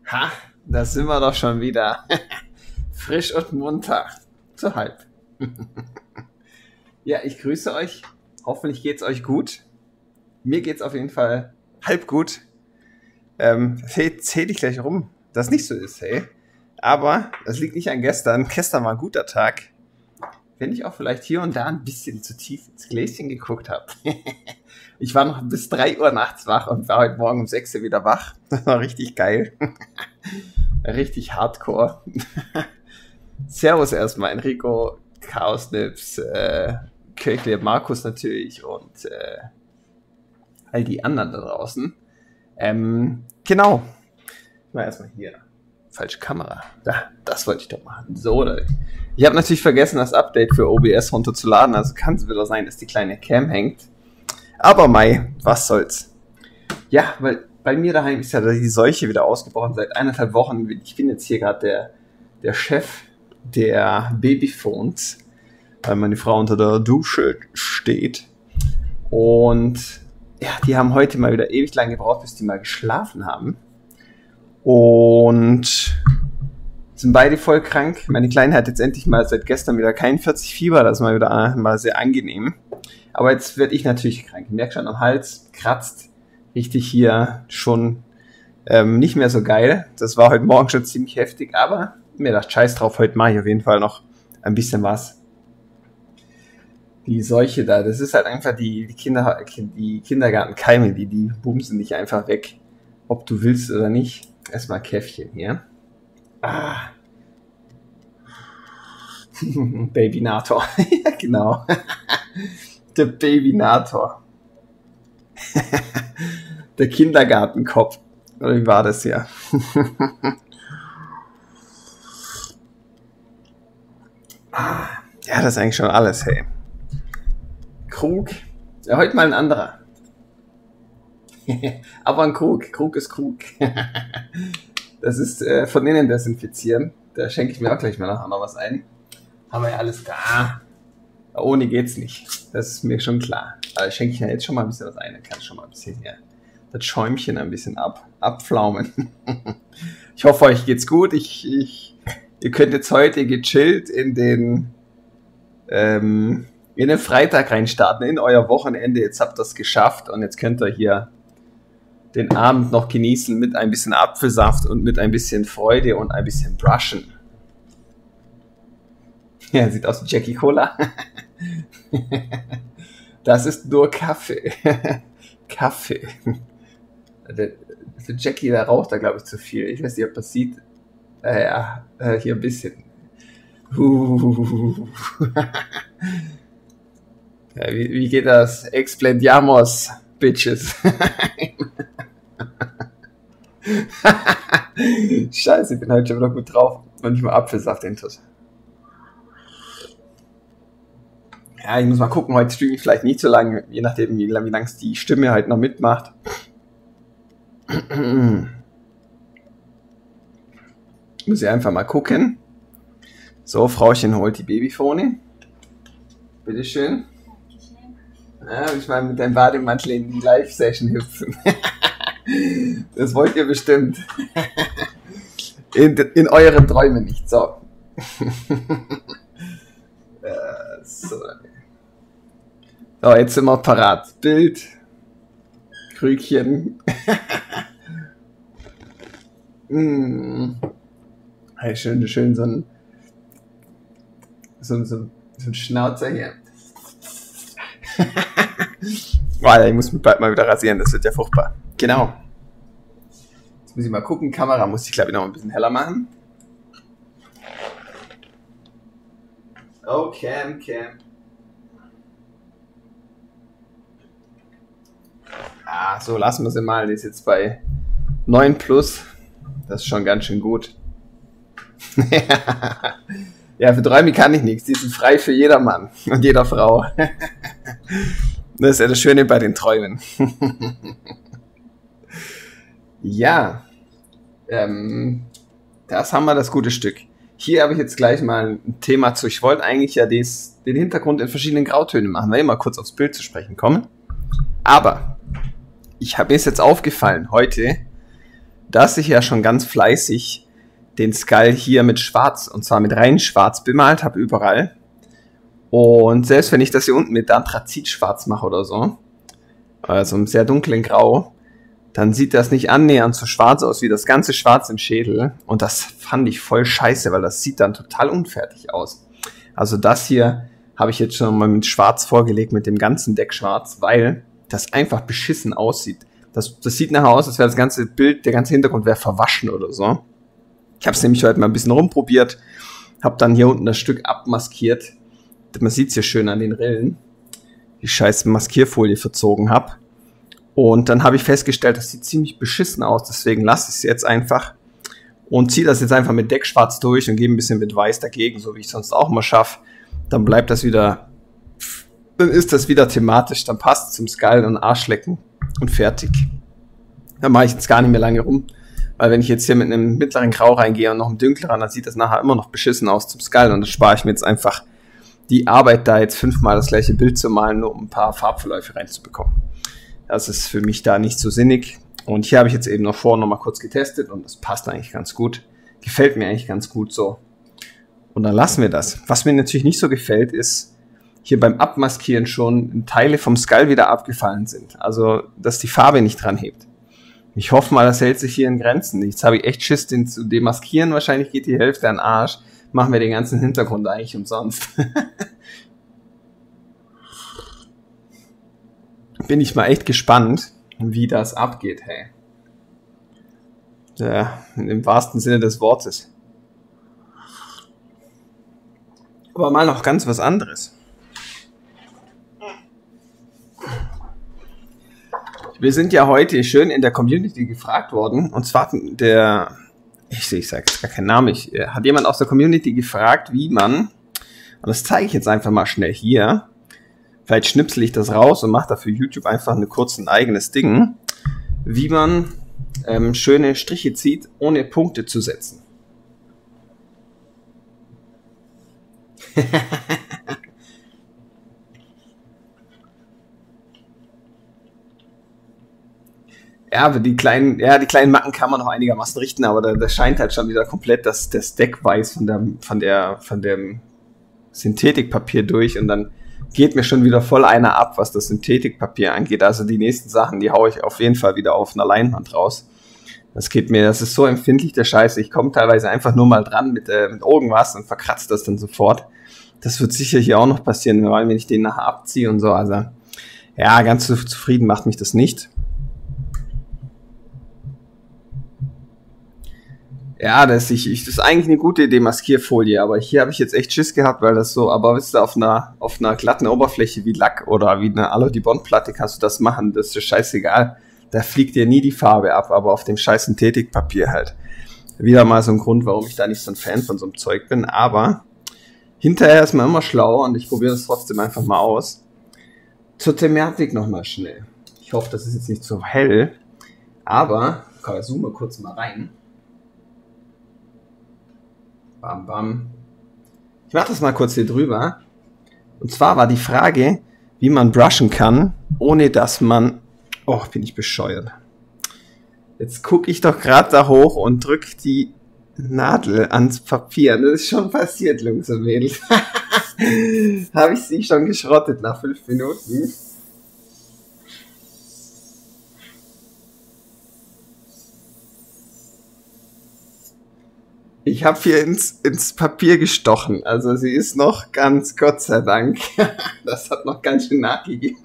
Ha, da sind wir doch schon wieder. Frisch und munter. Zu halb. Ja, ich grüße euch. Hoffentlich geht's euch gut. Mir geht's auf jeden Fall halb gut. Zähl dich gleich rum, dass nicht so ist, hey. Aber das liegt nicht an gestern. Gestern war ein guter Tag. Wenn ich auch vielleicht hier und da ein bisschen zu tief ins Gläschen geguckt habe. Ich war noch bis 3 Uhr nachts wach und war heute Morgen um 6 Uhr wieder wach. Das war richtig geil. Richtig hardcore. Servus erstmal, Enrico, Chaosnips, Kirchler, Markus natürlich und all die anderen da draußen. Genau. Ich war erstmal hier. Falsche Kamera. Das wollte ich doch machen. So, oder? Ich habe natürlich vergessen, das Update für OBS runterzuladen. Also kann es wieder sein, dass die kleine Cam hängt. Aber Mai, was soll's. Ja, weil bei mir daheim ist ja die Seuche wieder ausgebrochen seit 1,5 Wochen. Ich bin jetzt hier gerade der Chef der Babyphones, weil meine Frau unter der Dusche steht. Und ja, die haben heute mal wieder ewig lang gebraucht, bis die mal geschlafen haben. Und sind beide voll krank. Meine Kleine hat jetzt endlich mal seit gestern wieder kein 40 Fieber. Das ist mal wieder mal sehr angenehm. Aber jetzt werde ich natürlich krank. Ich merke schon am Hals, kratzt richtig hier schon nicht mehr so geil. Das war heute Morgen schon ziemlich heftig. Aber mir dachte, scheiß drauf, heute mache ich auf jeden Fall noch ein bisschen was. Die Seuche da, das ist halt einfach die Kindergartenkeime, die bumsen dich einfach weg. Ob du willst oder nicht. Erstmal Käffchen hier. Babynator. Ja, genau. Der Babynator. Der Kindergartenkopf. Oder wie war das hier? Ja, das ist eigentlich schon alles, hey. Krug. Ja, heute mal ein anderer. Aber ein Krug. Krug ist Krug. Das ist von innen desinfizieren. Da schenke ich mir auch gleich mal nachher noch was ein. Haben wir ja alles da. Ohne geht's nicht. Das ist mir schon klar. Aber schenke ich ja jetzt schon mal ein bisschen was ein. Dann kann ich schon mal ein bisschen hier das Schäumchen ein bisschen abpflaumen. Ich hoffe, euch geht's gut. Ihr könnt jetzt heute gechillt in den Freitag reinstarten, in euer Wochenende. Jetzt habt ihr es geschafft und jetzt könnt ihr hier den Abend noch genießen mit ein bisschen Apfelsaft und mit ein bisschen Freude und ein bisschen Brushen. Ja, sieht aus wie Jackie Cola. Das ist nur Kaffee. Kaffee. Der Jackie, der raucht da, glaube ich, zu viel. Ich weiß nicht, ob das sieht. Ja, hier ein bisschen. Ja, wie geht das? Explendiamos, Bitches. Scheiße, ich bin heute schon wieder gut drauf. Und nicht mal Apfelsaft intus. Ja, ich muss mal gucken, heute streame ich vielleicht nicht so lange, je nachdem, wie lange es die Stimme halt noch mitmacht. Muss ich einfach mal gucken. So, Frauchen holt die Babyphone. Bitteschön. Ja, ich mal mit deinem Bademantel in die Live-Session hüpfen. Das wollt ihr bestimmt. In euren Träumen nicht. So. So, jetzt sind wir parat. Bild. Krügchen. Hey, schön so ein Schnauzer hier. Boah, ich muss mich bald mal wieder rasieren, das wird ja furchtbar. Genau. Jetzt muss ich mal gucken, Kamera muss ich glaube ich noch ein bisschen heller machen. Oh, Cam. So, lassen wir sie mal. Die ist jetzt bei 9 plus. Das ist schon ganz schön gut. Ja, für Träume kann ich nichts. Die sind frei für jedermann und jeder Frau. Das ist ja das Schöne bei den Träumen. Ja, das haben wir, das gute Stück. Hier habe ich jetzt gleich mal ein Thema zu. Ich wollte eigentlich ja den Hintergrund in verschiedenen Grautönen machen, weil ich mal kurz aufs Bild zu sprechen komme. Aber mir ist jetzt aufgefallen heute, dass ich ja schon ganz fleißig den Skull hier mit schwarz, und zwar mit rein schwarz bemalt habe überall. Und selbst wenn ich das hier unten mit Anthrazit schwarz mache oder so, also einem sehr dunklen Grau, dann sieht das nicht annähernd so schwarz aus wie das ganze Schwarz im Schädel. Und das fand ich voll scheiße, weil das sieht dann total unfertig aus. Also das hier habe ich jetzt schon mal mit schwarz vorgelegt, mit dem ganzen Deck schwarz, weil das einfach beschissen aussieht. Das sieht nachher aus, als wäre das ganze Bild, der ganze Hintergrund wäre verwaschen oder so. Ich habe es nämlich heute mal ein bisschen rumprobiert, habe dann hier unten das Stück abmaskiert. Man sieht es hier schön an den Rillen, die scheiß Maskierfolie verzogen habe. Und dann habe ich festgestellt, das sieht ziemlich beschissen aus, deswegen lasse ich es jetzt einfach und ziehe das jetzt einfach mit Deckschwarz durch und gebe ein bisschen mit Weiß dagegen, so wie ich es sonst auch mal schaffe. Dann bleibt das wieder, dann ist das wieder thematisch, dann passt es zum Skull und Arschlecken und fertig. Dann mache ich jetzt gar nicht mehr lange rum, weil wenn ich jetzt hier mit einem mittleren Grau reingehe und noch einem dunkleren, dann sieht das nachher immer noch beschissen aus zum Skull und dann spare ich mir jetzt einfach die Arbeit, da jetzt 5-mal das gleiche Bild zu malen, nur um ein paar Farbverläufe reinzubekommen. Das ist für mich da nicht so sinnig. Und hier habe ich jetzt eben noch vorher noch mal kurz getestet und das passt eigentlich ganz gut. Gefällt mir eigentlich ganz gut so. Und dann lassen wir das. Was mir natürlich nicht so gefällt, ist hier beim Abmaskieren schon Teile vom Skull wieder abgefallen sind. Also, dass die Farbe nicht dran hebt. Ich hoffe mal, das hält sich hier in Grenzen. Jetzt habe ich echt Schiss, den zu demaskieren. Wahrscheinlich geht die Hälfte an den Arsch. Machen wir den ganzen Hintergrund eigentlich umsonst. Bin ich mal echt gespannt, wie das abgeht, hey. Ja, im wahrsten Sinne des Wortes. Aber mal noch ganz was anderes. Wir sind ja heute schön in der Community gefragt worden, und zwar ich sage jetzt gar keinen Namen, hat jemand aus der Community gefragt, wie man, und das zeige ich jetzt einfach mal schnell hier, vielleicht schnipsel ich das raus und mache dafür YouTube einfach ein eigenes Ding, wie man schöne Striche zieht, ohne Punkte zu setzen. Ja, aber die kleinen Macken kann man noch einigermaßen richten, aber da scheint halt schon wieder komplett das Deck weiß von dem Synthetikpapier durch und dann geht mir schon wieder voll einer ab, was das Synthetikpapier angeht. Also die nächsten Sachen, die haue ich auf jeden Fall wieder auf einer Leinwand raus. Das ist so empfindlich, der Scheiße. Ich komme teilweise einfach nur mal dran mit irgendwas und verkratzt das dann sofort. Das wird sicher hier auch noch passieren, wenn ich den nachher abziehe und so. Also ja, ganz so zufrieden macht mich das nicht. Ja, das ist eigentlich eine gute Idee, Maskierfolie, aber hier habe ich jetzt echt Schiss gehabt, weil das so, aber wisst ihr, auf einer glatten Oberfläche wie Lack oder wie eine Aloe-Dibond-Platte kannst du das machen, das ist scheißegal. Da fliegt dir nie die Farbe ab, aber auf dem scheiß Synthetikpapier halt. Wieder mal so ein Grund, warum ich da nicht so ein Fan von so einem Zeug bin, aber hinterher ist man immer schlauer und ich probiere das trotzdem einfach mal aus. Zur Thematik nochmal schnell. Ich hoffe, das ist jetzt nicht so hell, aber, ich zoome kurz mal rein. Bam, bam. Ich mache das mal kurz hier drüber. Und zwar war die Frage, wie man brushen kann, ohne dass man... Oh, bin ich bescheuert. Jetzt gucke ich doch gerade da hoch und drücke die Nadel ans Papier. Das ist schon passiert, Jungs und Mädels. Habe ich sie schon geschrottet nach 5 Minuten. Ich habe hier ins Papier gestochen. Also sie ist noch ganz, Gott sei Dank. Das hat noch ganz schön nachgegeben.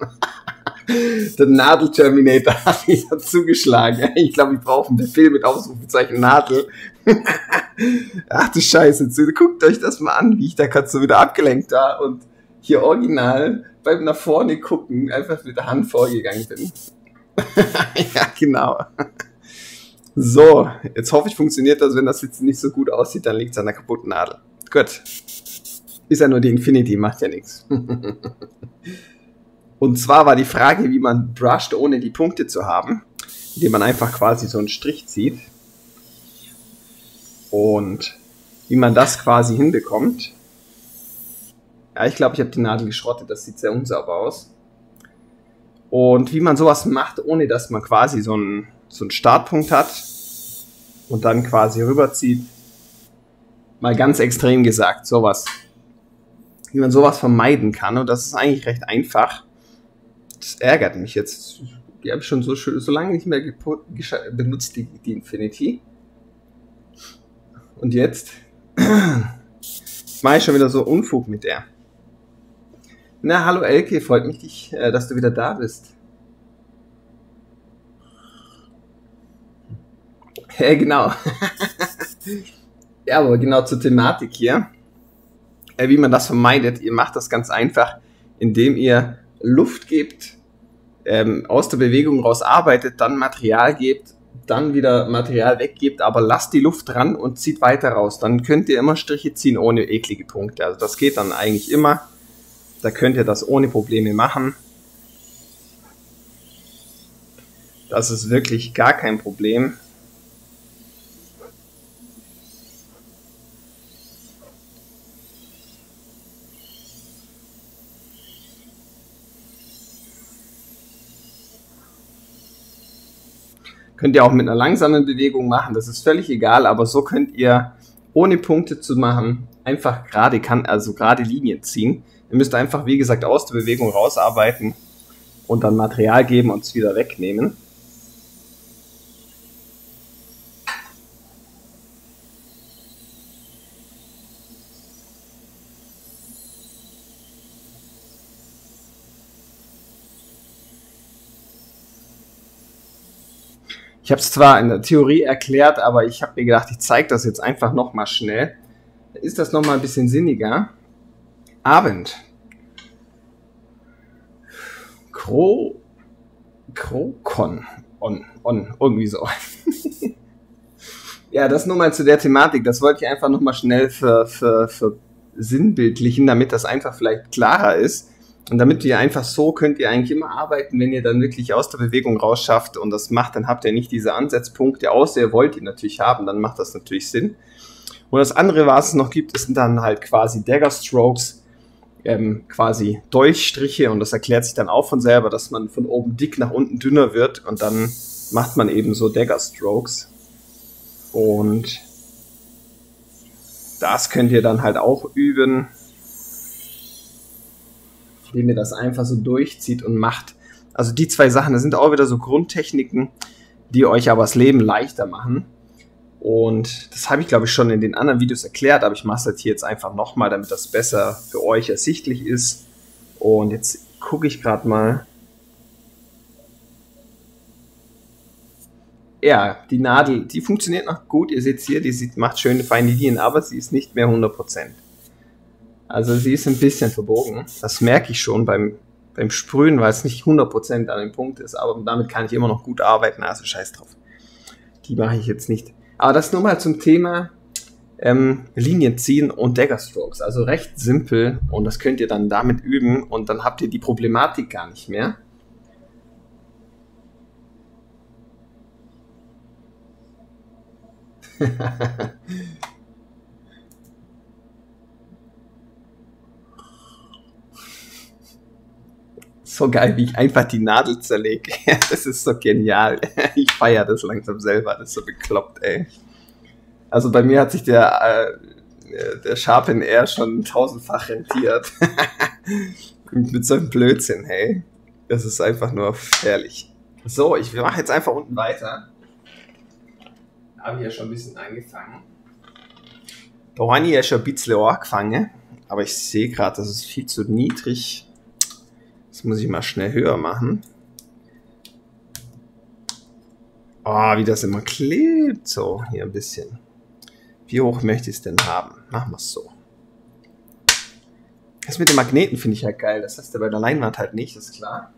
Der Nadel-Terminator hat wieder zugeschlagen. Ich glaube, ich brauche einen Befehl mit Ausrufezeichen Nadel. Ach du Scheiße, guckt euch das mal an, wie ich da gerade so wieder abgelenkt war und hier original beim nach vorne gucken einfach mit der Hand vorgegangen bin. Ja, genau. So, jetzt hoffe ich, funktioniert das. Wenn das jetzt nicht so gut aussieht, dann liegt es an der kaputten Nadel. Gut. Ist ja nur die Infinity, macht ja nichts. Und zwar war die Frage, wie man brusht, ohne die Punkte zu haben, indem man einfach quasi so einen Strich zieht. Und wie man das quasi hinbekommt. Ja, ich glaube, ich habe die Nadel geschrottet, das sieht sehr unsauber aus. Und wie man sowas macht, ohne dass man quasi so einen Startpunkt hat und dann quasi rüberzieht. Mal ganz extrem gesagt, sowas. Wie man sowas vermeiden kann, und das ist eigentlich recht einfach. Das ärgert mich jetzt. Die habe ich schon so lange nicht mehr benutzt, die Infinity. Und jetzt mache ich schon wieder so Unfug mit der. Na, hallo Elke, freut mich, dass du wieder da bist. Genau. Ja, aber genau zur Thematik hier. Wie man das vermeidet, ihr macht das ganz einfach, indem ihr Luft gebt, aus der Bewegung raus arbeitet, dann Material gebt, dann wieder Material weggebt, aber lasst die Luft dran und zieht weiter raus. Dann könnt ihr immer Striche ziehen ohne eklige Punkte. Also das geht dann eigentlich immer. Da könnt ihr das ohne Probleme machen. Das ist wirklich gar kein Problem. Könnt ihr auch mit einer langsamen Bewegung machen, das ist völlig egal, aber so könnt ihr, ohne Punkte zu machen, einfach gerade Linien ziehen. Ihr müsst einfach, wie gesagt, aus der Bewegung rausarbeiten und dann Material geben und es wieder wegnehmen. Ich habe es zwar in der Theorie erklärt, aber ich habe mir gedacht, ich zeige das jetzt einfach nochmal schnell. Da ist das nochmal ein bisschen sinniger. Abend. Krokon. Irgendwie so. Ja, das nur mal zu der Thematik. Das wollte ich einfach nochmal schnell für sinnbildlichen, damit das einfach vielleicht klarer ist. Und damit ihr einfach so könnt ihr eigentlich immer arbeiten, wenn ihr dann wirklich aus der Bewegung rausschafft und das macht, dann habt ihr nicht diese Ansatzpunkte, außer ihr wollt die natürlich haben, dann macht das natürlich Sinn. Und das andere, was es noch gibt, sind dann halt quasi Dagger Strokes, quasi Dolchstriche, und das erklärt sich dann auch von selber, dass man von oben dick nach unten dünner wird und dann macht man eben so Dagger Strokes. Und das könnt ihr dann halt auch üben, indem ihr das einfach so durchzieht und macht. Also die zwei Sachen, das sind auch wieder so Grundtechniken, die euch aber das Leben leichter machen. Und das habe ich, glaube ich, schon in den anderen Videos erklärt, aber ich mache es halt hier jetzt einfach nochmal, damit das besser für euch ersichtlich ist. Und jetzt gucke ich gerade mal. Ja, die Nadel, die funktioniert noch gut. Ihr seht hier, macht schöne feine Linien, aber sie ist nicht mehr 100%. Also sie ist ein bisschen verbogen. Das merke ich schon beim Sprühen, weil es nicht 100% an dem Punkt ist. Aber damit kann ich immer noch gut arbeiten. Also scheiß drauf. Die mache ich jetzt nicht. Aber das nur mal zum Thema Linien ziehen und Dagger Strokes. Also recht simpel. Und das könnt ihr dann damit üben. Und dann habt ihr die Problematik gar nicht mehr. So geil, wie ich einfach die Nadel zerlege. Das ist so genial. Ich feiere das langsam selber. Das ist so bekloppt, ey. Also bei mir hat sich der Sharpen Air schon 1000-fach rentiert. Mit so einem Blödsinn, hey. Das ist einfach nur herrlich. So, ich mache jetzt einfach unten weiter. Habe ich ja schon ein bisschen angefangen. Da habe ich ja schon ein bisschen angefangen. Aber ich sehe gerade, das ist viel zu niedrig. Das muss ich mal schnell höher machen. Oh, wie das immer klebt. So, hier ein bisschen. Wie hoch möchte ich es denn haben? Machen wir es so. Das mit den Magneten finde ich halt geil. Das hast du bei der Leinwand halt nicht, ist klar.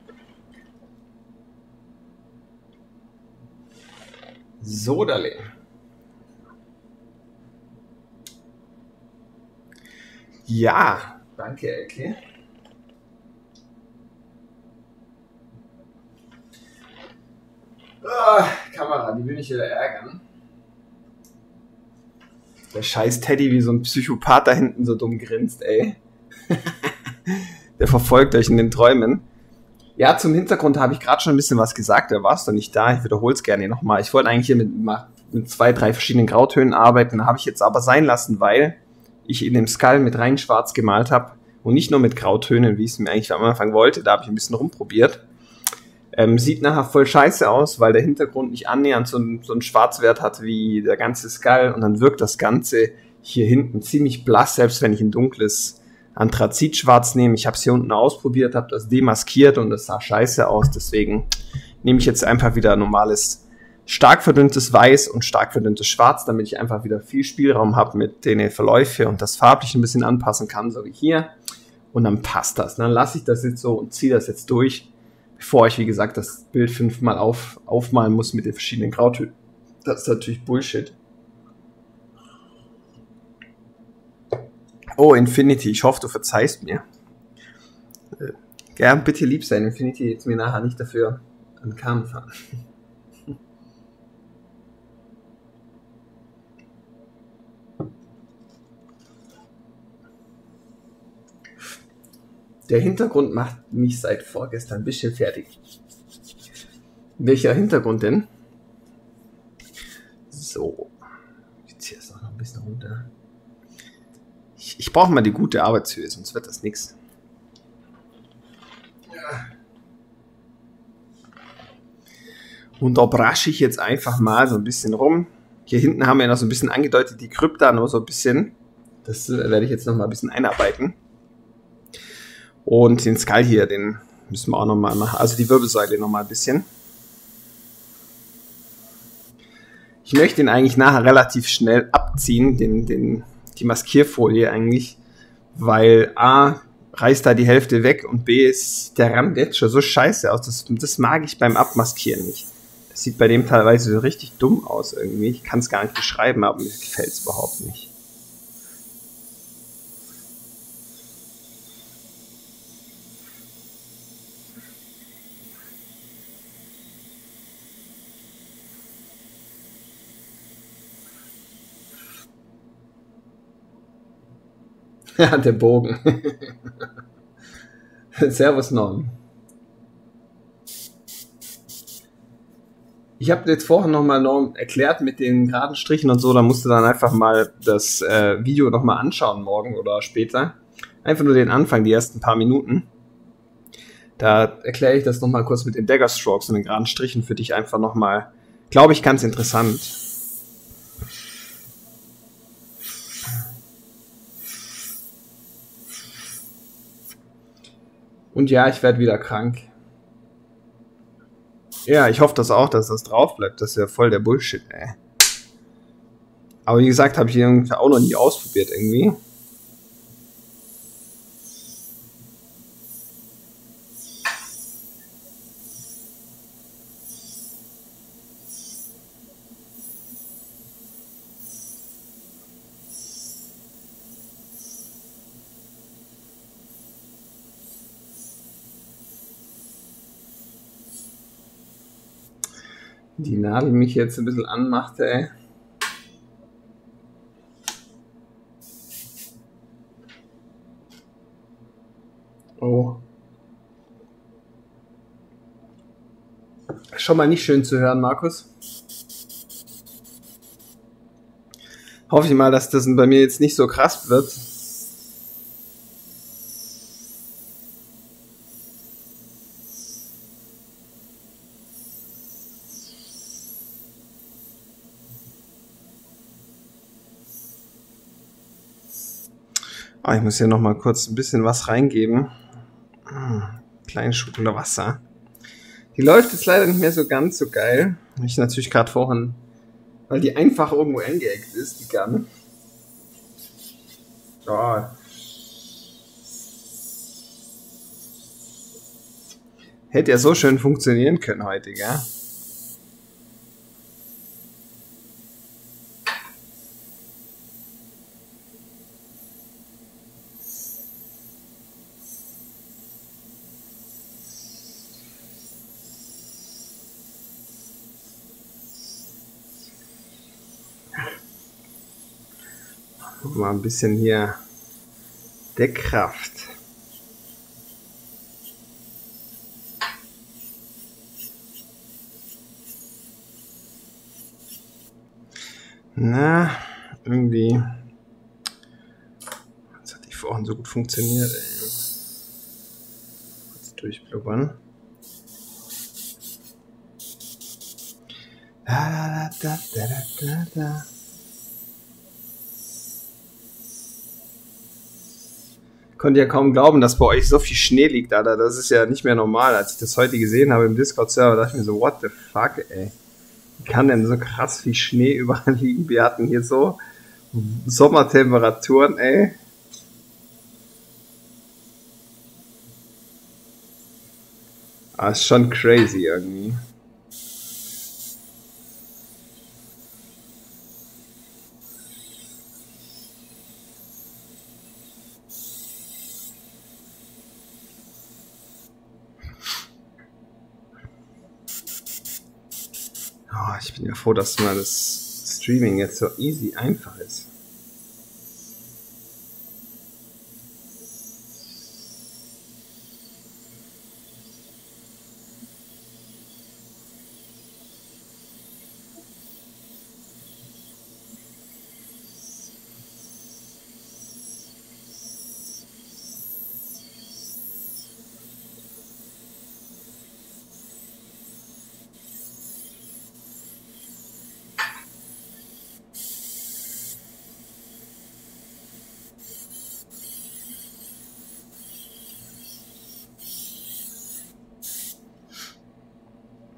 So, Darlene. Ja, danke, Elke. Kamera, die will ich wieder ärgern. Der scheiß Teddy wie so ein Psychopath da hinten so dumm grinst, ey. Der verfolgt euch in den Träumen. Ja, zum Hintergrund habe ich gerade schon ein bisschen was gesagt, da warst du nicht da, ich wiederhole es gerne nochmal. Ich wollte eigentlich hier mit mit 2, 3 verschiedenen Grautönen arbeiten. Habe ich jetzt aber sein lassen, weil ich in dem Skull mit rein schwarz gemalt habe und nicht nur mit Grautönen, wie ich es mir eigentlich am Anfang wollte. Da habe ich ein bisschen rumprobiert. Sieht nachher voll scheiße aus, weil der Hintergrund nicht annähernd so einen Schwarzwert hat wie der ganze Skull und dann wirkt das Ganze hier hinten ziemlich blass, selbst wenn ich ein dunkles Anthrazitschwarz nehme. Ich habe es hier unten ausprobiert, habe das demaskiert und das sah scheiße aus, deswegen nehme ich jetzt einfach wieder normales stark verdünntes Weiß und stark verdünntes Schwarz, damit ich einfach wieder viel Spielraum habe mit den Verläufe und das farblich ein bisschen anpassen kann, so wie hier. Und dann passt das. Dann lasse ich das jetzt so und ziehe das jetzt durch, bevor ich, wie gesagt, das Bild 5-mal aufmalen muss mit den verschiedenen Grautönen. Das ist natürlich Bullshit. Oh, Infinity, ich hoffe, du verzeihst mir. Ja, bitte lieb sein, Infinity, jetzt mir nachher nicht dafür an den Kahn fahren. Der Hintergrund macht mich seit vorgestern ein bisschen fertig. Welcher Hintergrund denn? So. Ich ziehe es noch ein bisschen runter. Ich brauche mal die gute Arbeitshöhe, sonst wird das nichts. Und da brasche ich jetzt einfach mal so ein bisschen rum. Hier hinten haben wir noch so ein bisschen angedeutet, die Krypta nur so ein bisschen. Das werde ich jetzt noch mal ein bisschen einarbeiten. Und den Skull hier, den müssen wir auch noch mal machen. Also die Wirbelsäule noch mal ein bisschen. Ich möchte ihn eigentlich nachher relativ schnell abziehen, die Maskierfolie eigentlich, weil A, reißt da die Hälfte weg und B, ist der Rand jetzt schon so scheiße aus. Das mag ich beim Abmaskieren nicht. Das sieht bei dem teilweise so richtig dumm aus irgendwie. Ich kann es gar nicht beschreiben, aber mir gefällt es überhaupt nicht. Ja, der Bogen. Servus Non. Ich habe jetzt vorher nochmal erklärt mit den geraden Strichen und so, da musst du dann einfach mal das Video nochmal anschauen, morgen oder später. Einfach nur den Anfang, die ersten paar Minuten. Da erkläre ich das nochmal kurz mit den Dagger Strokes und den geraden Strichen für dich einfach nochmal, glaube ich, ganz interessant. Und ja, ich werde wieder krank. Ja, ich hoffe das auch, dass das drauf bleibt. Das ist ja voll der Bullshit, ey. Aber wie gesagt, habe ich irgendwie auch noch nie ausprobiert irgendwie. Die Nadel mich jetzt ein bisschen anmachte, ey. Oh. Schon mal nicht schön zu hören, Markus. Hoffe ich mal, dass das bei mir jetzt nicht so krass wird. Ah, ich muss hier noch mal kurz ein bisschen was reingeben. Kleinen Schluck unter Wasser. Die läuft jetzt leider nicht mehr so ganz so geil. Ich natürlich gerade vorhin, weil die einfach irgendwo eingeeckt ist, die Gun. Oh. Hätte ja so schön funktionieren können heute, gell? Mal ein bisschen hier Deckkraft. Na, irgendwie. Das hat die vorhin so gut funktioniert, ey. Kurz durchblubbern. Da, da, da, da, da. Konnte ja kaum glauben, dass bei euch so viel Schnee liegt, Alter. Das ist ja nicht mehr normal. Als ich das heute gesehen habe im Discord-Server, dachte ich mir so, what the fuck, ey. Wie kann denn so krass viel Schnee überall liegen? Wir hatten hier so Sommertemperaturen, ey. Ah, ist schon crazy irgendwie. Oh, ich bin ja froh, dass mal das Streaming jetzt so easy einfach ist.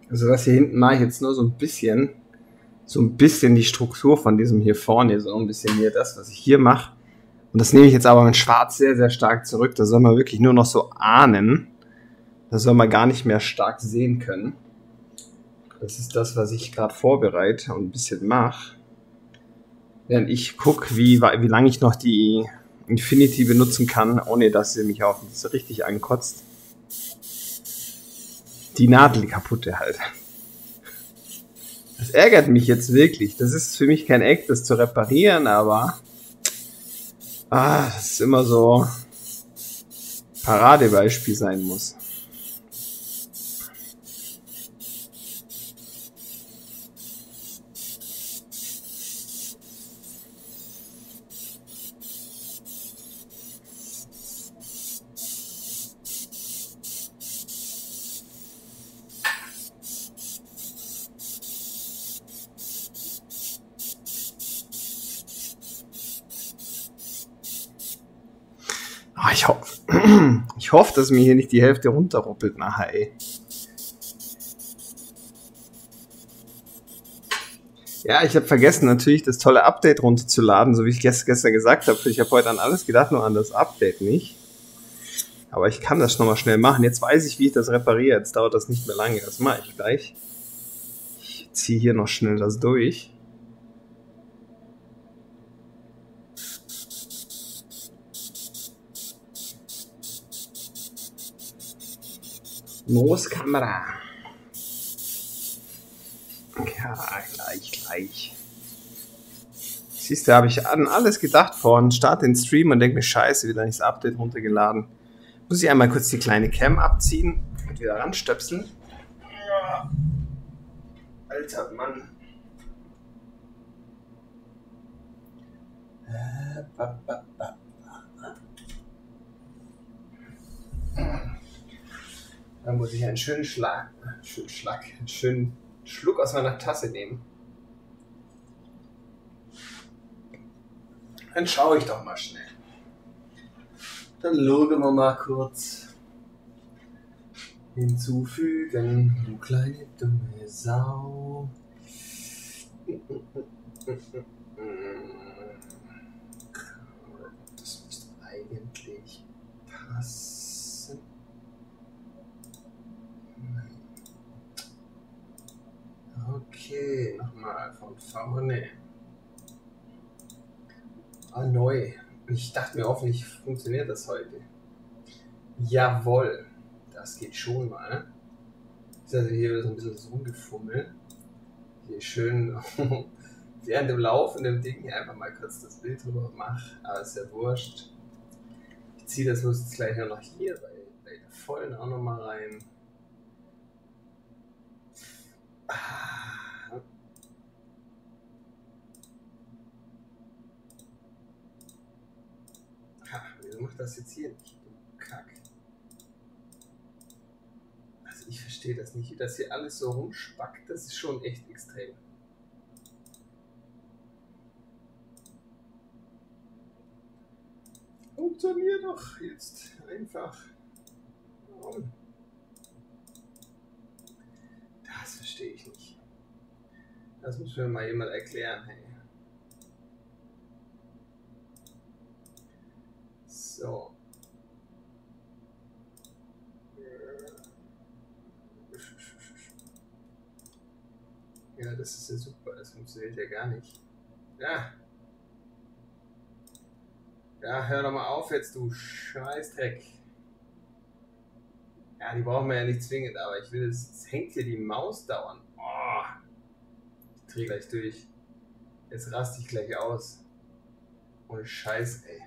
Also das hier hinten mache ich jetzt nur so ein bisschen die Struktur von diesem hier vorne, so ein bisschen hier das, was ich hier mache. Und das nehme ich jetzt aber mit Schwarz sehr, sehr stark zurück. Da soll man wirklich nur noch so ahnen. Da soll man gar nicht mehr stark sehen können. Das ist das, was ich gerade vorbereite und ein bisschen mache. Während ich gucke, wie lange ich noch die Infinity benutzen kann, ohne dass sie mich auch so richtig ankotzt. Die Nadel kaputte halt. Das ärgert mich jetzt wirklich. Das ist für mich kein Eck, das zu reparieren, aber das ist immer so Paradebeispiel sein muss. Ich hoffe, dass mir hier nicht die Hälfte runterruppelt nachher, ey. Ja, ich habe vergessen, natürlich das tolle Update runterzuladen, so wie ich gestern gesagt habe. Ich habe heute an alles gedacht, nur an das Update nicht. Aber ich kann das nochmal schnell machen. Jetzt weiß ich, wie ich das repariere. Jetzt dauert das nicht mehr lange. Das mache ich gleich. Ich ziehe hier noch schnell das durch. Großkamera. Ja, gleich. Siehst du, habe ich an alles gedacht vorhin. Start den Stream und denke mir, scheiße, wieder nicht das Update runtergeladen. Muss ich einmal kurz die kleine Cam abziehen und wieder ranstöpseln. Ja. Alter Mann. Da muss ich einen schönen Schluck aus meiner Tasse nehmen. Dann schaue ich doch mal schnell. Dann schauen wir mal kurz. Hinzufügen, du kleine dumme Sau. Das müsste eigentlich passen. Okay, nochmal von vorne. Neu. Ich dachte mir, hoffentlich funktioniert das heute. Jawohl, das geht schon mal. Ist also hier wieder so ein bisschen so rumgefummelt. Hier schön während dem laufenden Ding hier einfach mal kurz das Bild drüber mache. Aber ist ja wurscht. Ich ziehe das bloß jetzt gleich noch hier bei der vollen auch nochmal rein. Wieso macht das jetzt hier nicht? Du Kack. Also ich verstehe das nicht, wie das hier alles so rumspackt. Das ist schon echt extrem. Funktioniert doch jetzt einfach. Warum? Das verstehe ich nicht. Das muss mir mal jemand erklären, hey. So. Ja, das ist ja super. Das funktioniert ja gar nicht. Ja. Ja, hör doch mal auf jetzt, du Scheißdreck. Ja, die brauchen wir ja nicht zwingend, aber ich will, es hängt hier die Maus dauernd. Oh, ich dreh gleich durch. Jetzt raste ich gleich aus. Ohne Scheiß, ey.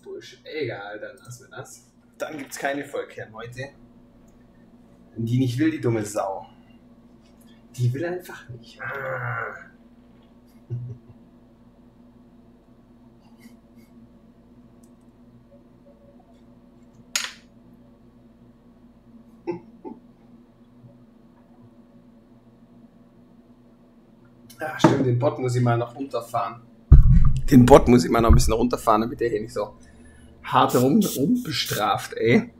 Bullshit. Egal, dann lassen wir das. Dann gibt's keine Vollkern heute. Die nicht will, die dumme Sau. Die will einfach nicht. Ja, stimmt, den Bot muss ich mal noch runterfahren. Den Bot muss ich mal noch ein bisschen runterfahren, damit der hier nicht so hart rumbestraft, ey.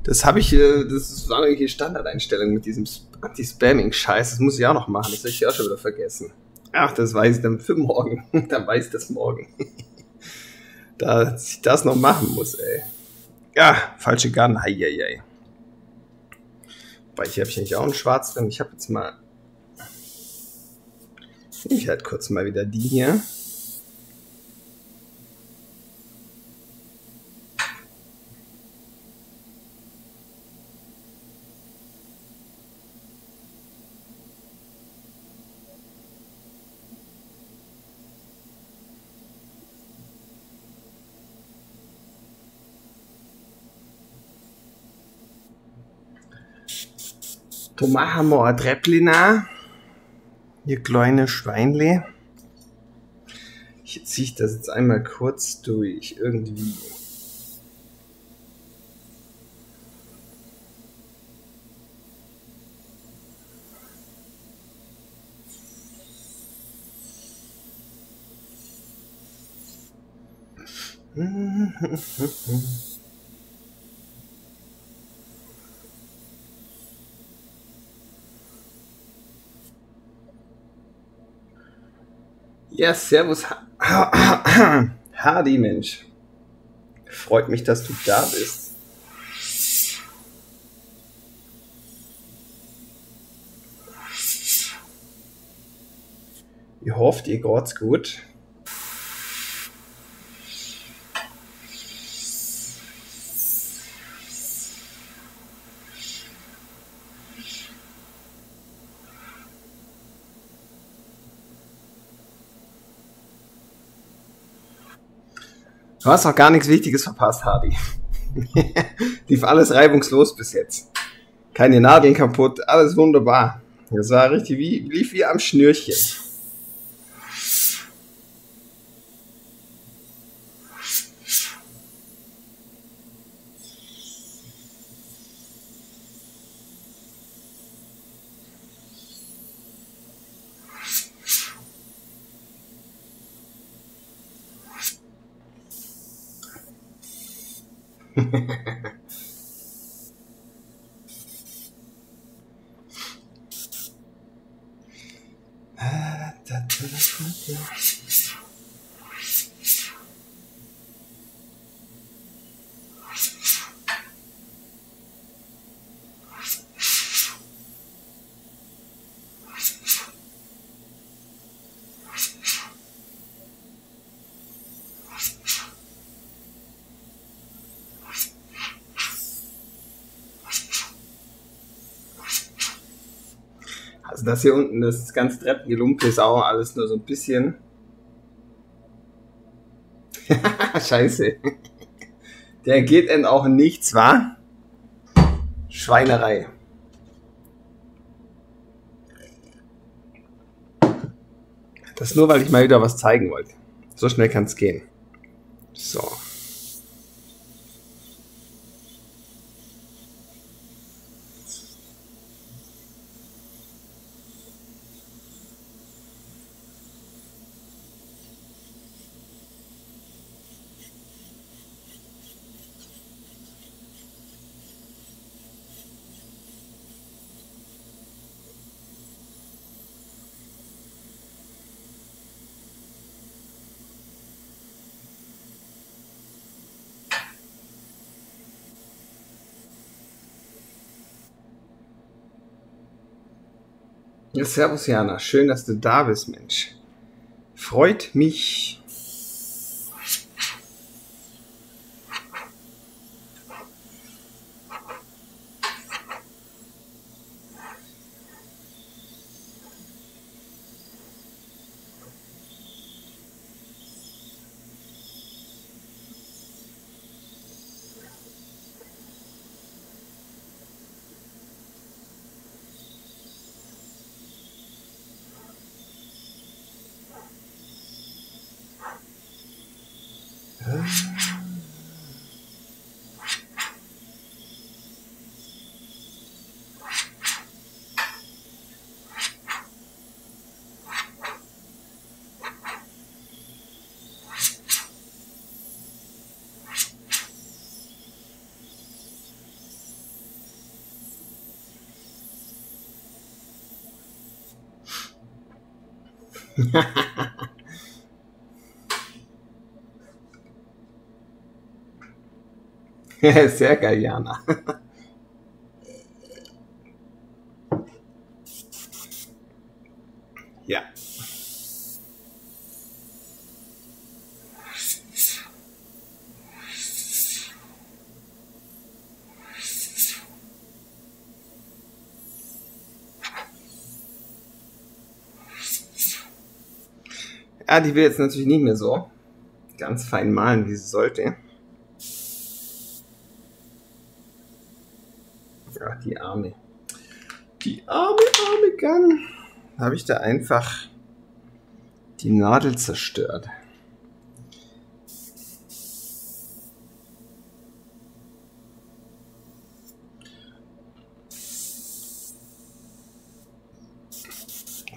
Das habe ich, das war irgendwelche Standardeinstellung mit diesem Anti-Spamming-Scheiß. Das muss ich auch noch machen, das habe ich auch schon wieder vergessen. Ach, das weiß ich dann für morgen. Dann weiß ich das morgen. Dass ich das noch machen muss, ey. Ja, falsche Gun, heieiei. Weil hier habe ich eigentlich auch einen Schwarz drin. Ich habe jetzt mal... Nehme ich halt kurz mal wieder die hier. Da machen wir ein Treppli, ihr kleine Schweinle. Hier ziehe ich das jetzt einmal kurz durch, irgendwie. Ja, servus, Hardy, Mensch. Freut mich, dass du da bist. Ich hoffe, dir geht's gut. Du hast auch gar nichts Wichtiges verpasst, Hardy. Lief alles reibungslos bis jetzt. Keine Nadeln kaputt, alles wunderbar. Das war richtig lief wie am Schnürchen. Also das hier unten, das ganze Treppengelumpe ist auch alles nur so ein bisschen. Scheiße. Der geht denn auch nichts, wa? Schweinerei. Das nur, weil ich mal wieder was zeigen wollte. So schnell kann es gehen. So. Ja, servus Jana, schön, dass du da bist, Mensch. Freut mich. Sehr geil, Jana. Ja. Ja, die will jetzt natürlich nicht mehr so ganz fein malen, wie sie sollte. Ja, die Arme. Die arme Gun. Habe ich da einfach die Nadel zerstört.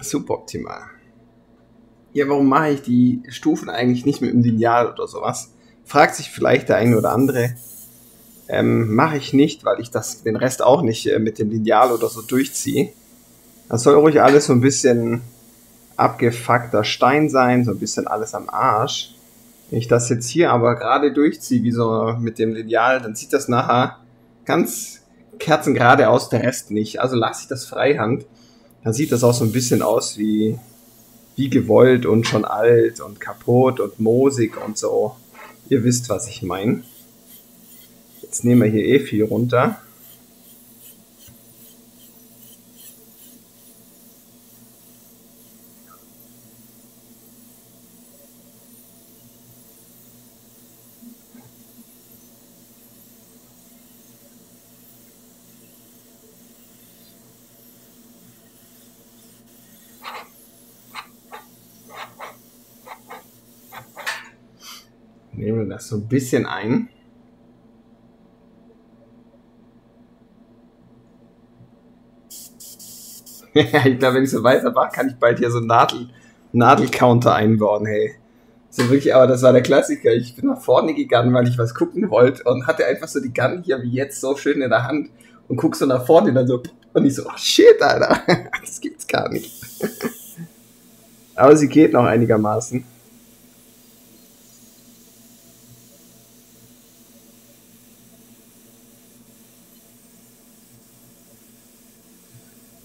Super optimal. Ja, warum mache ich die Stufen eigentlich nicht mit dem Lineal oder sowas? Fragt sich vielleicht der eine oder andere. Mache ich nicht, weil ich den Rest auch nicht mit dem Lineal oder so durchziehe. Das soll ruhig alles so ein bisschen abgefuckter Stein sein, so ein bisschen alles am Arsch. Wenn ich das jetzt hier aber gerade durchziehe, wie so mit dem Lineal, dann sieht das nachher ganz kerzengerade aus, der Rest nicht. Also lasse ich das freihand. Dann sieht das auch so ein bisschen aus wie gewollt und schon alt und kaputt und moosig und so. Ihr wisst, was ich meine. Jetzt nehmen wir hier viel runter. Nehmen wir das so ein bisschen ein. Ich glaube, wenn ich so weitermache, kann ich bald hier so einen Nadelcounter einbauen, hey. So wirklich, aber das war der Klassiker. Ich bin nach vorne gegangen, weil ich was gucken wollte und hatte einfach so die Gun hier wie jetzt so schön in der Hand und guck so nach vorne und dann so, und ich so, oh shit, Alter, das gibt's gar nicht. Aber sie geht noch einigermaßen.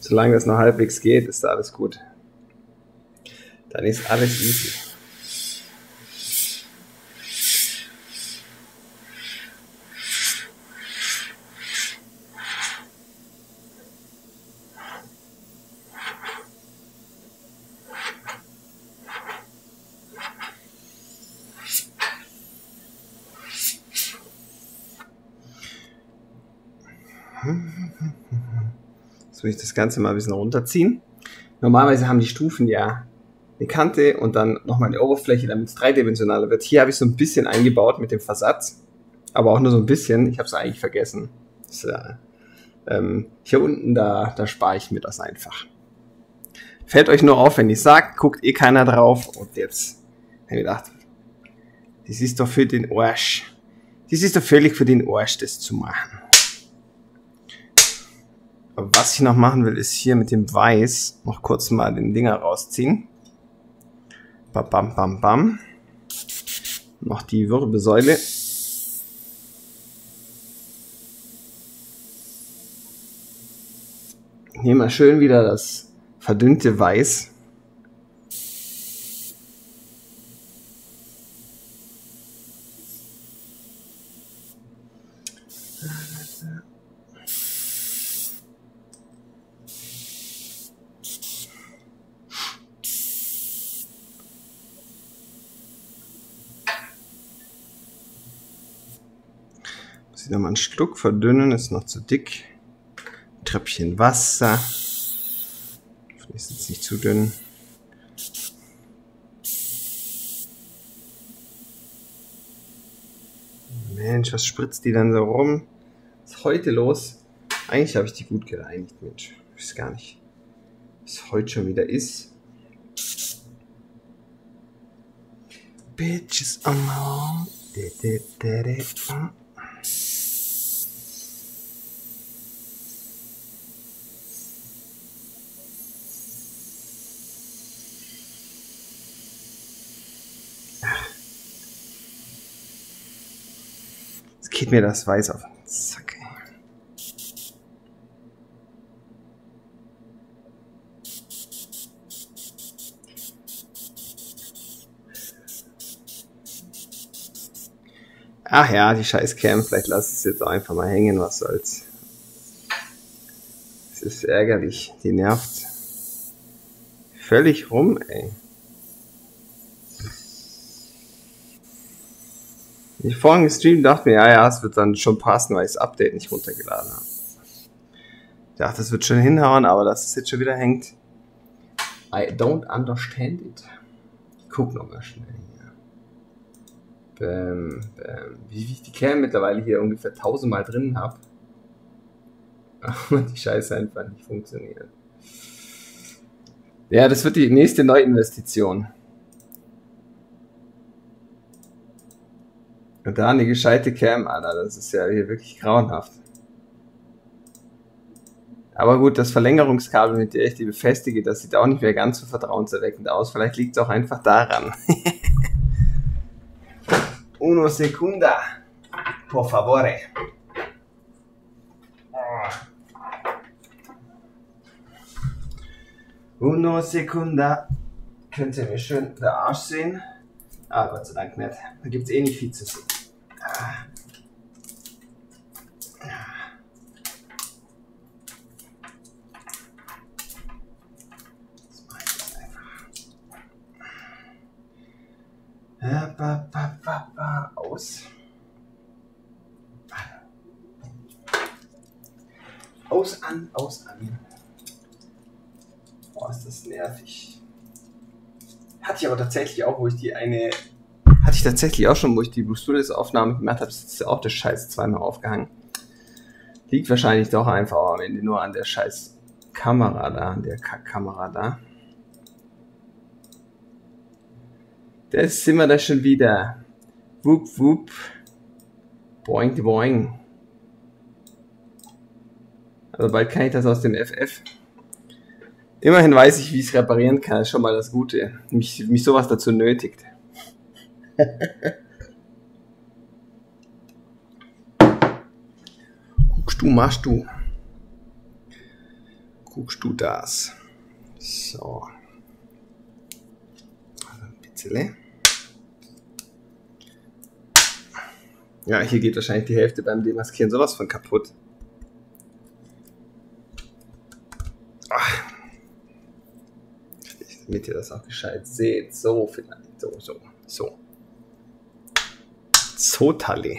Solange das noch halbwegs geht, ist da alles gut. Dann ist alles easy. Jetzt will ich das Ganze mal ein bisschen runterziehen. Normalerweise haben die Stufen ja eine Kante und dann nochmal eine Oberfläche, damit es dreidimensionaler wird. Hier habe ich so ein bisschen eingebaut mit dem Versatz, aber auch nur so ein bisschen. Ich habe es eigentlich vergessen. Das, hier unten, da spare ich mir das einfach. Fällt euch nur auf, wenn ich sage, guckt eh keiner drauf. Und jetzt habe ich gedacht, das ist doch für den Arsch. Das ist doch völlig für den Arsch, das zu machen. Aber was ich noch machen will, ist hier mit dem Weiß noch kurz mal den Dinger rausziehen. Bam, bam, bam, bam. Noch die Wirbelsäule. Nehmen wir schön wieder das verdünnte Weiß. Muss ich nochmal ein Stück verdünnen, ist noch zu dick. Ein Tröpfchen Wasser. Ist jetzt nicht zu dünn. Mensch, was spritzt die dann so rum? Was ist heute los? Eigentlich habe ich die gut gereinigt, Mensch. Ich weiß gar nicht, was heute schon wieder ist. Bitches on my own. Jetzt geht mir das Weiß auf den Sack. Ach ja, die scheiß Cam, vielleicht lasse ich es jetzt auch einfach mal hängen, was soll's. Es ist ärgerlich, die nervt völlig rum, ey. Ich vorhin gestreamt, dachte mir, ja, es wird dann schon passen, weil ich das Update nicht runtergeladen habe. Ich dachte, das wird schon hinhauen, aber dass es jetzt schon wieder hängt. I don't understand it. Ich guck nochmal schnell hier. Bäm, bäm. Wie ich die Cam mittlerweile hier ungefähr 1000-mal drin habe. Und die Scheiße einfach nicht funktioniert. Ja, das wird die nächste Neuinvestition. Und da eine gescheite Cam, Alter, das ist ja hier wirklich grauenhaft. Aber gut, das Verlängerungskabel, mit der ich die befestige, das sieht auch nicht mehr ganz so vertrauenserweckend aus. Vielleicht liegt es auch einfach daran. Uno secunda, por favore. Uno secunda. Könnt ihr mir schön der Arsch sehen? Ah, Gott sei Dank nicht. Da gibt es eh nicht viel zu sehen. Das mache ich jetzt einfach. Aus. Aus, an, aus, an. Boah, ist das nervig. Hatte ich aber tatsächlich auch, wo ich die eine... Hatte ich tatsächlich auch schon, wo ich die Blue Studios Aufnahme gemacht habe, ist auch der Scheiß zweimal aufgehangen. Liegt wahrscheinlich doch einfach am Ende nur an der Scheiß Kamera da, an der Kackkamera da. Da sind wir da schon wieder. Wupp, wupp. Boing, boing. Also bald kann ich das aus dem FF. Immerhin weiß ich, wie ich es reparieren kann. Das ist schon mal das Gute. Mich sowas dazu nötigt. Guckst du, machst du. Guckst du das. So. Ein bisschen. Ja, hier geht wahrscheinlich die Hälfte beim Demaskieren sowas von kaputt. Ach. Damit ihr das auch gescheit seht. So vielleicht. So. So, Talle.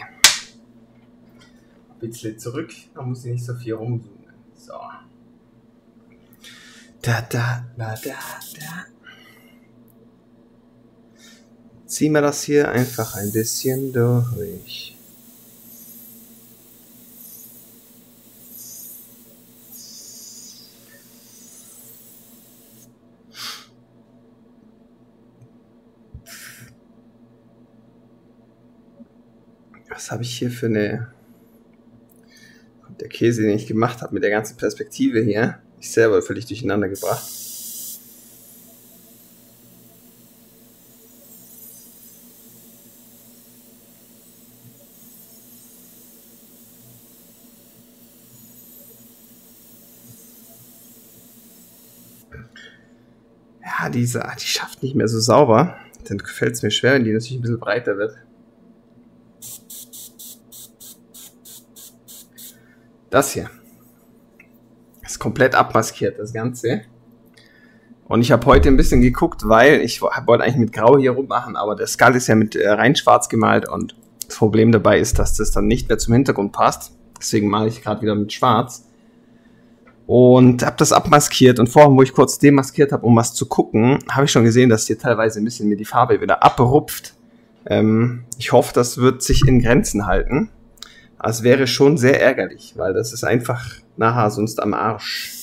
Ein bisschen zurück. Da muss ich nicht so viel rumzoomen. So. Da. ziehen wir das hier einfach ein bisschen durch. Was habe ich hier für eine... Der Käse, den ich gemacht habe mit der ganzen Perspektive hier, ich selber völlig durcheinander gebracht. Ja, die schafft nicht mehr so sauber. Dann gefällt es mir schwer, wenn die natürlich ein bisschen breiter wird. Das hier ist komplett abmaskiert, das Ganze. Und ich habe heute ein bisschen geguckt, weil ich wollte eigentlich mit Grau hier rummachen, aber der Skull ist ja mit rein schwarz gemalt und das Problem dabei ist, dass das dann nicht mehr zum Hintergrund passt. Deswegen male ich gerade wieder mit schwarz. Und habe das abmaskiert und vorhin, wo ich kurz demaskiert habe, um was zu gucken, habe ich schon gesehen, dass hier teilweise ein bisschen mir die Farbe wieder abrupft. Ich hoffe, das wird sich in Grenzen halten. Aber es wäre schon sehr ärgerlich, weil das ist einfach nachher sonst am Arsch.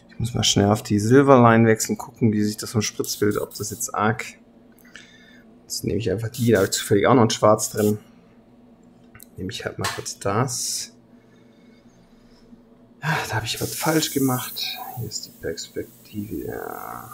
Ich muss mal schnell auf die Silverline wechseln, gucken, wie sich das vom Spritzbild, ob das jetzt arg... Jetzt nehme ich einfach die, da habe ich zufällig auch noch ein Schwarz drin. Nehme ich halt mal kurz das. Da habe ich was falsch gemacht. Hier ist die Perspektive. Ja.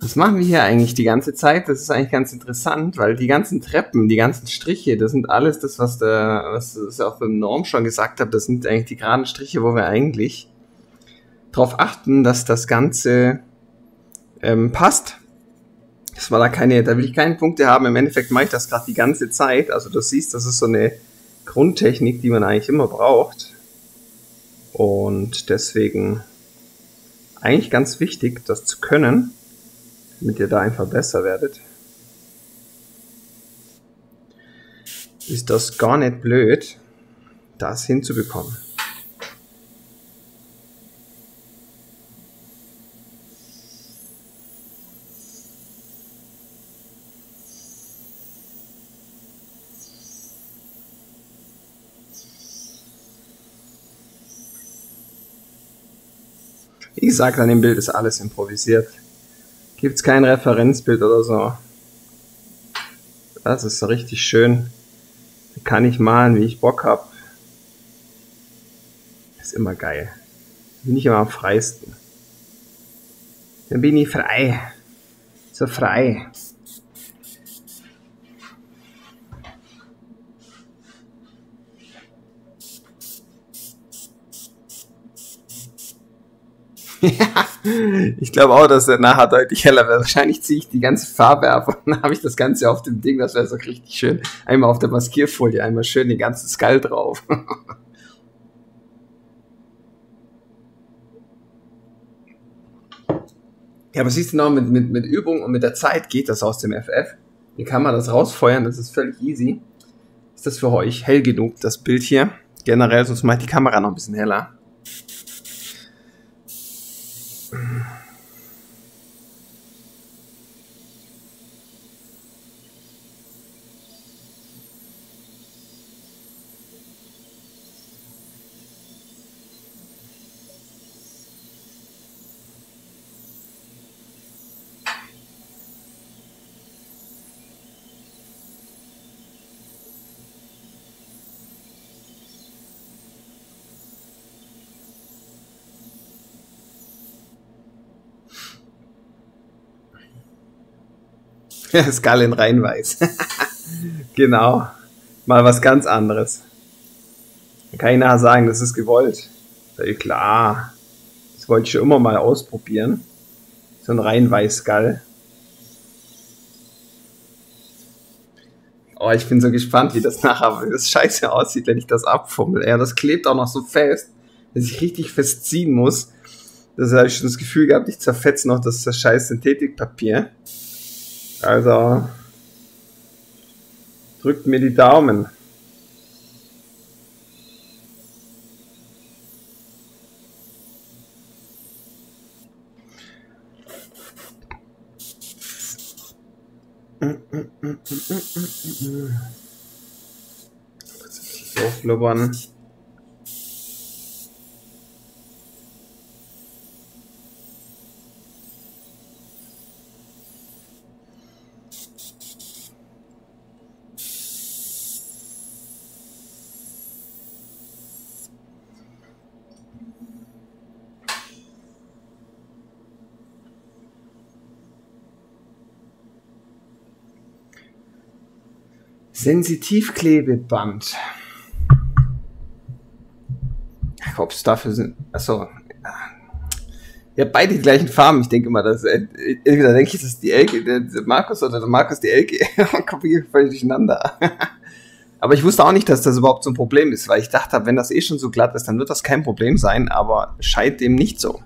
Was machen wir hier eigentlich die ganze Zeit? Das ist eigentlich ganz interessant, weil die ganzen Treppen, die ganzen Striche, das sind alles das, was ich auch beim Norm schon gesagt habe, das sind eigentlich die geraden Striche, wo wir eigentlich darauf achten, dass das Ganze passt. Dass man da will ich keine Punkte haben. Im Endeffekt mache ich das gerade die ganze Zeit. Also du siehst, das ist so eine Grundtechnik, die man eigentlich immer braucht. Und deswegen eigentlich ganz wichtig, das zu können, damit ihr da einfach besser werdet. Ist das gar nicht blöd, das hinzubekommen. Wie gesagt, an dem Bild ist alles improvisiert. Gibt es kein Referenzbild oder so. Das ist so richtig schön. Da kann ich malen, wie ich Bock habe. Ist immer geil. Bin ich immer am freisten. Dann bin ich frei. So frei. Ja, ich glaube auch, dass er nachher deutlich heller wird. Wahrscheinlich ziehe ich die ganze Farbe ab und dann habe ich das Ganze auf dem Ding. Das wäre so richtig schön. Einmal auf der Maskierfolie, einmal schön den ganzen Skull drauf. Ja, aber siehst du noch, mit Übung und mit der Zeit geht das aus dem FF. Hier kann man das rausfeuern, das ist völlig easy. Ist das für euch hell genug, das Bild hier? Generell, sonst mache ich die Kamera noch ein bisschen heller. Skull in Reinweiß. Genau. Mal was ganz anderes. Dann kann ich nachher sagen, das ist gewollt. Ja, klar. Das wollte ich schon immer mal ausprobieren. So ein Reinweiß-Skull. Oh, ich bin so gespannt, wie das nachher, wie das scheiße aussieht, wenn ich das abfummel. Ja, das klebt auch noch so fest, dass ich richtig festziehen muss. Das habe ich schon das Gefühl gehabt, ich zerfetze noch das scheiß Synthetikpapier. Also, drückt mir die Daumen. Aufblubbern. Sensitivklebeband. Ob es dafür sind. Achso. Ja, beide die gleichen Farben. Ich denke immer, entweder denke ich, das ist die Elke, der Markus oder der Markus die Elke. Und komme völlig durcheinander. Aber ich wusste auch nicht, dass das überhaupt so ein Problem ist, weil ich dachte, wenn das eh schon so glatt ist, dann wird das kein Problem sein, aber scheint dem nicht so.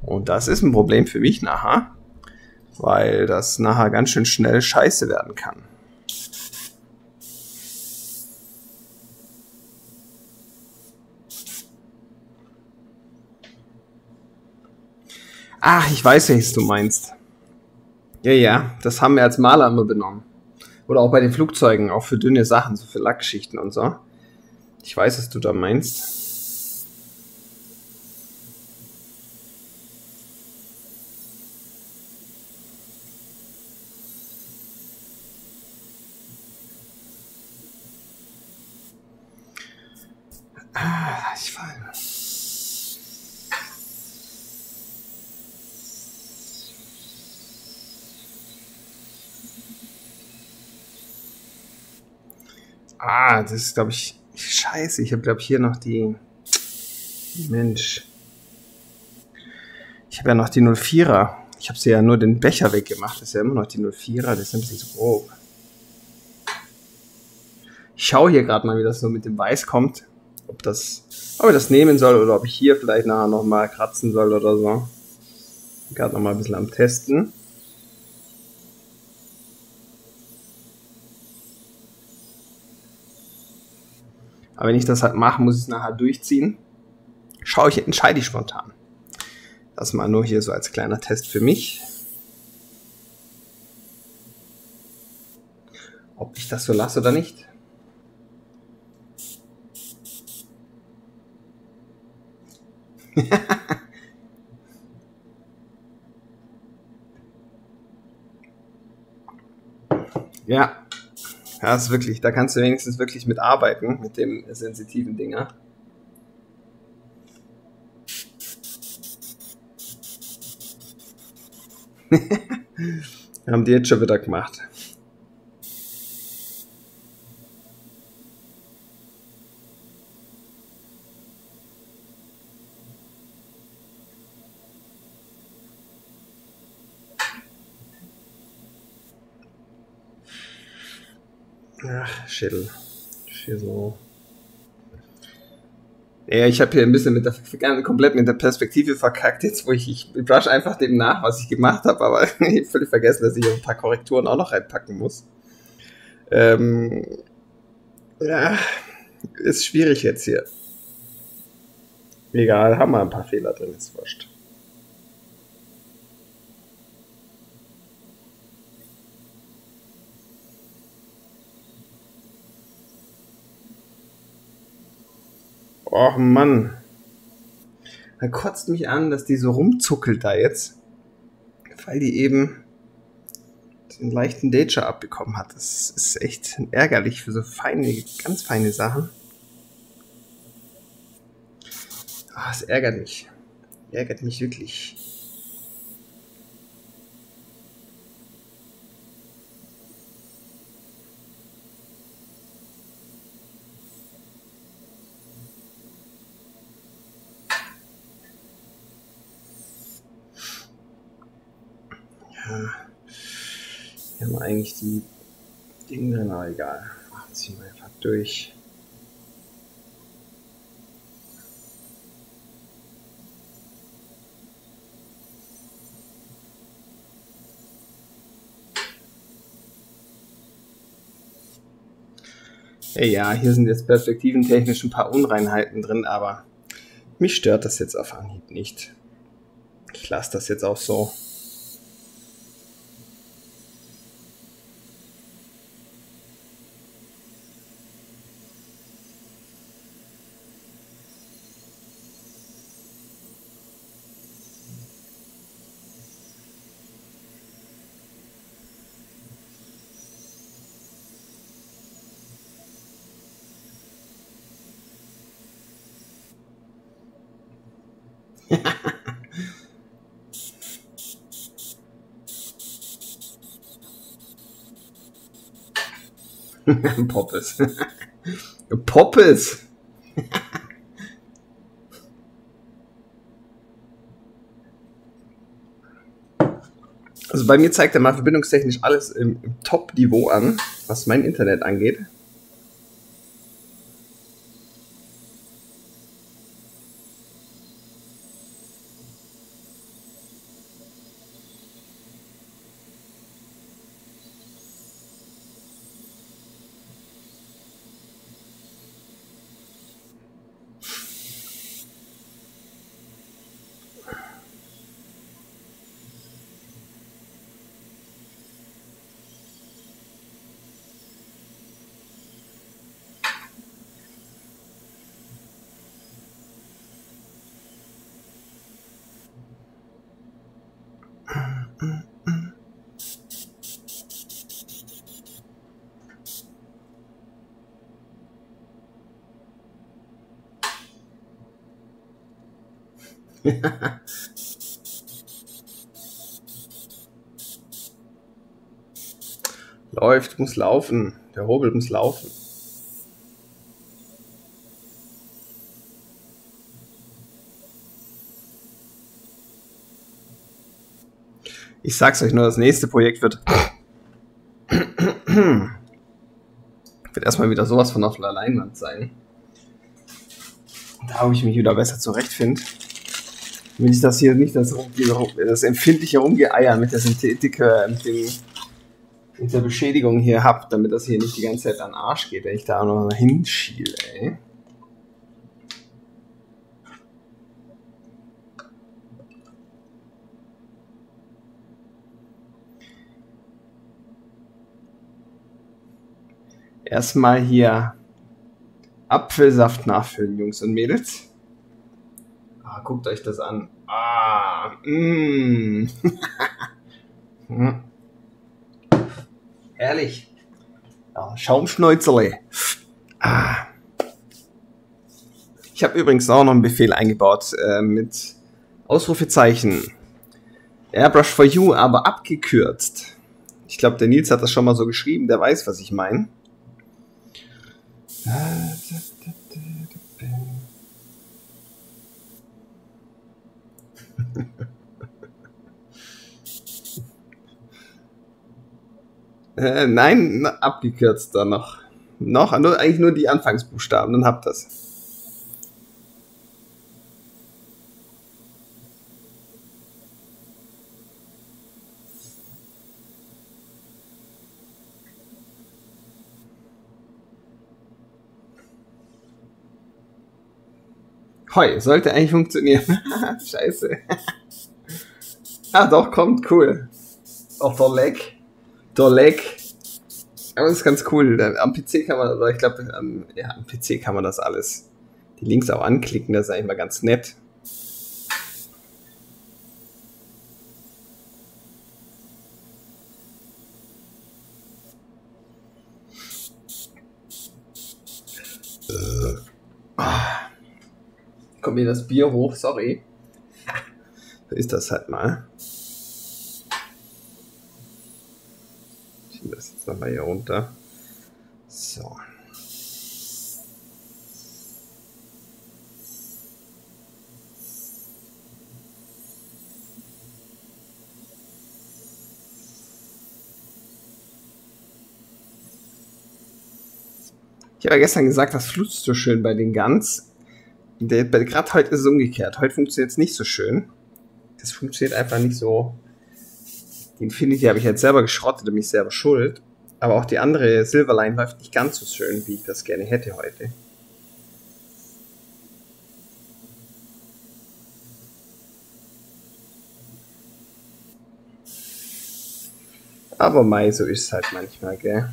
Und das ist ein Problem für mich nachher, weil das nachher ganz schön schnell scheiße werden kann. Ach, ich weiß, welches du meinst. Ja, das haben wir als Maler immer benommen. Oder auch bei den Flugzeugen, auch für dünne Sachen, so für Lackschichten und so. Ich weiß, was du da meinst. Ich weiß. Das ist, glaube ich, scheiße. Ich habe, glaube ich, hier noch die... Mensch. Ich habe ja noch die 04er. Ich habe sie ja nur den Becher weggemacht. Das ist ja immer noch die 04er. Das ist ein bisschen zu grob. Ich schaue hier gerade mal, wie das so mit dem Weiß kommt. Ob ich das nehmen soll oder ob ich hier vielleicht nachher nochmal kratzen soll oder so. Gerade nochmal ein bisschen am Testen. Aber wenn ich das halt mache, muss ich es nachher durchziehen. Entscheide ich spontan. Das mal nur hier so als kleiner Test für mich. Ob ich das so lasse oder nicht. Ja, das ist wirklich, da kannst du wenigstens wirklich mit arbeiten, mit dem sensitiven Dinger. Haben die jetzt schon wieder gemacht. Ach, Schädel. So. Ja, ich habe hier ein bisschen komplett mit der Perspektive verkackt, jetzt wo ich brush einfach dem nach, was ich gemacht habe, aber ich habe völlig vergessen, dass ich ein paar Korrekturen auch noch reinpacken muss. Ja, ist schwierig jetzt hier. Egal, haben wir ein paar Fehler drin, ist wurscht. Och Mann. Da kotzt mich an, dass die so rumzuckelt da jetzt. Weil die eben den leichten Danger abbekommen hat. Das ist echt ärgerlich für so feine, ganz feine Sachen. Es ärgert mich. Ärgert mich wirklich. Ja. Hier haben wir eigentlich die Ding drin, aber egal. Ziehen wir einfach durch. Hey, ja, hier sind jetzt perspektiventechnisch ein paar Unreinheiten drin, aber mich stört das jetzt auf Anhieb nicht. Ich lasse das jetzt auch so. Poppes. Poppes! Also bei mir zeigt er mal verbindungstechnisch alles im Top-Niveau an, was mein Internet angeht. Läuft, muss laufen. Der Hobel muss laufen. Ich sag's euch nur, das nächste Projekt wird erstmal wieder sowas von auf der Leinwand sein. Da, wo ich mich wieder besser zurechtfinde. Wenn ich das hier nicht, das empfindliche Rumgeeier mit der Synthetik, mit der Beschädigung hier habe, damit das hier nicht die ganze Zeit an den Arsch geht, wenn ich da auch noch hinschiele, ey. Erstmal hier Apfelsaft nachfüllen, Jungs und Mädels. Ah, guckt euch das an. Herrlich. Ja, Schaumschnäuzerle. Ich habe übrigens auch noch einen Befehl eingebaut mit Ausrufezeichen. Airbrush for You, aber abgekürzt. Ich glaube, der Nils hat das schon mal so geschrieben, der weiß, was ich meine. Nein, abgekürzt dann noch. Eigentlich nur die Anfangsbuchstaben, dann habt das. Hoi, sollte eigentlich funktionieren. Scheiße. Ah, doch, kommt, cool. Auch der Lag. Aber das ist ganz cool. Am PC kann man, oder ich glaube, am PC kann man das alles. Die Links auch anklicken, das ist eigentlich mal ganz nett. Kommt mir das Bier hoch, sorry. So ist das halt mal. Ich nehme das jetzt nochmal hier runter. So. Ich habe ja gestern gesagt, das flutscht so schön bei den Guns. Gerade heute ist es umgekehrt. Heute funktioniert es nicht so schön. Das funktioniert einfach nicht so. Die Infinity habe ich jetzt selber geschrottet und mich selber schuld. Aber auch die andere Silverline läuft nicht ganz so schön, wie ich das gerne hätte heute. Aber Mai, so ist es halt manchmal, gell?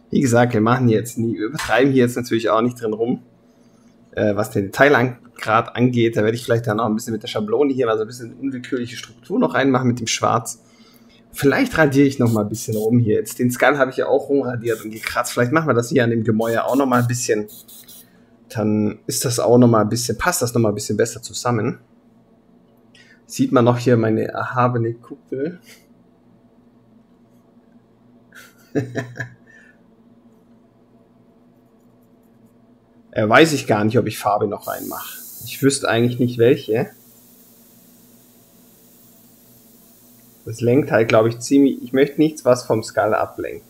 Wie gesagt, wir machen jetzt nie, übertreiben hier jetzt natürlich auch nicht drin rum. Was den Detailgrad angeht, da werde ich vielleicht dann auch ein bisschen mit der Schablone hier mal so ein bisschen unwillkürliche Struktur noch reinmachen mit dem Schwarz. Vielleicht radiere ich noch mal ein bisschen rum hier. Jetzt den Skull habe ich ja auch rumradiert und gekratzt. Vielleicht machen wir das hier an dem Gemäuer auch noch mal ein bisschen. Dann ist das auch noch mal ein bisschen, passt das noch mal ein bisschen besser zusammen. Sieht man noch hier meine erhabene Kuppel. Weiß ich gar nicht, ob ich Farbe noch reinmache. Ich wüsste eigentlich nicht welche. Das lenkt halt, glaube ich, ziemlich... Ich möchte nichts, was vom Skull ablenkt.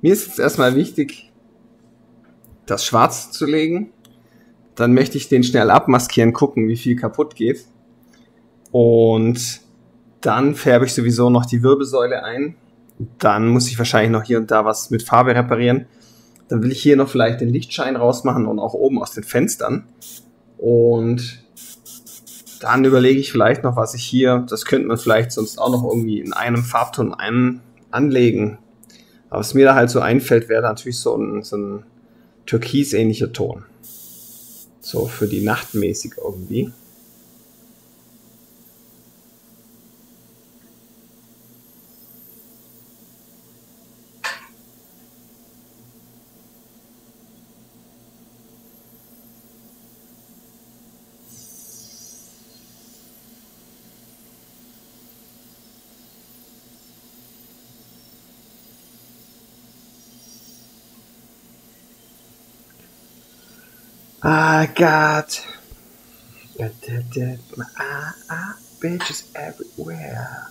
Mir ist jetzt erstmal wichtig, das Schwarz zu legen. Dann möchte ich den schnell abmaskieren, gucken, wie viel kaputt geht. Und dann färbe ich sowieso noch die Wirbelsäule ein. Dann muss ich wahrscheinlich noch hier und da was mit Farbe reparieren. Dann will ich hier noch vielleicht den Lichtschein rausmachen und auch oben aus den Fenstern. Und dann überlege ich vielleicht noch, was ich hier, das könnte man vielleicht sonst auch noch irgendwie in einem Farbton anlegen. Aber was mir da halt so einfällt, wäre natürlich so ein türkisähnlicher Ton. So für die Nacht mäßig irgendwie. I got bitches everywhere.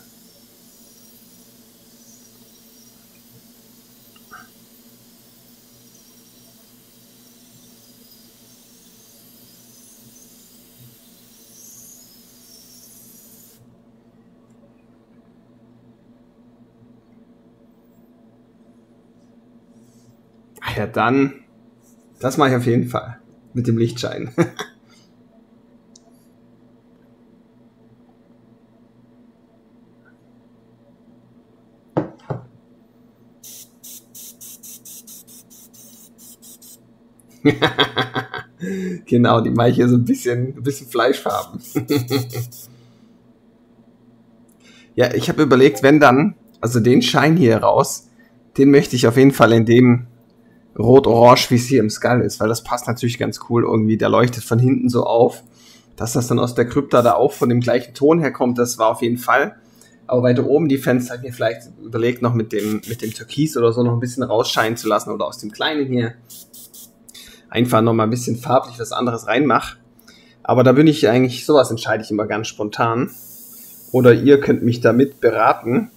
Ach ja, dann, das mache ich auf jeden Fall. Mit dem Lichtschein. Genau, die mache ich hier so ein bisschen Fleischfarben. Ja, ich habe überlegt, wenn dann, also den Schein hier raus, den möchte ich auf jeden Fall in dem Rot-Orange, wie es hier im Skull ist, weil das passt natürlich ganz cool irgendwie. Der leuchtet von hinten so auf, dass das dann aus der Krypta da auch von dem gleichen Ton herkommt, das war auf jeden Fall. Aber weiter oben die Fenster habe ich mir vielleicht überlegt, noch mit dem Türkis oder so noch ein bisschen rausscheinen zu lassen oder aus dem Kleinen hier einfach noch mal ein bisschen farblich was anderes reinmache. Aber da bin ich eigentlich, sowas entscheide ich immer ganz spontan. Oder ihr könnt mich damit beraten.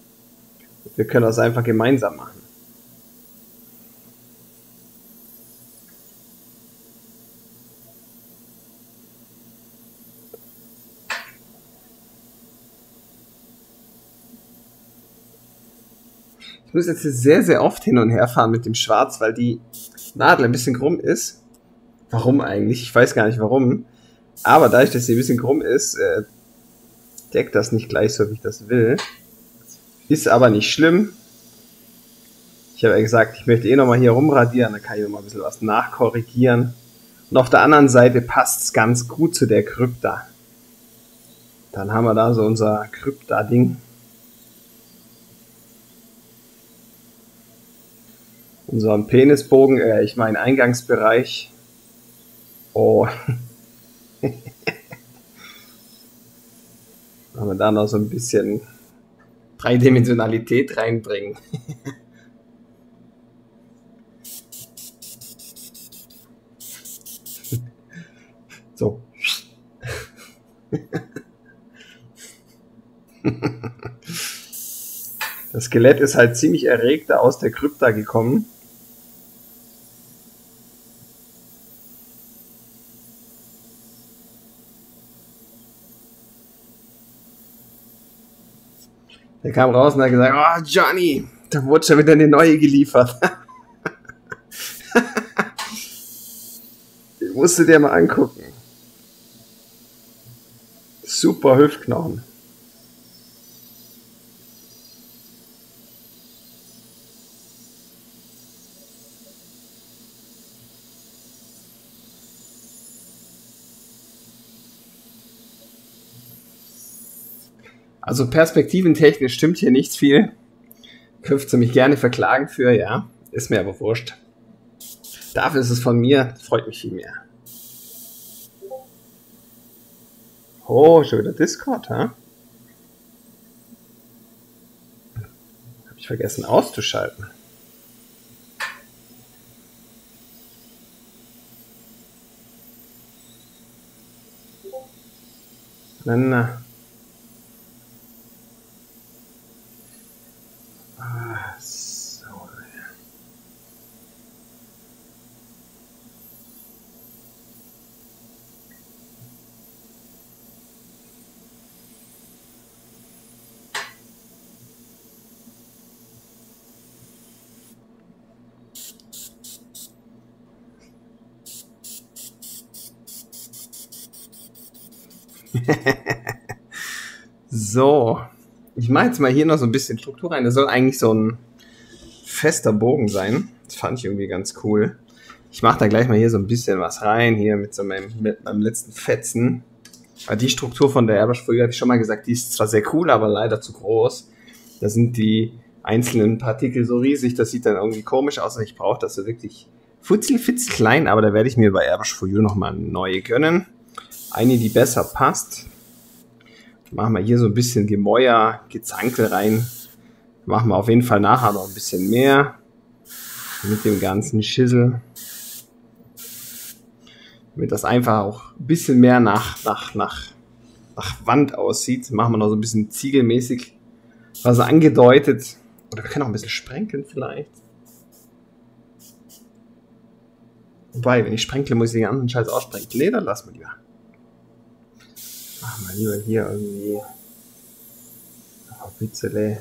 Wir können das einfach gemeinsam machen. Ich muss jetzt sehr, sehr oft hin und her fahren mit dem Schwarz, weil die Nadel ein bisschen krumm ist. Warum eigentlich? Ich weiß gar nicht warum. Aber dadurch, dass sie ein bisschen krumm ist, deckt das nicht gleich so, wie ich das will. Ist aber nicht schlimm. Ich habe ja gesagt, ich möchte nochmal hier rumradieren, dann kann ich nochmal ein bisschen was nachkorrigieren. Und auf der anderen Seite passt es ganz gut zu der Krypta. Dann haben wir da so unser Krypta-Ding. unseren Penisbogen, ich meine Eingangsbereich. Oh, wenn wir da noch so ein bisschen Dreidimensionalität reinbringen. So. Das Skelett ist halt ziemlich erregt da aus der Krypta gekommen. Der kam raus und hat gesagt, oh Johnny, da wurde schon wieder eine neue geliefert. Den musst du dir mal angucken. Super Hüftknochen. Also perspektiventechnisch stimmt hier nichts viel. Dürft ihr mich gerne verklagen für, ja. Ist mir aber wurscht. Dafür ist es von mir, freut mich viel mehr. Oh, schon wieder Discord, ha? Hab ich vergessen auszuschalten. Na. So. So. Ich mache jetzt mal hier noch so ein bisschen Struktur rein. Das soll eigentlich so ein fester Bogen sein. Das fand ich irgendwie ganz cool. Ich mache da gleich mal hier so ein bisschen was rein, hier mit meinem letzten Fetzen. Aber die Struktur von der Airbrush-Folie, habe ich schon mal gesagt, die ist zwar sehr cool, aber leider zu groß. Da sind die einzelnen Partikel so riesig, das sieht dann irgendwie komisch aus. Ich brauche das so wirklich futzelfitz klein, aber da werde ich mir bei Airbrush-Folie nochmal eine neue gönnen. Eine, die besser passt. Machen wir hier so ein bisschen Gemäuer, Gezankel rein. Machen wir auf jeden Fall nachher noch ein bisschen mehr. Mit dem ganzen Schissel. Damit das einfach auch ein bisschen mehr nach Wand aussieht. Machen wir noch so ein bisschen ziegelmäßig was angedeutet. Oder wir können auch ein bisschen sprenkeln vielleicht. Wobei, wenn ich sprenkle, muss ich den anderen Scheiß aussprenkeln. Nee, dann lassen wir lieber. Machen wir lieber hier irgendwie ein bisschen.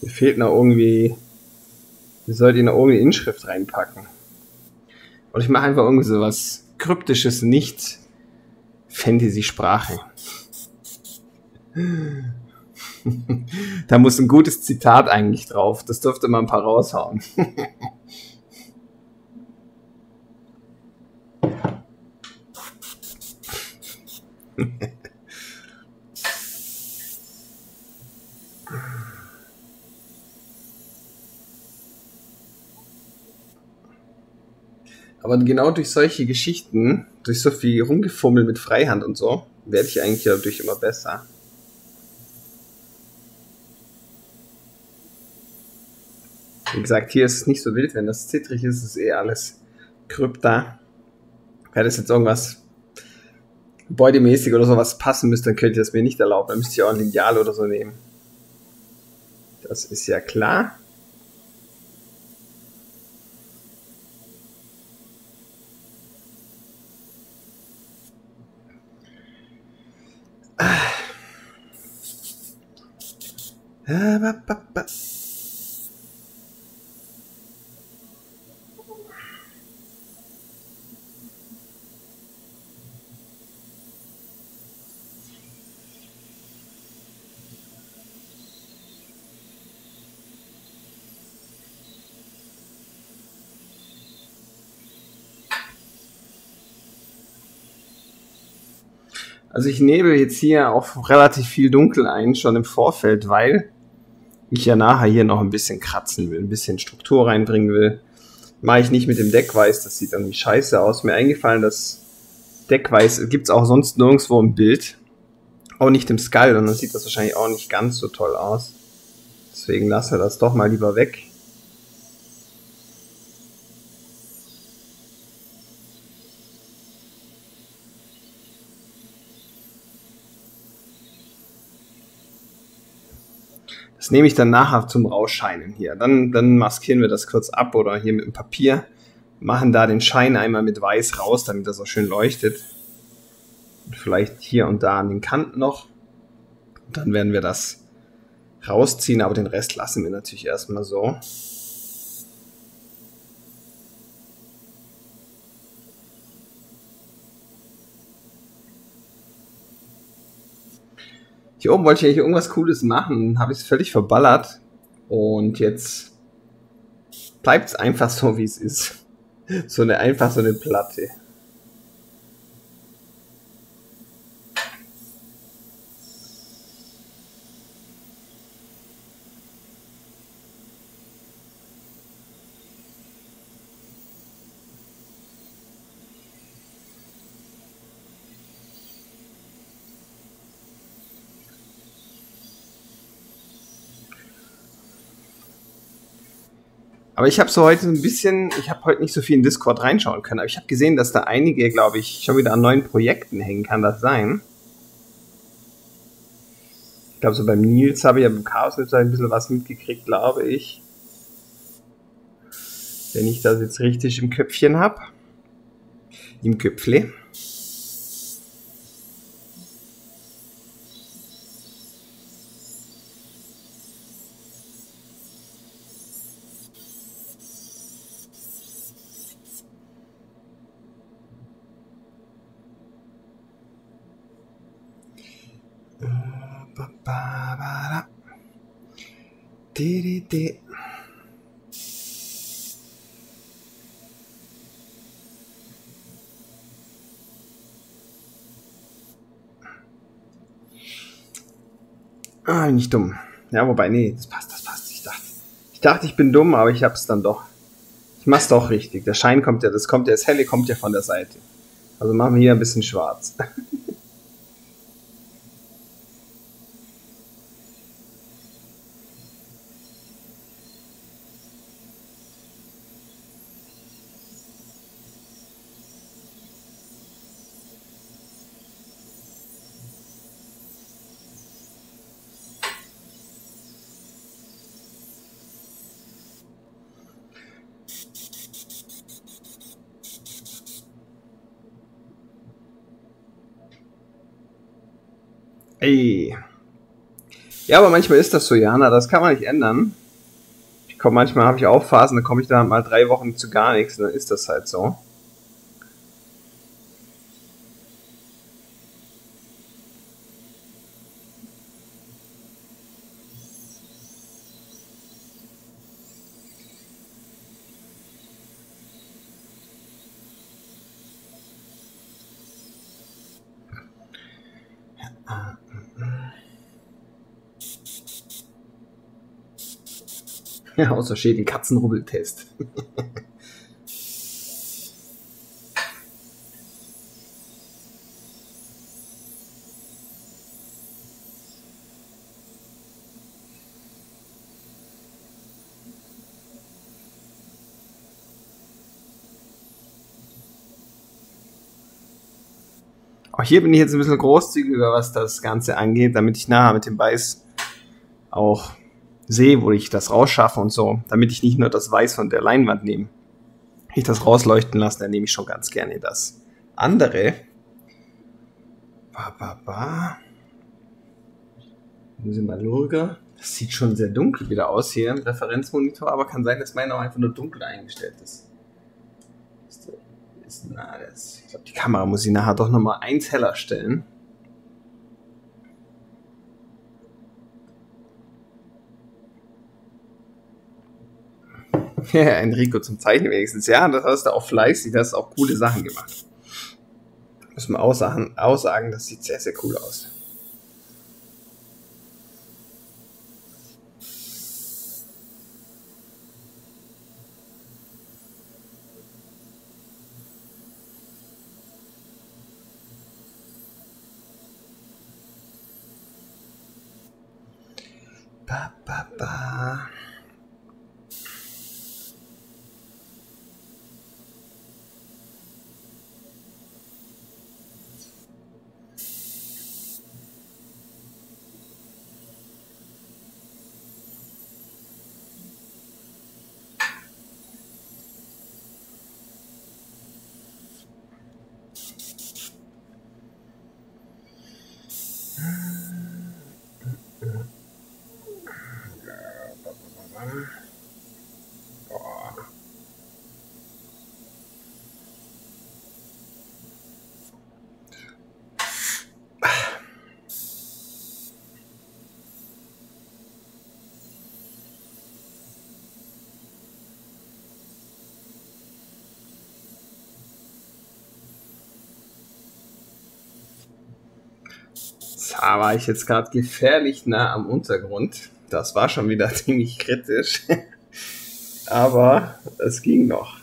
Hier fehlt noch irgendwie. Wir sollten noch irgendwie Inschrift reinpacken. Und ich mache einfach irgendwie so was Kryptisches, nicht Fantasy-Sprache. Da muss ein gutes Zitat eigentlich drauf. Das dürfte man ein paar raushauen. Aber genau durch solche Geschichten, durch so viel Rumgefummel mit Freihand und so, werde ich eigentlich dadurch immer besser. Wie gesagt, hier ist es nicht so wild, wenn das zittrig ist, ist eh alles Krypta. Wäre das jetzt irgendwas gebäudemäßig oder sowas passen müsste, dann könnt ihr das mir nicht erlauben. Dann müsst ihr auch ein Lineal oder so nehmen. Das ist ja klar. Also ich nebel jetzt hier auch relativ viel dunkel ein, schon im Vorfeld, weil ich ja nachher hier noch ein bisschen kratzen will, ein bisschen Struktur reinbringen will. Mache ich nicht mit dem Deckweiß, das sieht irgendwie scheiße aus. Mir eingefallen, das Deckweiß gibt's auch sonst nirgendwo im Bild. Auch nicht im Skull, und dann sieht das wahrscheinlich auch nicht ganz so toll aus. Deswegen lasse das doch mal lieber weg. Das nehme ich dann nachher zum Rausscheinen hier. Dann maskieren wir das kurz ab oder hier mit dem Papier. Machen da den Schein einmal mit Weiß raus, damit das auch schön leuchtet. Und vielleicht hier und da an den Kanten noch. Und dann werden wir das rausziehen, aber den Rest lassen wir natürlich erstmal so. Hier oben wollte ich eigentlich irgendwas Cooles machen, habe ich es völlig verballert. Und jetzt bleibt es einfach so, wie es ist. Einfach so eine Platte. Aber ich habe so heute ein bisschen, ich habe heute nicht so viel in Discord reinschauen können, aber ich habe gesehen, dass da einige, glaube ich, schon wieder an neuen Projekten hängen. Kann das sein? Ich glaube, so beim Nils habe ich ja beim Chaos ein bisschen was mitgekriegt, glaube ich. Wenn ich das jetzt richtig im Köpfchen habe. Im Köpfle. Ah, nicht dumm. Ja, wobei, nee, das passt, das passt. Ich dachte, ich bin dumm, aber ich hab's dann doch. Ich mach's doch richtig. Der Schein kommt ja, das Helle kommt ja von der Seite. Also machen wir hier ein bisschen schwarz. Ey. Ja, aber manchmal ist das so, Jana, das kann man nicht ändern. Manchmal habe ich auch Phasen, da komme ich da mal 3 Wochen zu gar nichts, und dann ist das halt so. Ja, außer steht ein Katzenrubbeltest. Auch hier bin ich jetzt ein bisschen großzügiger, was das Ganze angeht, damit ich nachher mit dem Weiß auch sehe, wo ich das rausschaffe und so. Damit ich nicht nur das Weiß von der Leinwand nehme. Wenn ich das rausleuchten lasse, dann nehme ich schon ganz gerne das andere. Muss ich mal lurger. Das sieht schon sehr dunkel wieder aus hier im Referenzmonitor, aber kann sein, dass meiner auch einfach nur dunkel eingestellt ist. Ich glaube, die Kamera muss ich nachher doch nochmal 1 heller stellen. Ja, Enrico zum Zeichnen wenigstens. Ja, das hast du auch fleißig, das hast auch coole Sachen gemacht. Muss man aussagen, das sieht sehr, sehr cool aus. Ba, ba, ba. Da war ich jetzt gerade gefährlich nah am Untergrund. Das war schon wieder ziemlich kritisch. Aber es ging noch.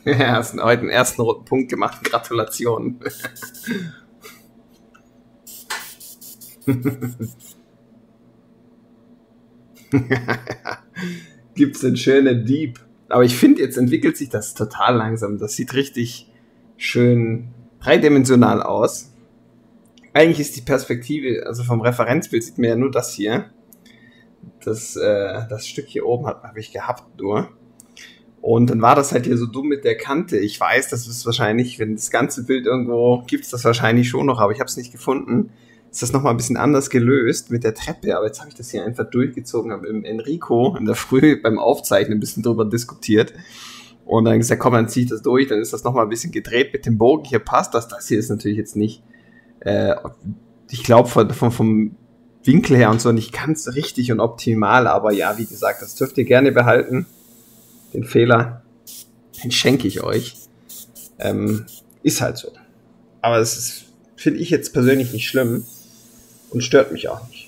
Ja, hast heute den ersten roten Punkt gemacht. Gratulation. Gibt's einen schönen Dieb. Aber ich finde, jetzt entwickelt sich das total langsam. Das sieht richtig schön dreidimensional aus. Eigentlich ist die Perspektive, also vom Referenzbild sieht man ja nur das hier. Das Stück hier oben habe ich gehabt nur. Und dann war das halt hier so dumm mit der Kante. Ich weiß, das ist wahrscheinlich, wenn das ganze Bild irgendwo, gibt's das wahrscheinlich schon noch, aber ich habe es nicht gefunden. Ist das nochmal ein bisschen anders gelöst mit der Treppe, aber jetzt habe ich das hier einfach durchgezogen, habe mit Enrico in der Früh beim Aufzeichnen ein bisschen drüber diskutiert. Und dann gesagt, komm, dann zieh ich das durch, dann ist das nochmal ein bisschen gedreht mit dem Bogen. Hier passt das. Das hier ist natürlich jetzt nicht, ich glaube, vom Winkel her und so nicht ganz richtig und optimal, aber ja, wie gesagt, das dürft ihr gerne behalten. Den Fehler, den schenke ich euch. Ist halt so. Aber das ist, finde ich jetzt persönlich nicht schlimm und stört mich auch nicht.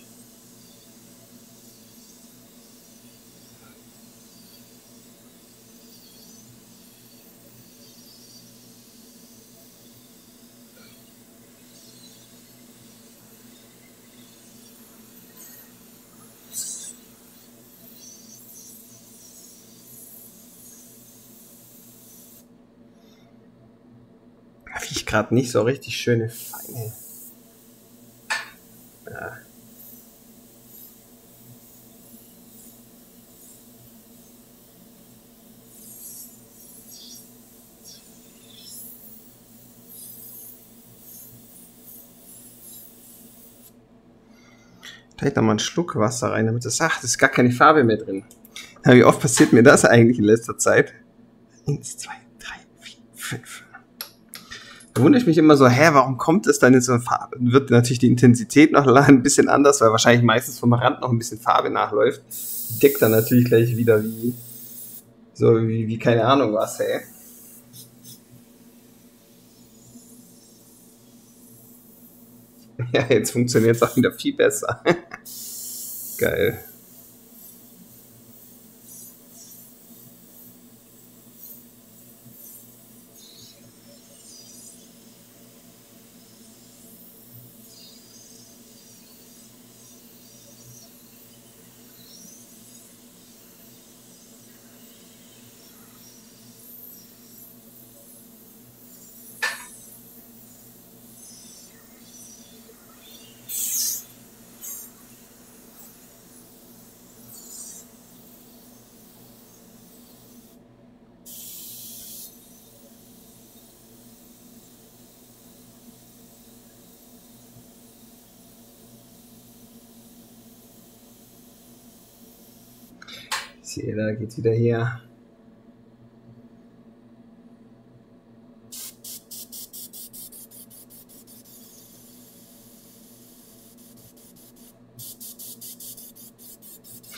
Habe ich gerade nicht so richtig schöne feine. Ja. Vielleicht nochmal einen Schluck Wasser rein, damit das, das ist gar keine Farbe mehr drin. Ja, wie oft passiert mir das eigentlich in letzter Zeit? 1, 2, 3, 4, 5. Da wundere ich mich immer so, warum kommt es dann in so eine Farbe? Wird natürlich die Intensität noch ein bisschen anders, weil wahrscheinlich meistens vom Rand noch ein bisschen Farbe nachläuft. Deckt dann natürlich gleich wieder wie keine Ahnung was, Ja, jetzt funktioniert es auch wieder viel besser. Geil. sehe, da geht's wieder hier.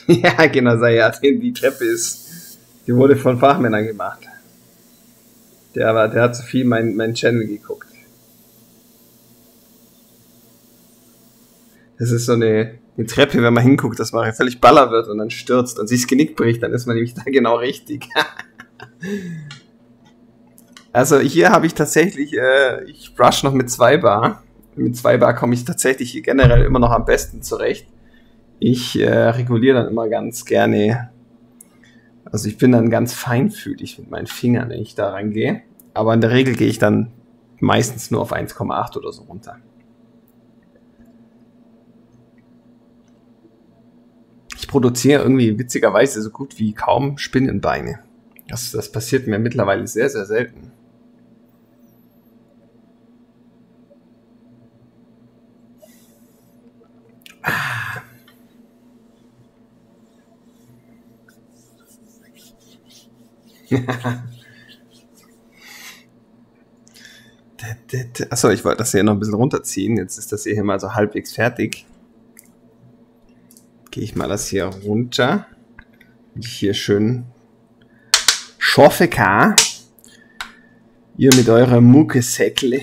Ja, genau, die Treppe die wurde von Fachmännern gemacht. Der hat zu viel mein Channel geguckt. Das ist so eine Treppe, wenn man hinguckt, dass man völlig baller wird und dann stürzt und sich das Genick bricht, dann ist man nämlich da genau richtig. Also hier habe ich tatsächlich, ich brush noch mit 2 Bar. Mit 2 Bar komme ich tatsächlich generell immer noch am besten zurecht. Ich reguliere dann immer ganz gerne, also ich bin dann ganz feinfühlig mit meinen Fingern, wenn ich da rangehe. Aber in der Regel gehe ich dann meistens nur auf 1,8 oder so runter. Ich produziere irgendwie witzigerweise so gut wie kaum Spinnenbeine. Das passiert mir mittlerweile sehr, sehr selten. Achso, ich wollte das hier noch ein bisschen runterziehen. Jetzt ist das hier mal so halbwegs fertig. Gehe ich mal das hier runter. Ich hier schön schaffe kann. Ihr mit eurer Muckesäckle.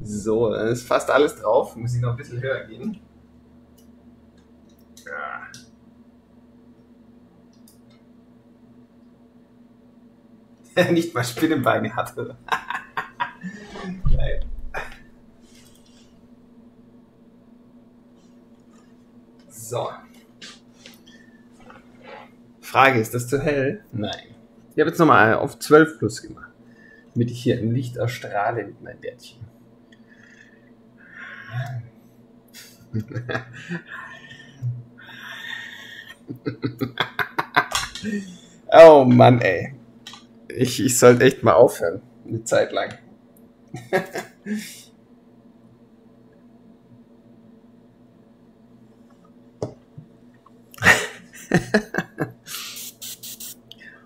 So, dann ist fast alles drauf. Muss ich noch ein bisschen höher gehen. Ja. Nicht mal Spinnenbeine hatte. Geil. So. Frage, ist das zu hell? Nein. Ich habe jetzt nochmal auf 12 plus gemacht. Damit ich hier im Licht erstrahle mit meinem Bärtchen. Oh Mann, ey. Ich sollte echt mal aufhören. Eine Zeit lang.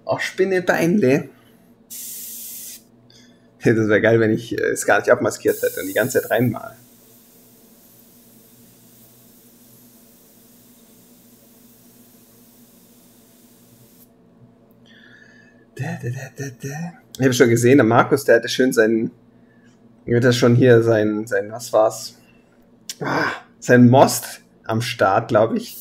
Auch Spinnebeinle. Das wäre geil, wenn ich es gar nicht abmaskiert hätte und die ganze Zeit reinmal. Ich habe schon gesehen, der Markus, der hatte schön sein, was war's? Sein Most am Start, glaube ich.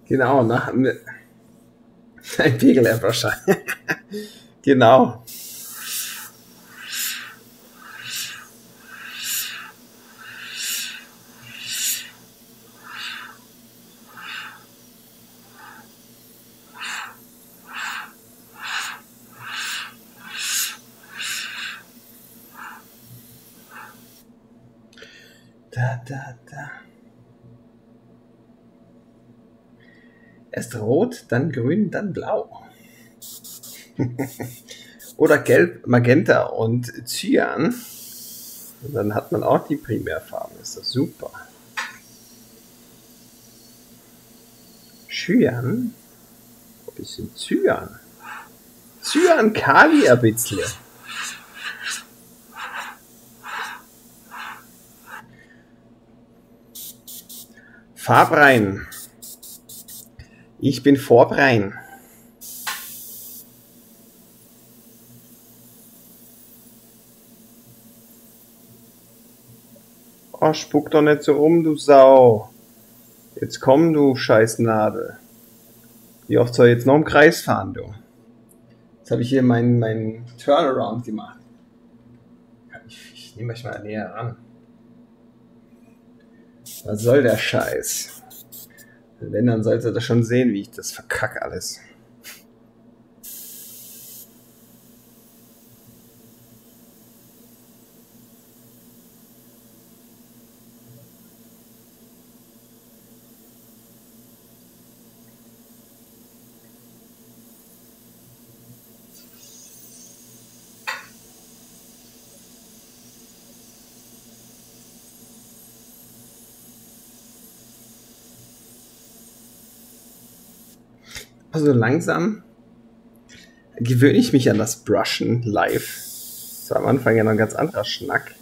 Genau, ein Pegel-Airbrush. Genau. Da. Erst rot, dann grün, dann blau. Oder gelb, magenta und Cyan. Und dann hat man auch die Primärfarben. Ist das super. Cyan. Ein bisschen Cyan. Cyan Kali ein bisschen. Farbrein. Ich bin vorbrein. Oh, spuck doch nicht so rum, du Sau. Jetzt komm, du Scheißnadel. Wie oft soll ich jetzt noch im Kreis fahren, du? Jetzt habe ich hier meinen Turnaround gemacht. Ich nehme euch mal näher ran. Was soll der Scheiß? Wenn, dann sollte das schon sehen, wie ich das verkacke alles. Also langsam gewöhne ich mich an das Brushen live. Das war am Anfang ja noch ein ganz anderer Schnack.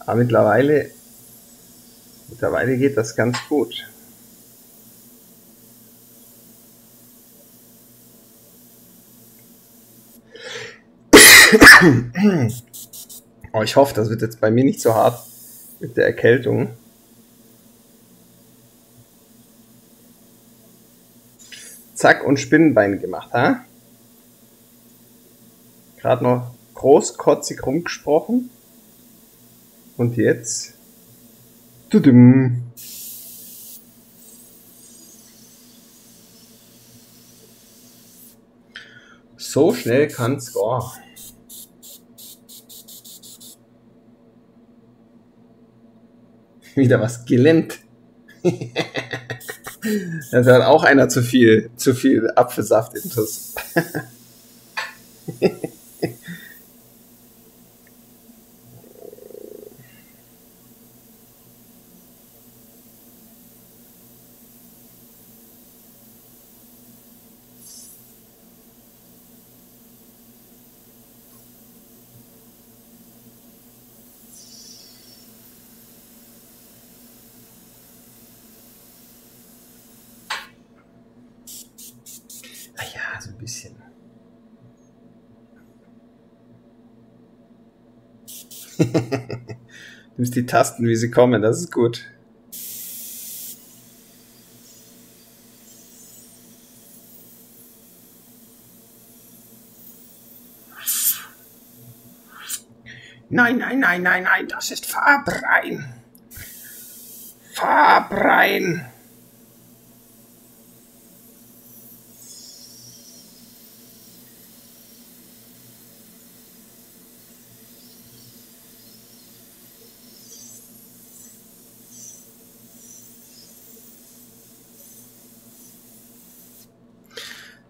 Aber mittlerweile geht das ganz gut. Oh, ich hoffe, das wird jetzt bei mir nicht so hart mit der Erkältung. Zack und Spinnenbein gemacht, ha? Gerade noch großkotzig rumgesprochen. Und jetzt. Tudum. So schnell kann's gehen. Wieder was gelernt. Das hat auch einer zu viel Apfelsaft intus. Ja, so ein bisschen. Du nimmst die Tasten, wie sie kommen, das ist gut. Nein, nein, nein, nein, nein, das ist Farbrein. Farbrein.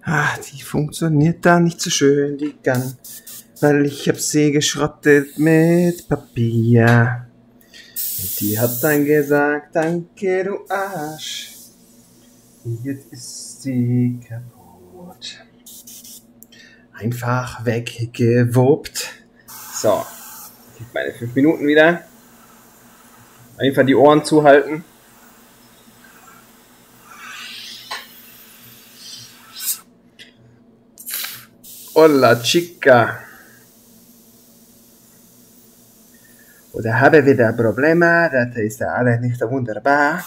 Ah, die funktioniert da nicht so schön, die Gun, weil ich hab sie geschrottet mit Papier. Und die hat dann gesagt, danke du Arsch, jetzt ist sie kaputt. Einfach weggewuppt. So, meine 5 Minuten wieder. Einfach die Ohren zuhalten. Hola chica. Oder habe wieder Probleme, das ist ja alles nicht so wunderbar.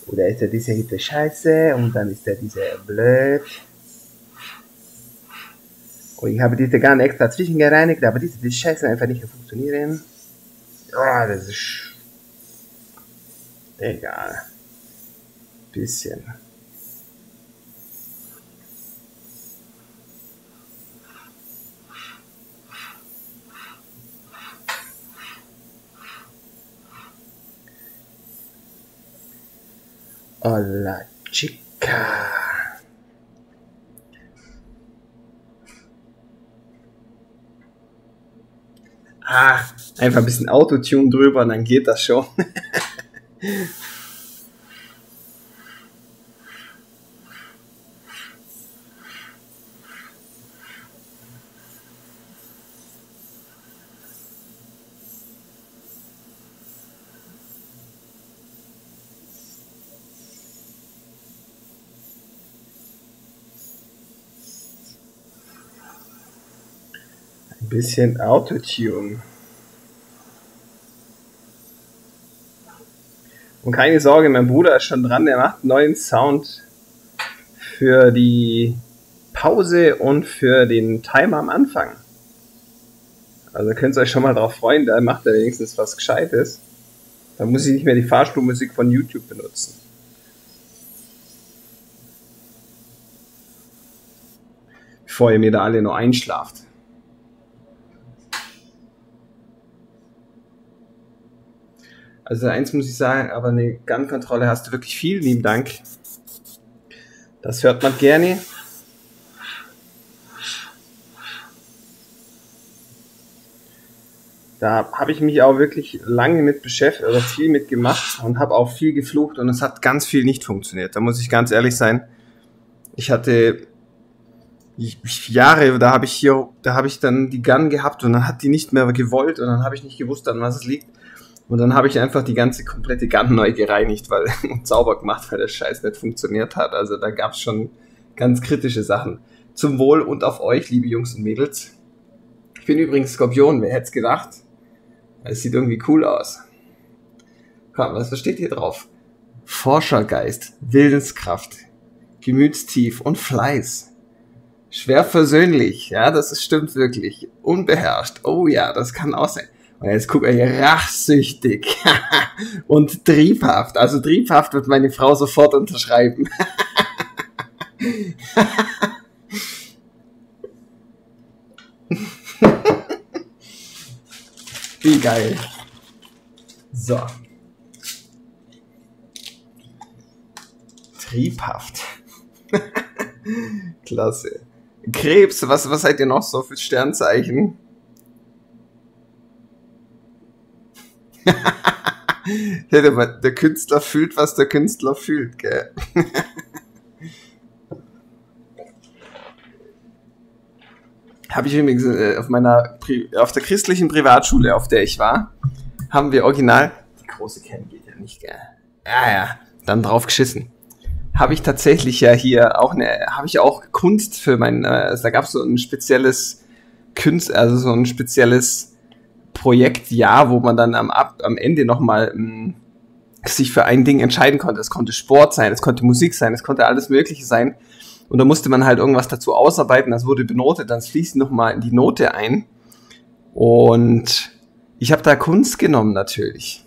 Oder ist ja diese Hitte scheiße und dann ist ja diese blöd. Und ich habe diese gar nicht extra zwischengereinigt, aber diese Scheiße einfach nicht funktionieren. Oh, das ist egal. Bisschen. Hola chica. Ah, einfach ein bisschen Autotune drüber und dann geht das schon. Ein bisschen Autotune. Und keine Sorge, mein Bruder ist schon dran, der macht einen neuen Sound für die Pause und für den Timer am Anfang. Also könnt ihr euch schon mal drauf freuen, da macht er wenigstens was Gescheites. Da muss ich nicht mehr die Fahrstuhlmusik von YouTube benutzen. Bevor ihr mir da alle nur einschlaft. Also eins muss ich sagen, aber eine Gun-Kontrolle hast du wirklich. Vielen lieben Dank. Das hört man gerne. Da habe ich mich auch wirklich lange mit beschäftigt oder viel mit gemacht und habe auch viel geflucht und es hat ganz viel nicht funktioniert. Da muss ich ganz ehrlich sein. Ich hatte Jahre, da habe ich dann die Gun gehabt und dann hat die nicht mehr gewollt und dann habe ich nicht gewusst, an was es liegt. Und dann habe ich einfach die ganze komplette Gun neu gereinigt und sauber gemacht, weil der Scheiß nicht funktioniert hat. Also da gab es schon ganz kritische Sachen. Zum Wohl und auf euch, liebe Jungs und Mädels. Ich bin übrigens Skorpion, wer hätte es gedacht? Es sieht irgendwie cool aus. Komm, was steht hier drauf? Forschergeist, Willenskraft, Gemütstief und Fleiß. Schwer versöhnlich, ja, stimmt wirklich. Unbeherrscht, oh ja, das kann auch sein. Und jetzt guck mal hier, rachsüchtig und triebhaft. Also triebhaft wird meine Frau sofort unterschreiben. Wie geil. So. Triebhaft. Klasse. Krebs, was seid ihr noch so für Sternzeichen? Ja, der Künstler fühlt, was der Künstler fühlt, gell? Habe ich übrigens auf der christlichen Privatschule, auf der ich war, haben wir original, die große Cam geht ja nicht, gell? Ja, dann drauf geschissen. Habe ich tatsächlich ja hier auch habe ich auch Kunst für da gab es so ein spezielles so ein spezielles Projektjahr, wo man dann am Ende nochmal sich für ein Ding entscheiden konnte. Es konnte Sport sein, es konnte Musik sein, es konnte alles Mögliche sein. Und da musste man halt irgendwas dazu ausarbeiten, das wurde benotet, dann fließt nochmal in die Note ein. Und ich habe da Kunst genommen natürlich.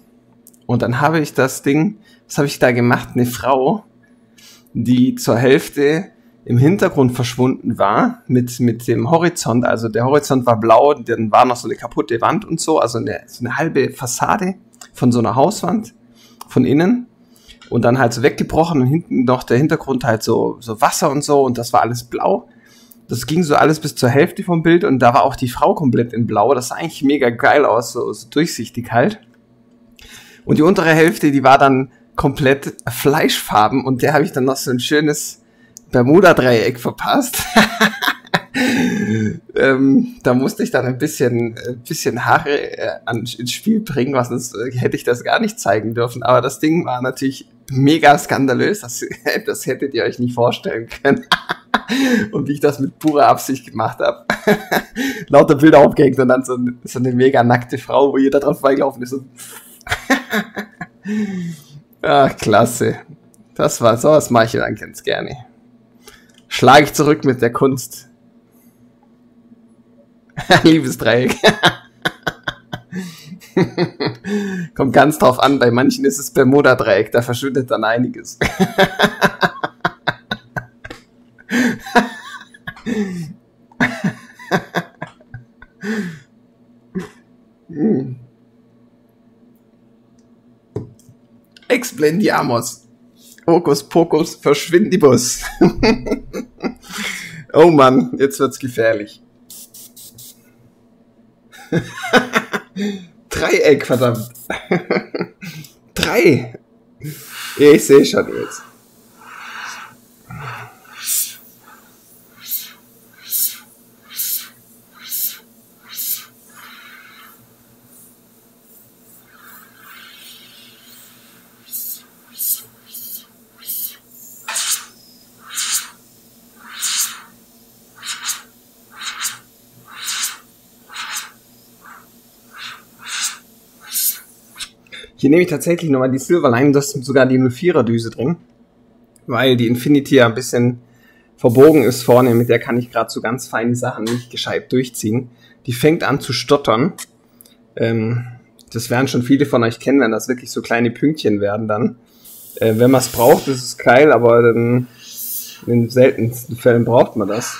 Und dann habe ich was habe ich da gemacht? Eine Frau, die zur Hälfte im Hintergrund verschwunden war mit dem Horizont. Also der Horizont war blau, dann war noch so eine kaputte Wand und so, also so eine halbe Fassade von so einer Hauswand von innen. Und dann halt so weggebrochen und hinten noch der Hintergrund halt so Wasser und so und das war alles blau. Das ging so alles bis zur Hälfte vom Bild und da war auch die Frau komplett in blau. Das sah eigentlich mega geil aus, so durchsichtig halt. Und die untere Hälfte, die war dann komplett fleischfarben und der habe ich dann noch so ein schönes Bermuda-Dreieck verpasst. Da musste ich dann ein bisschen Haare ins Spiel bringen, was sonst hätte ich das gar nicht zeigen dürfen. Aber das Ding war natürlich mega skandalös. Das hättet ihr euch nicht vorstellen können. Und wie ich das mit purer Absicht gemacht habe. Lauter Bilder aufgehängt und dann so eine mega nackte Frau, wo jeder drauf vorbeigelaufen ist. Ach, klasse. Sowas mache ich dann ganz gerne. Schlage ich zurück mit der Kunst. Liebesdreieck. Kommt ganz drauf an, bei manchen ist es Bermuda-Dreieck, da verschwindet dann einiges. Explendiamos. Hokus Pokus, verschwindibus. Oh Mann, jetzt wird's gefährlich. Dreieck, verdammt. 3. Ich sehe schon jetzt. Hier nehme ich tatsächlich nochmal die Silverline, da ist sogar die 04er Düse drin, weil die Infinity ja ein bisschen verbogen ist vorne, mit der kann ich gerade so ganz feine Sachen nicht gescheit durchziehen. Die fängt an zu stottern. Das werden schon viele von euch kennen, wenn das wirklich so kleine Pünktchen werden dann. Wenn man es braucht, ist es geil, aber dann in den seltensten Fällen braucht man das.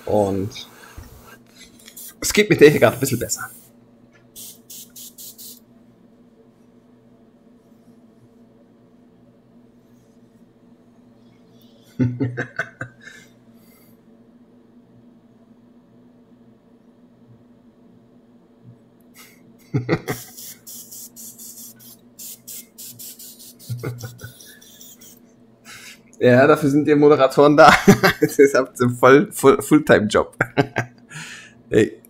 Und es geht mit der hier gerade ein bisschen besser. Ja, dafür sind die Moderatoren da. Das ist ein Fulltime-Job.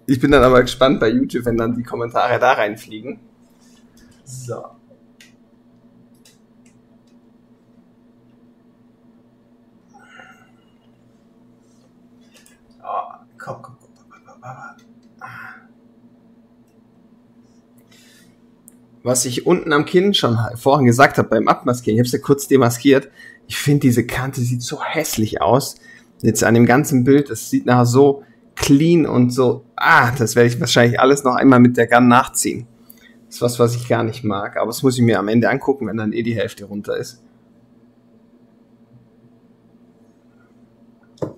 Ich bin dann aber gespannt bei YouTube, wenn dann die Kommentare da reinfliegen. So. Oh, komm. Was ich unten am Kinn schon vorhin gesagt habe beim Abmaskieren, ich habe es ja kurz demaskiert, ich finde diese Kante sieht so hässlich aus. Jetzt an dem ganzen Bild, das sieht nachher so clean und so, das werde ich wahrscheinlich alles noch einmal mit der Gun nachziehen. Das ist was ich gar nicht mag, aber das muss ich mir am Ende angucken, wenn dann die Hälfte runter ist.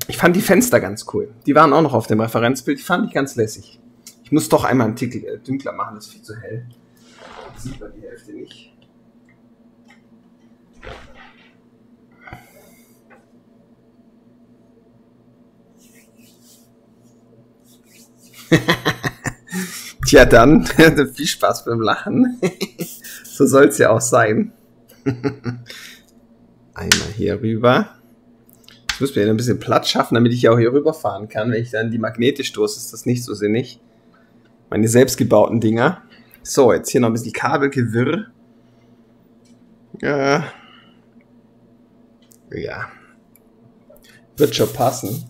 Ich fand die Fenster ganz cool. Die waren auch noch auf dem Referenzbild, die fand ich ganz lässig. Ich muss doch einmal einen Tick dünkler machen, das ist viel zu hell. Da sieht man die Hälfte nicht. Tja, dann viel Spaß beim Lachen. So soll es ja auch sein. Einmal hier rüber. Ich muss mir ein bisschen Platz schaffen, damit ich auch hier rüberfahren kann. Wenn ich dann die Magnete stoße, ist das nicht so sinnig. Meine selbstgebauten Dinger. So, jetzt hier noch ein bisschen Kabelgewirr. Ja. Wird schon passen.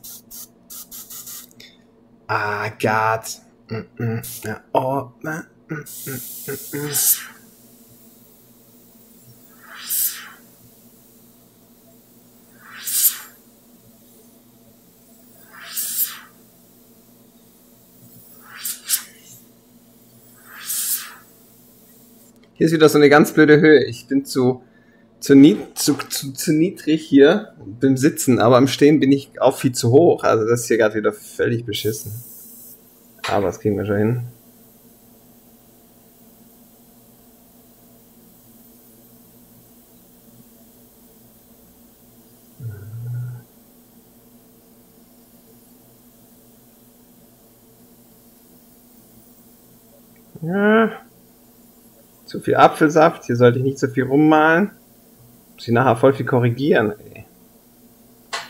Gott. Ja. Oh. Hier ist wieder so eine ganz blöde Höhe. Ich bin zu niedrig hier beim Sitzen, aber im Stehen bin ich auch viel zu hoch. Also das ist hier gerade wieder völlig beschissen. Aber das kriegen wir schon hin. Ja. Zu viel Apfelsaft. Hier sollte ich nicht so viel rummalen. Muss ich nachher voll viel korrigieren. Ey.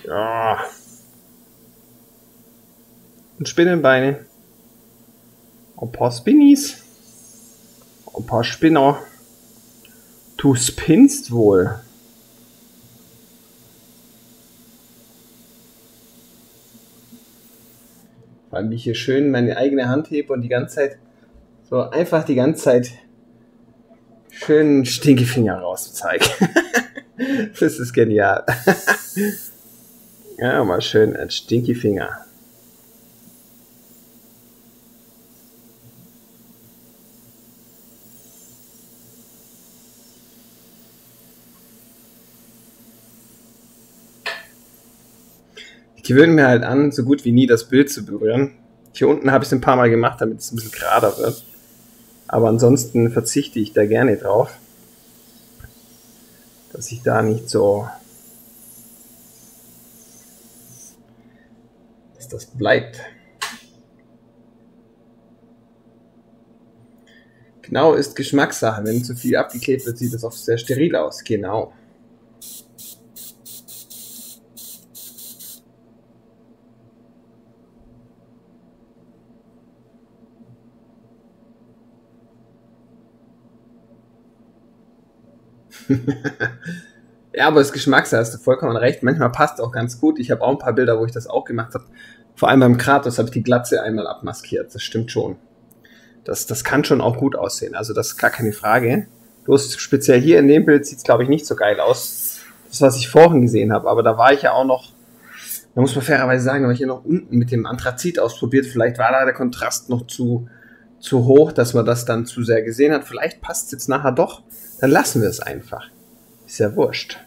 Ja. Und Spinnenbeine. Ein paar Spinnies. Ein paar Spinner. Du spinnst wohl. Vor allem, wie ich hier schön meine eigene Hand hebe und die ganze Zeit so einfach die ganze Zeit schön Stinkefinger raus zeige. Das ist genial. Ja, mal schön ein Stinkefinger. Ich gewöhne mir halt an, so gut wie nie das Bild zu berühren. Hier unten habe ich es ein paar Mal gemacht, damit es ein bisschen gerader wird. Aber ansonsten verzichte ich da gerne drauf, dass ich da nicht so, dass das bleibt. Genau, ist Geschmackssache. Wenn zu viel abgeklebt wird, sieht das oft sehr steril aus. Genau. Ja, aber das Geschmackssache, hast du vollkommen recht. Manchmal passt auch ganz gut. Ich habe auch ein paar Bilder, wo ich das auch gemacht habe. Vor allem beim Kratos habe ich die Glatze einmal abmaskiert. Das stimmt schon. Das kann schon auch gut aussehen. Also das ist gar keine Frage. Bloß speziell hier in dem Bild sieht es, glaube ich, nicht so geil aus. Das, was ich vorhin gesehen habe. Aber da war ich ja auch noch Da muss man fairerweise sagen, habe ich hier noch unten mit dem Anthrazit ausprobiert. Vielleicht war da der Kontrast noch zu hoch, dass man das dann zu sehr gesehen hat. Vielleicht passt es jetzt nachher doch. Dann lassen wir es einfach. Ist ja wurscht.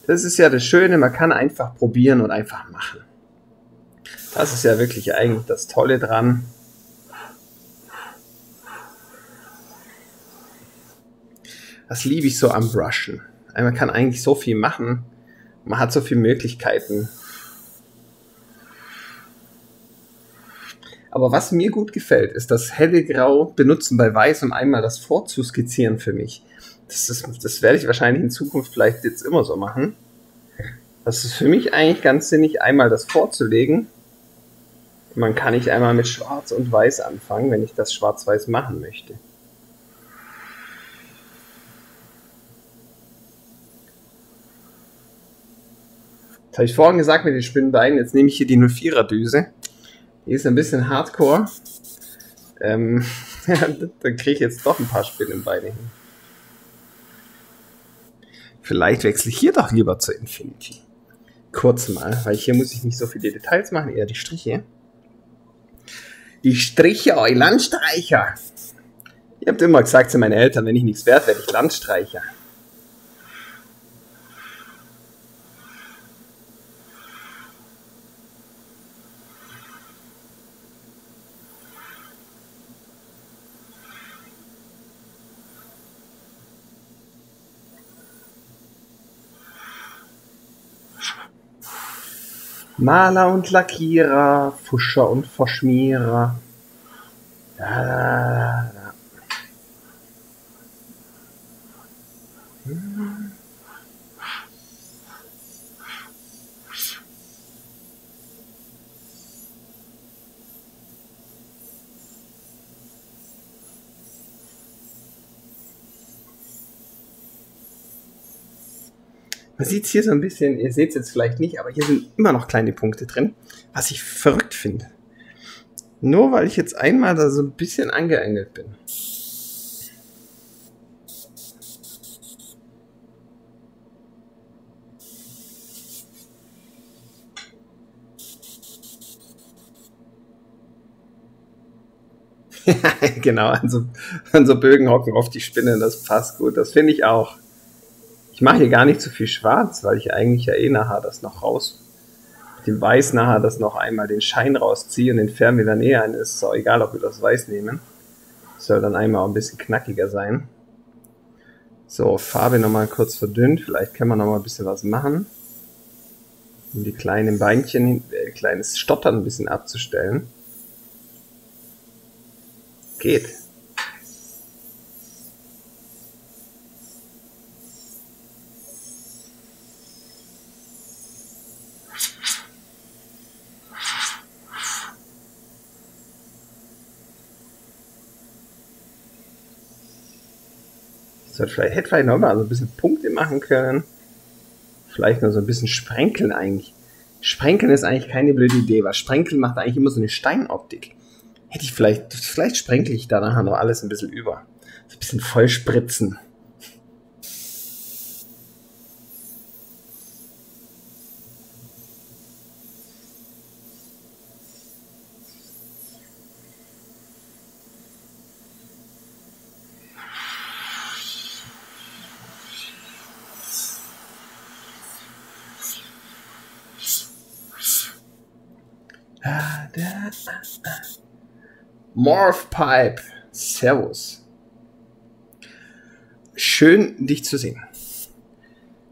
Das ist ja das Schöne, man kann einfach probieren und einfach machen. Das ist ja wirklich eigentlich das Tolle dran. Das liebe ich so am Brushen. Man kann eigentlich so viel machen. Man hat so viele Möglichkeiten. Aber was mir gut gefällt, ist das helle Grau benutzen bei Weiß, um einmal das vorzuskizzieren für mich. Das werde ich wahrscheinlich in Zukunft vielleicht jetzt immer so machen. Das ist für mich eigentlich ganz sinnig, einmal das vorzulegen. Man kann nicht einmal mit Schwarz und Weiß anfangen, wenn ich das Schwarz-Weiß machen möchte. Das habe ich vorhin gesagt mit den Spinnbeinen. Jetzt nehme ich hier die 04er Düse. Die ist ein bisschen hardcore. Dann kriege ich jetzt doch ein paar Spinnenbeine hin. Vielleicht wechsle ich hier doch lieber zur Infinity. Kurz mal, weil hier muss ich nicht so viele Details machen, eher die Striche. Die Striche, euer Landstreicher. Ihr habt immer gesagt zu meinen Eltern, wenn ich nichts wert, werde ich Landstreicher. Maler und Lackierer, Fuscher und Verschmierer. Da. Man sieht es hier so ein bisschen, ihr seht es jetzt vielleicht nicht, aber hier sind immer noch kleine Punkte drin, was ich verrückt finde. Nur weil ich jetzt einmal da so ein bisschen angeengelt bin. Genau, an so Bögen hocken oft die Spinnen, das passt gut, das finde ich auch. Ich mache hier gar nicht zu viel schwarz, weil ich eigentlich ja eh nachher das noch mit dem Weiß nachher das noch einmal den Schein rausziehe und den färben wir dann eh ein. Ist auch egal, ob wir das Weiß nehmen. Soll dann einmal auch ein bisschen knackiger sein. So, Farbe nochmal kurz verdünnt. Vielleicht können wir nochmal ein bisschen was machen. Um die kleinen Beinchen, kleines Stottern ein bisschen abzustellen. Geht. Hätte vielleicht noch mal so ein bisschen Punkte machen können. Vielleicht noch so ein bisschen sprenkeln eigentlich. Sprenkeln ist eigentlich keine blöde Idee, weil Sprenkeln macht eigentlich immer so eine Steinoptik. Hätte ich vielleicht sprenkle ich da nachher noch alles ein bisschen über. So ein bisschen voll spritzen. Morph Pipe. Servus. Schön, dich zu sehen.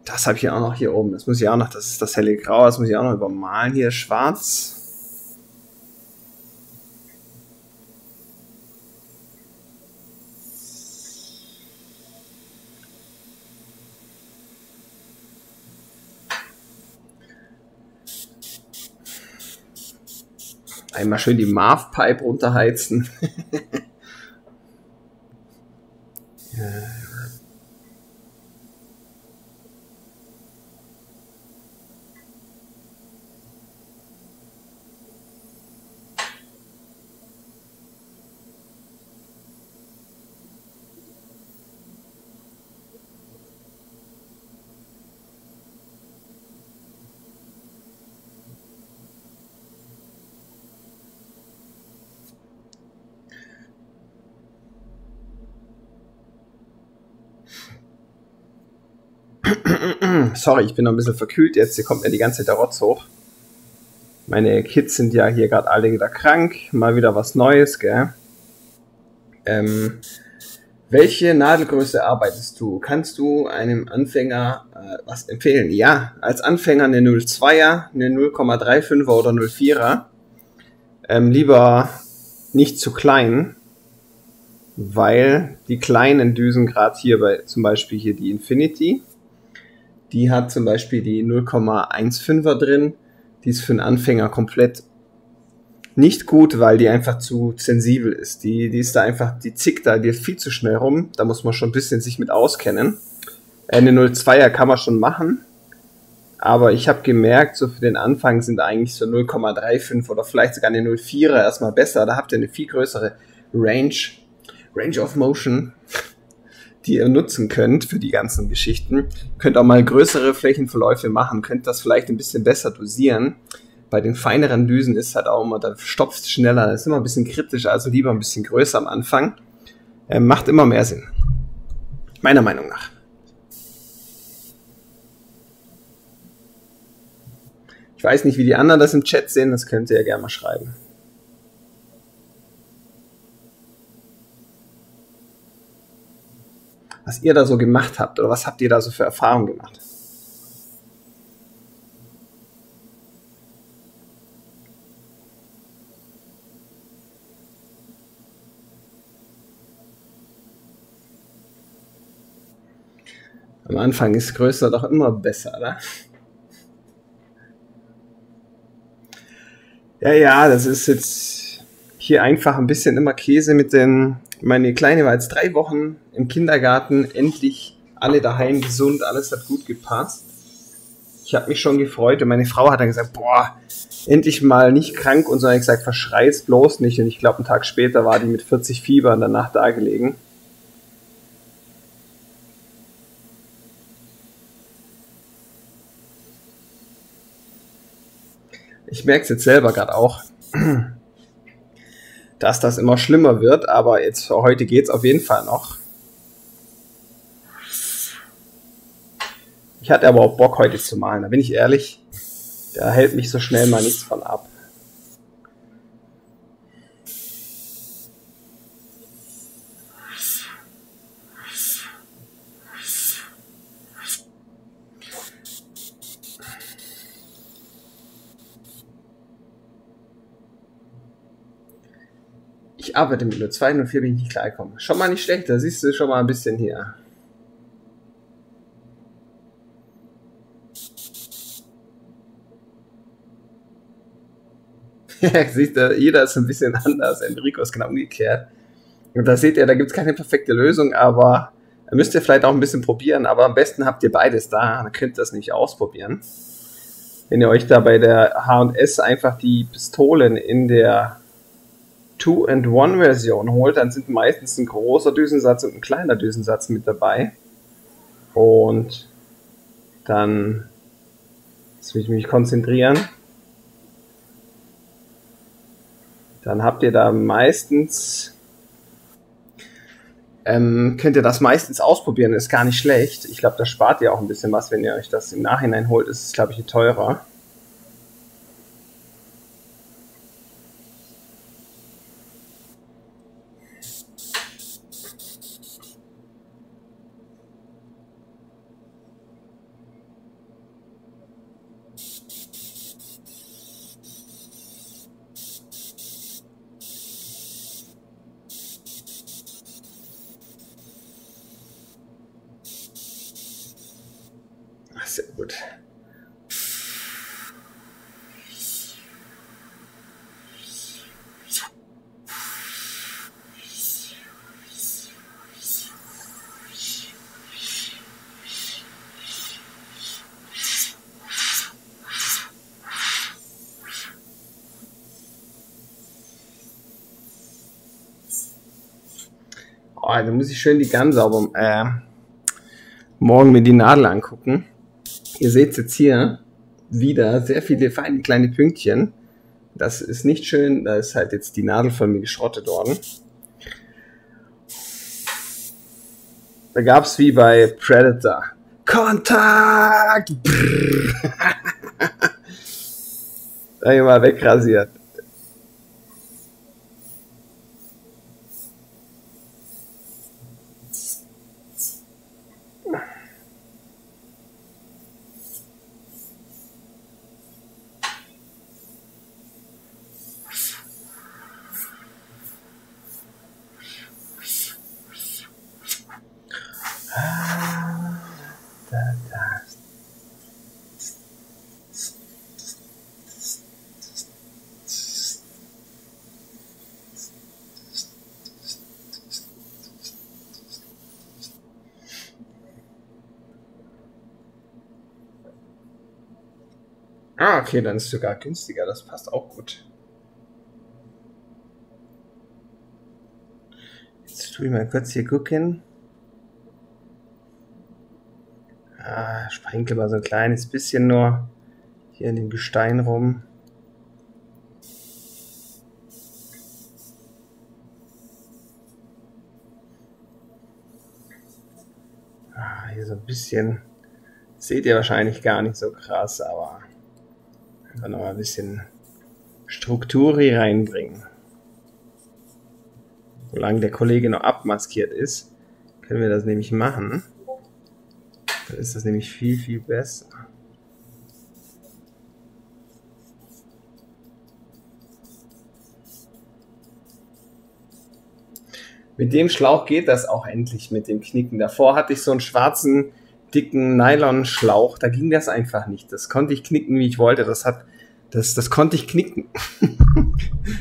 Das habe ich ja auch noch hier oben. Das muss ich auch noch, das ist das helle Grau, das muss ich auch noch übermalen hier. Schwarz. Einmal schön die Marv Pipe runterheizen. Ja. Sorry, ich bin noch ein bisschen verkühlt jetzt. Hier kommt mir die ganze Zeit der Rotz hoch. Meine Kids sind ja hier gerade alle wieder krank. Mal wieder was Neues, gell? Welche Nadelgröße arbeitest du? Kannst du einem Anfänger was empfehlen? Ja, als Anfänger eine 0,2er, eine 0,35er oder 0,4er. Lieber nicht zu klein, weil die kleinen Düsen, gerade hier bei zum Beispiel hier die Infinity, die hat zum Beispiel die 0,15er drin. Die ist für einen Anfänger komplett nicht gut, weil die einfach zu sensibel ist. Die ist da einfach, die zickt da, die ist viel zu schnell rum. Da muss man schon ein bisschen sich mit auskennen. Eine 0,2er kann man schon machen. Aber ich habe gemerkt, so für den Anfang sind eigentlich so 0,35 oder vielleicht sogar eine 0,4er erstmal besser. Da habt ihr eine viel größere Range of Motion, die ihr nutzen könnt für die ganzen Geschichten. Könnt auch mal größere Flächenverläufe machen, könnt das vielleicht ein bisschen besser dosieren. Bei den feineren Düsen ist halt auch immer, da stopft es schneller, das ist immer ein bisschen kritisch, also lieber ein bisschen größer am Anfang. Macht immer mehr Sinn. Meiner Meinung nach. Ich weiß nicht, wie die anderen das im Chat sehen, das könnt ihr ja gerne mal schreiben. Was ihr da so gemacht habt oder was habt ihr da so für Erfahrungen gemacht? Am Anfang ist größer doch immer besser, oder? Ja, das ist jetzt hier einfach ein bisschen immer Käse mit den... Meine Kleine war jetzt 3 Wochen im Kindergarten, endlich alle daheim gesund, alles hat gut gepasst. Ich habe mich schon gefreut und meine Frau hat dann gesagt, boah, endlich mal nicht krank und so. Hat gesagt, verschrei's bloß nicht. Und ich glaube, einen Tag später war die mit 40 Fieber in der Nacht da gelegen. Ich merke es jetzt selber gerade auch, dass das immer schlimmer wird, aber jetzt heute geht es auf jeden Fall noch. Ich hatte aber auch Bock heute zu malen, da bin ich ehrlich, da hält mich so schnell mal nichts von ab. Ich arbeite mit 0,2 und 0,4 bin ich nicht klargekommen. Schon mal nicht schlecht, da siehst du schon mal ein bisschen hier. Siehst du, jeder ist ein bisschen anders. Enrico ist genau umgekehrt. Und da seht ihr, da gibt es keine perfekte Lösung, aber müsst ihr vielleicht auch ein bisschen probieren. Aber am besten habt ihr beides da, dann könnt ihr das nämlich ausprobieren. Wenn ihr euch da bei der H&S einfach die Pistolen in der 2-in-1-Version holt, dann sind meistens ein großer Düsensatz und ein kleiner Düsensatz mit dabei. Und dann, jetzt will ich mich konzentrieren, dann habt ihr da meistens, könnt ihr das meistens ausprobieren, ist gar nicht schlecht. Ich glaube, da spart ihr auch ein bisschen was, wenn ihr euch das im Nachhinein holt, ist es, glaube ich, teurer. Sehr gut. Oh, dann muss ich schön die ganz sauber morgen mir die Nadel angucken. Ihr seht jetzt hier wieder sehr viele feine kleine Pünktchen. Das ist nicht schön, da ist halt jetzt die Nadel von mir geschrottet worden. Da gab es wie bei Predator Kontakt! Sag ich mal, wegrasiert. Ah, okay, dann ist es sogar günstiger. Das passt auch gut. Jetzt tue ich mal kurz hier gucken. Sprenkel mal so ein kleines bisschen nur hier in dem Gestein rum. Hier so ein bisschen. Seht ihr wahrscheinlich gar nicht so krass, aber einfach noch mal ein bisschen Struktur hier reinbringen. Solange der Kollege noch abmaskiert ist, können wir das nämlich machen. Dann ist das nämlich viel, viel besser. Mit dem Schlauch geht das auch endlich mit dem Knicken. Davor hatte ich so einen schwarzen, dicken Nylon-Schlauch. Da ging das einfach nicht. Das konnte ich knicken, wie ich wollte. Das konnte ich knicken.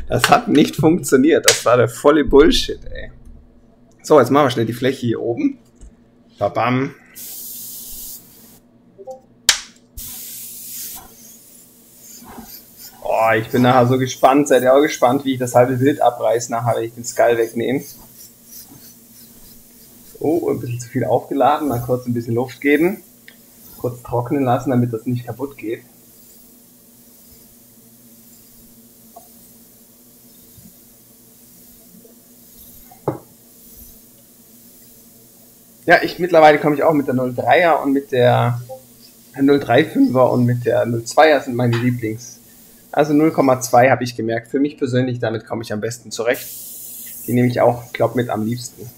Das hat nicht funktioniert. Das war der volle Bullshit, ey. So, jetzt machen wir schnell die Fläche hier oben. Babam. Oh, ich bin nachher so gespannt. Seid ihr auch gespannt, wie ich das halbe Bild abreiße, nachher, wenn ich den Skull wegnehme. Oh, ein bisschen zu viel aufgeladen. Mal kurz ein bisschen Luft geben. Kurz trocknen lassen, damit das nicht kaputt geht. Ja, mittlerweile komme ich auch mit der 03er und mit der 035er und mit der 02er sind meine Lieblings. Also 0,2 habe ich gemerkt. Für mich persönlich, damit komme ich am besten zurecht. Die nehme ich auch, glaube mit am liebsten.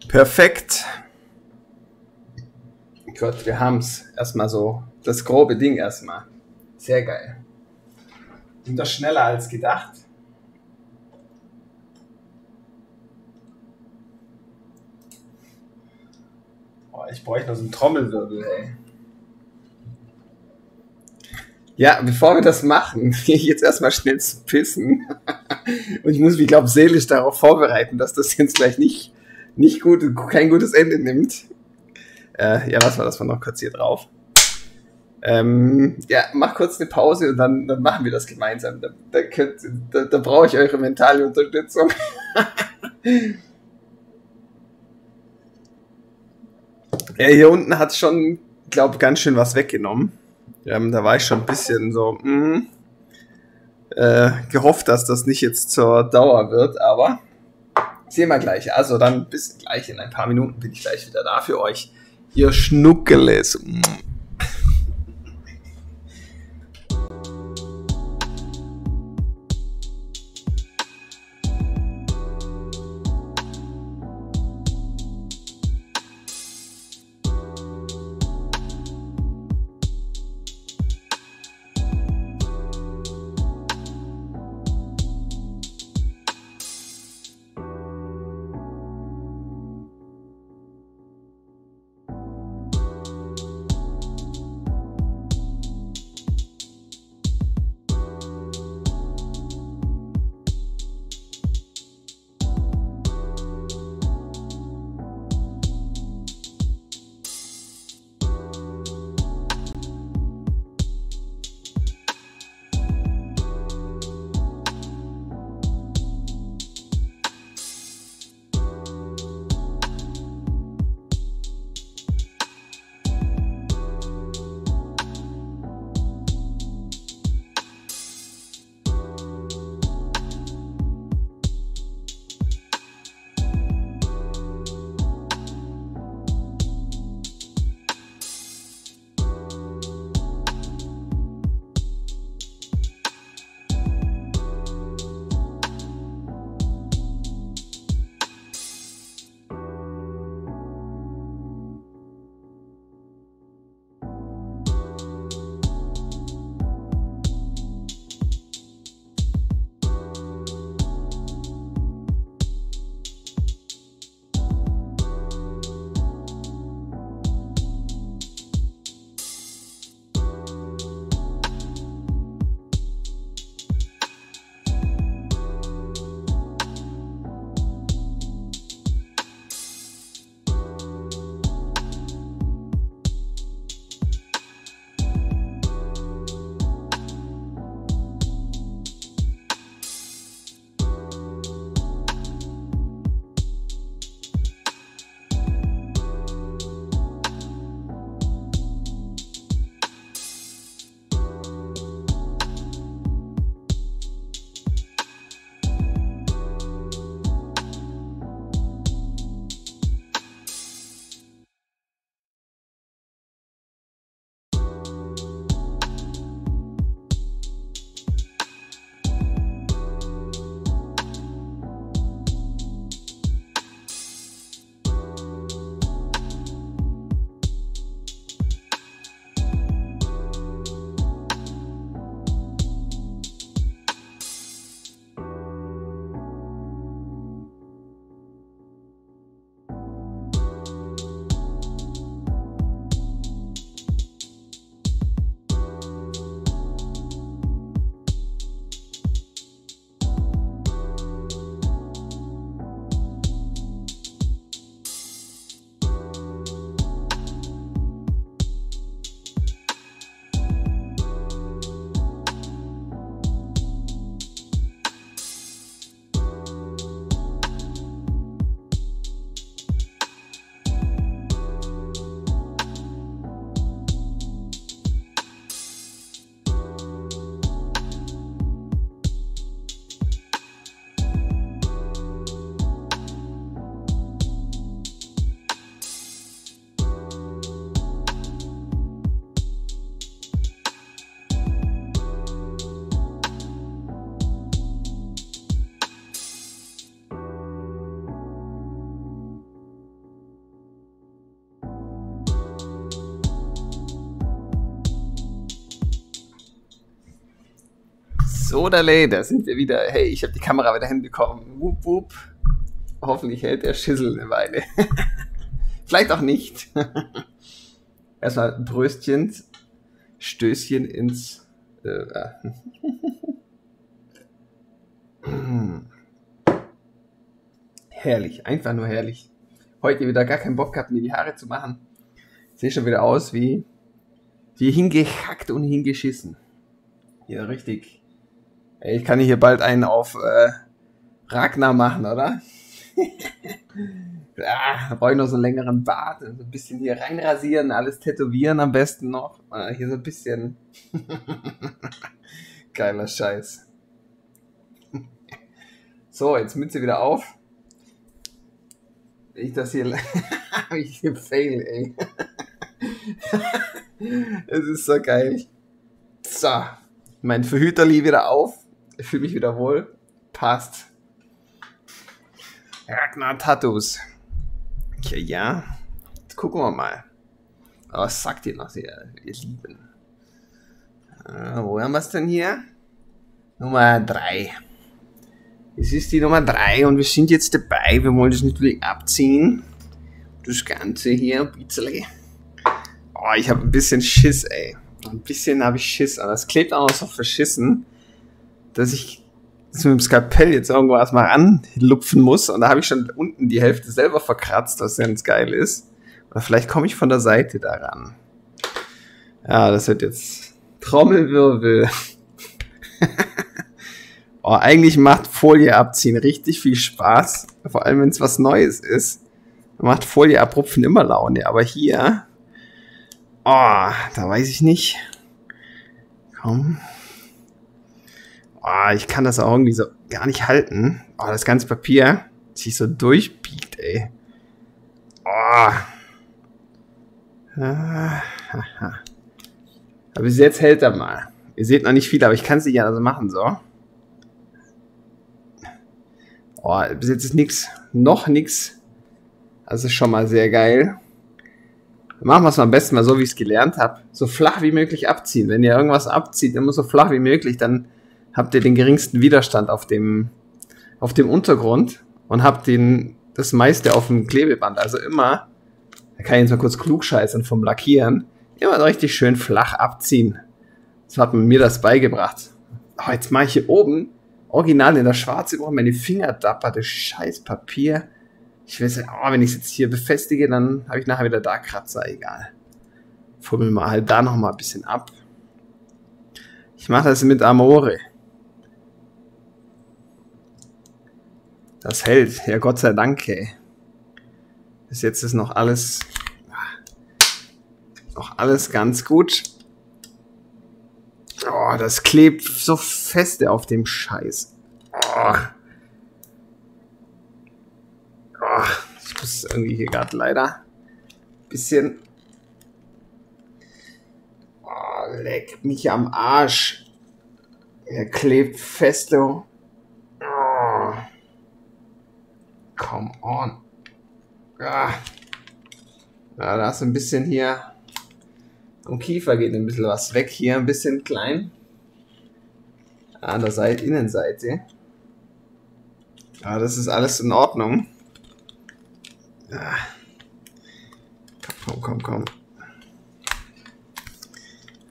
Perfekt. Gott, wir haben es. Erstmal so das grobe Ding erstmal. Sehr geil. Und das schneller als gedacht. Oh, ich bräuchte noch so einen Trommelwirbel, ey. Ja, bevor wir das machen, gehe ich jetzt erstmal schnell zu pissen. Und ich muss mich, glaube ich, seelisch darauf vorbereiten, dass das jetzt gleich kein gutes Ende nimmt. Ja, lassen wir das mal noch kurz hier drauf. Ja, mach kurz eine Pause und dann machen wir das gemeinsam. Da brauche ich eure mentale Unterstützung. Ja, hier unten hat es schon, glaube ich, ganz schön was weggenommen. Da war ich schon ein bisschen so gehofft, dass das nicht jetzt zur Dauer wird, aber sehen wir gleich. Also dann bis gleich, in ein paar Minuten bin ich gleich wieder da für euch. Ihr Schnuckeles. So, da sind wir wieder. Hey, ich habe die Kamera wieder hinbekommen. Wupp, wupp. Hoffentlich hält der Schissel eine Weile. Vielleicht auch nicht. Erstmal ein Bröstchen, Stößchen ins... Herrlich, einfach nur herrlich. Heute wieder gar keinen Bock gehabt, mir die Haare zu machen. Sehe schon wieder aus wie hingehackt und hingeschissen. Ja, richtig. Ey, ich kann hier bald einen auf Ragnar machen, oder? Da brauche ich noch so einen längeren Bart. So ein bisschen hier reinrasieren, alles tätowieren am besten noch. Hier so ein bisschen... Geiler Scheiß. So, jetzt Mütze wieder auf. Ich das hier... ich hier fail, ey. Es ist so geil. So, mein Verhüterli wieder auf. Ich fühle mich wieder wohl. Passt. Ragnar Tattoos. Okay, ja. Jetzt gucken wir mal. Aber was sagt ihr noch, ihr Lieben? Wo haben wir es denn hier? Nummer 3. Es ist die Nummer 3 und wir sind jetzt dabei. Wir wollen das natürlich abziehen. Das Ganze hier ein bisschen. Oh, ich habe ein bisschen Schiss, ey. Ein bisschen habe ich Schiss. Aber es klebt auch noch so verschissen, dass ich mit dem Skalpell jetzt irgendwas mal anlupfen muss. Und da habe ich schon unten die Hälfte selber verkratzt, was ganz geil ist. Oder vielleicht komme ich von der Seite daran. Ja, das wird jetzt Trommelwirbel. Oh, eigentlich macht Folie abziehen richtig viel Spaß. Vor allem, wenn es was Neues ist. Macht Folie abrupfen immer Laune. Aber hier... Oh, da weiß ich nicht. Komm. Oh, ich kann das auch irgendwie so gar nicht halten. Oh, das ganze Papier sich so durchbiegt, ey. Oh. Aber bis jetzt hält er mal. Ihr seht noch nicht viel, aber ich kann es nicht also machen, so. Oh, bis jetzt ist nichts. Noch nichts. Das ist schon mal sehr geil. Machen wir es mal am besten mal so, wie ich es gelernt habe. So flach wie möglich abziehen. Wenn ihr irgendwas abzieht, immer so flach wie möglich, dann habt ihr den geringsten Widerstand auf dem Untergrund und habt das meiste auf dem Klebeband. Also immer, da kann ich jetzt mal kurz klugscheißern vom Lackieren, immer so richtig schön flach abziehen. So hat man mir das beigebracht. Oh, jetzt mache ich hier oben, original in der Schwarze, über meine Finger dapperte scheiß Papier. Ich weiß ja, oh, wenn ich es jetzt hier befestige, dann habe ich nachher wieder da Kratzer, egal. Fummel mal halt da nochmal ein bisschen ab. Ich mache das mit Amore. Das hält, ja Gott sei Dank, ey. Bis jetzt ist noch alles ganz gut. Oh, das klebt so feste auf dem Scheiß. Oh. Ich muss irgendwie hier gerade leider ein bisschen... Oh, leck mich am Arsch. Er klebt feste. Oh. Come on. Ja, da ist ein bisschen hier... Am Kiefer geht ein bisschen was weg. Hier ein bisschen klein. An der Innenseite. Ja, das ist alles in Ordnung. Ja. Komm.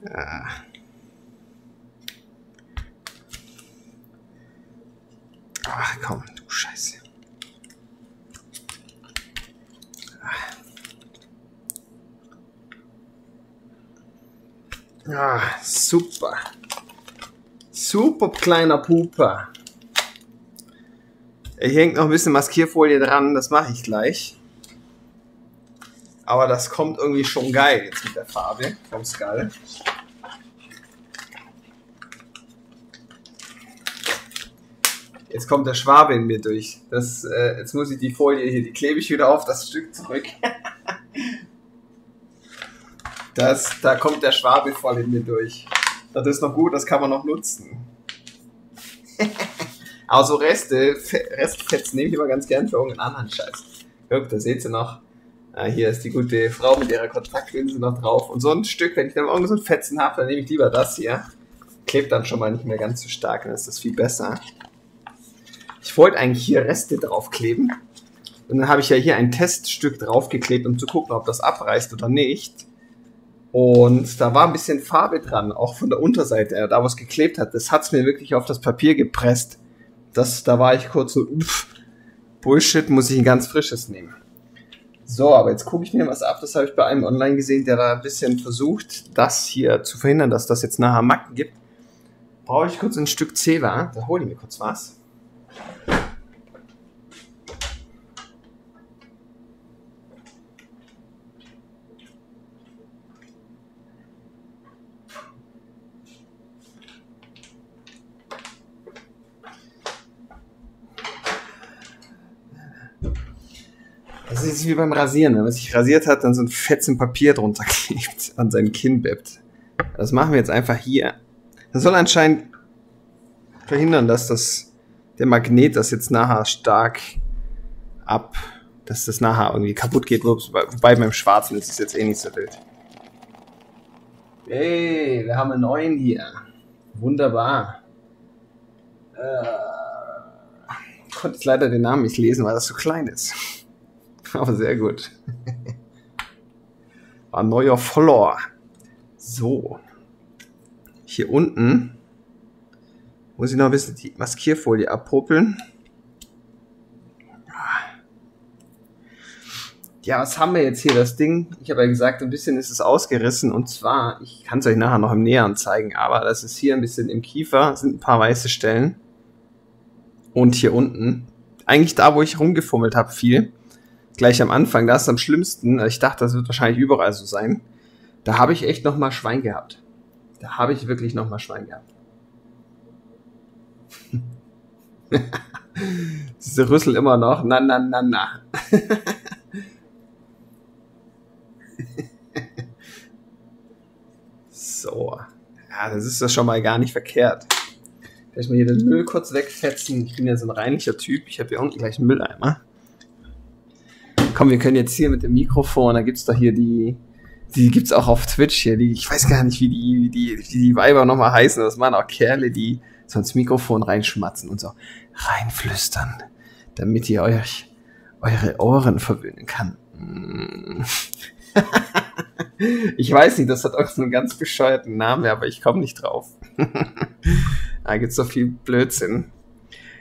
Ja. Ach komm, du Scheiße. Ja, super. Super kleiner Puper. Hier hängt noch ein bisschen Maskierfolie dran, das mache ich gleich. Aber das kommt irgendwie schon geil jetzt mit der Farbe vom Skull. Jetzt kommt der Schwabe in mir durch. Jetzt muss ich die Folie hier, die klebe ich wieder auf das Stück zurück. Da kommt der Schwabe voll in mir durch. Das ist noch gut, das kann man noch nutzen. Aber so Restfetzen nehme ich immer ganz gern für irgendeinen anderen Scheiß. Guck, da seht ihr noch. Hier ist die gute Frau mit ihrer Kontaktlinse noch drauf. Und so ein Stück, wenn ich dann irgend so ein Fetzen habe, dann nehme ich lieber das hier. klebt dann schon mal nicht mehr ganz so stark, dann ist das viel besser. Ich wollte eigentlich hier Reste draufkleben. Und dann habe ich ja hier ein Teststück draufgeklebt, um zu gucken, ob das abreißt oder nicht. Und da war ein bisschen Farbe dran, auch von der Unterseite, da wo es geklebt hat. Das hat es mir wirklich auf das Papier gepresst. Da war ich kurz so, Bullshit, muss ich ein ganz frisches nehmen. So, aber jetzt gucke ich mir was ab. Das habe ich bei einem online gesehen, der da ein bisschen versucht, das hier zu verhindern, dass das jetzt nachher Macken gibt. Brauche ich kurz ein Stück Zewa. Da hole ich mir kurz was. Das ist wie beim Rasieren. Wenn man sich rasiert hat, dann so ein Fetzen Papier drunter klebt, an sein Kinn beppt. Das machen wir jetzt einfach hier. Das soll anscheinend verhindern, dass der Magnet das jetzt nachher stark dass das nachher irgendwie kaputt geht. Wobei beim Schwarzen ist es jetzt eh nicht so wild. Hey, wir haben einen neuen hier. Wunderbar. Ich konnte jetzt leider den Namen nicht lesen, weil das so klein ist. Aber sehr gut. Ein neuer Follower. So. Hier unten muss ich noch ein bisschen die Maskierfolie abpopeln. Ja, was haben wir jetzt hier? Das Ding, ich habe ja gesagt, ein bisschen ist es ausgerissen. Und zwar, ich kann es euch nachher noch im Näheren zeigen, aber das ist hier ein bisschen im Kiefer, sind ein paar weiße Stellen. Und hier unten, eigentlich da, wo ich rumgefummelt habe, viel. Gleich am Anfang, da ist es am schlimmsten. Ich dachte, das wird wahrscheinlich überall so sein. Da habe ich echt nochmal Schwein gehabt. Da habe ich wirklich nochmal Schwein gehabt. Diese Rüssel immer noch. Na. So. Ja, das ist das schon mal gar nicht verkehrt. Vielleicht mal hier den Müll kurz wegfetzen. Ich bin ja so ein reinlicher Typ. Ich habe hier unten gleich einen Mülleimer. Komm, wir können jetzt hier mit dem Mikrofon, da gibt's doch hier die gibt's auch auf Twitch hier, ich weiß gar nicht, wie die Weiber nochmal heißen, das waren auch Kerle, die so ins Mikrofon reinschmatzen und so reinflüstern, damit ihr euch eure Ohren verwöhnen kann. Ich weiß nicht, das hat auch so einen ganz bescheuerten Namen, aber ich komme nicht drauf. Da gibt's so viel Blödsinn.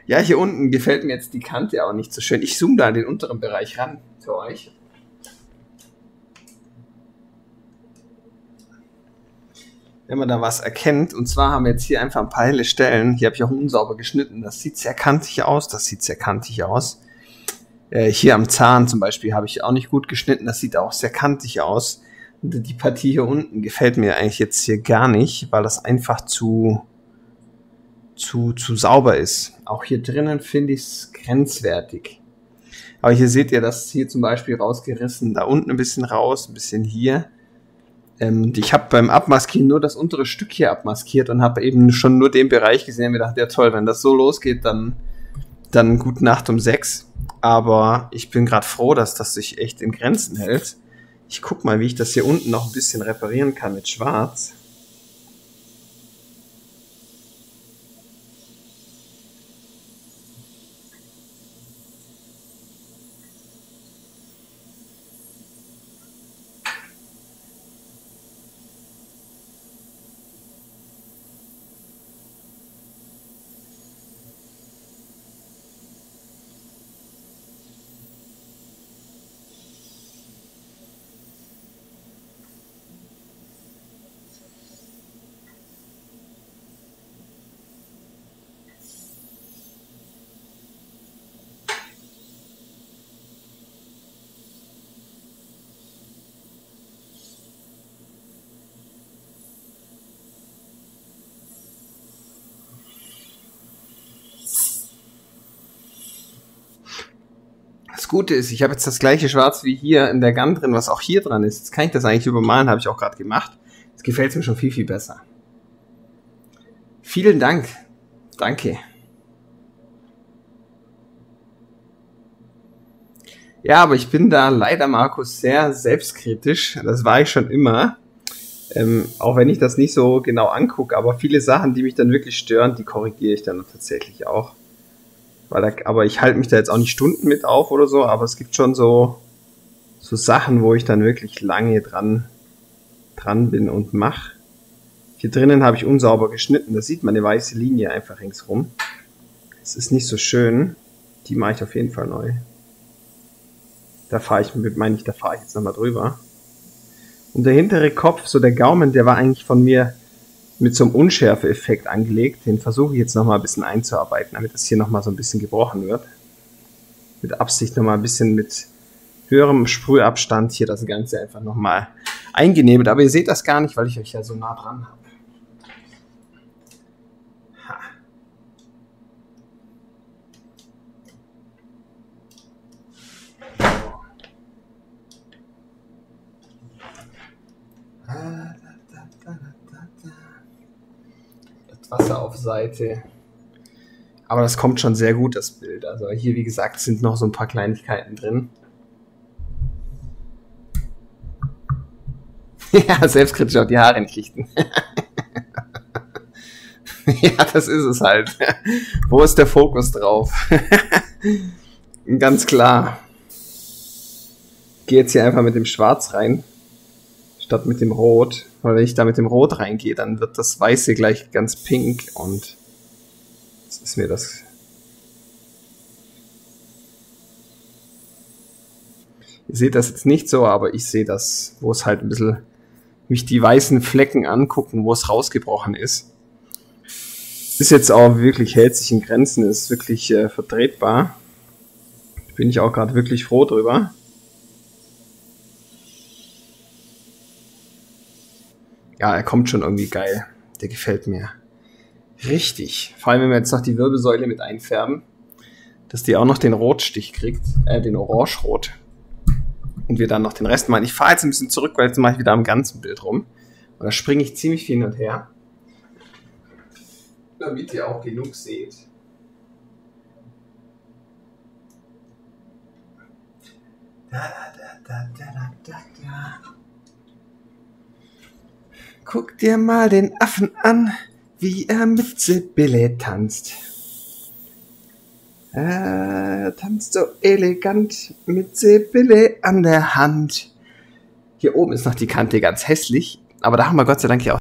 Ja, hier unten gefällt mir jetzt die Kante auch nicht so schön. Ich zoome da in den unteren Bereich ran für euch. Wenn man da was erkennt, und zwar haben wir jetzt hier einfach ein paar helle Stellen. Hier habe ich auch unsauber geschnitten. Das sieht sehr kantig aus. Hier am Zahn zum Beispiel habe ich auch nicht gut geschnitten. Das sieht auch sehr kantig aus. Und die Partie hier unten gefällt mir eigentlich jetzt hier gar nicht, weil das einfach zu sauber ist. Auch hier drinnen finde ich es grenzwertig. Aber hier seht ihr, das hier zum Beispiel rausgerissen, da unten ein bisschen raus, ein bisschen hier. Ich habe beim Abmaskieren nur das untere Stück hier abmaskiert und habe eben schon nur den Bereich gesehen und mir gedacht, ja toll, wenn das so losgeht, dann gute Nacht um 6. Aber ich bin gerade froh, dass das sich echt in Grenzen hält. Ich guck mal, wie ich das hier unten noch ein bisschen reparieren kann mit Schwarz. Das Gute ist, ich habe jetzt das gleiche Schwarz wie hier in der Gun drin, was auch hier dran ist. Jetzt kann ich das eigentlich übermalen, habe ich auch gerade gemacht. Jetzt gefällt es mir schon viel, viel besser. Vielen Dank. Danke. Ja, aber ich bin da leider, Markus, sehr selbstkritisch. Das war ich schon immer. Auch wenn ich das nicht so genau angucke, aber viele Sachen, die mich dann wirklich stören, die korrigiere ich dann tatsächlich auch. Aber ich halte mich da jetzt auch nicht Stunden mit auf oder so, aber es gibt schon so Sachen, wo ich dann wirklich lange dran bin und mache. Hier drinnen habe ich unsauber geschnitten, da sieht man eine weiße Linie einfach ringsrum. Das ist nicht so schön. Die mache ich auf jeden Fall neu. Da fahre ich jetzt nochmal drüber. Und der hintere Kopf, so der Gaumen, der war eigentlich von mir mit so einem Unschärfe-Effekt angelegt. Den versuche ich jetzt nochmal ein bisschen einzuarbeiten, damit das hier nochmal so ein bisschen gebrochen wird. Mit Absicht nochmal ein bisschen mit höherem Sprühabstand hier das Ganze einfach nochmal eingenebelt. Aber ihr seht das gar nicht, weil ich euch ja so nah dran habe. Das Wasser auf Seite. Aber das kommt schon sehr gut, das Bild. Also hier, wie gesagt, sind noch so ein paar Kleinigkeiten drin. Ja, selbstkritisch auf die Haare nicht richten. Ja, das ist es halt. Wo ist der Fokus drauf? Ganz klar. Ich gehe jetzt hier einfach mit dem Schwarz rein, statt mit dem Rot. Weil wenn ich da mit dem Rot reingehe, dann wird das Weiße gleich ganz pink und das ist mir das. Ihr seht das jetzt nicht so, aber ich sehe das, wo es halt ein bisschen mich die weißen Flecken angucken, wo es rausgebrochen ist. Ist jetzt auch wirklich, hält sich in Grenzen, ist wirklich vertretbar. Bin ich auch gerade wirklich froh drüber. Ja, er kommt schon irgendwie geil. Der gefällt mir richtig. Vor allem, wenn wir jetzt noch die Wirbelsäule mit einfärben, dass die auch noch den Rotstich kriegt, den Orange-Rot. Und wir dann noch den Rest machen. Ich fahre jetzt ein bisschen zurück, weil jetzt mache ich wieder am ganzen Bild rum. Und da springe ich ziemlich viel hin und her. Damit ihr auch genug seht. Guck dir mal den Affen an, wie er mit Sibylle tanzt. Er tanzt so elegant mit Sibylle an der Hand. Hier oben ist noch die Kante ganz hässlich, aber da haben wir Gott sei Dank ja auch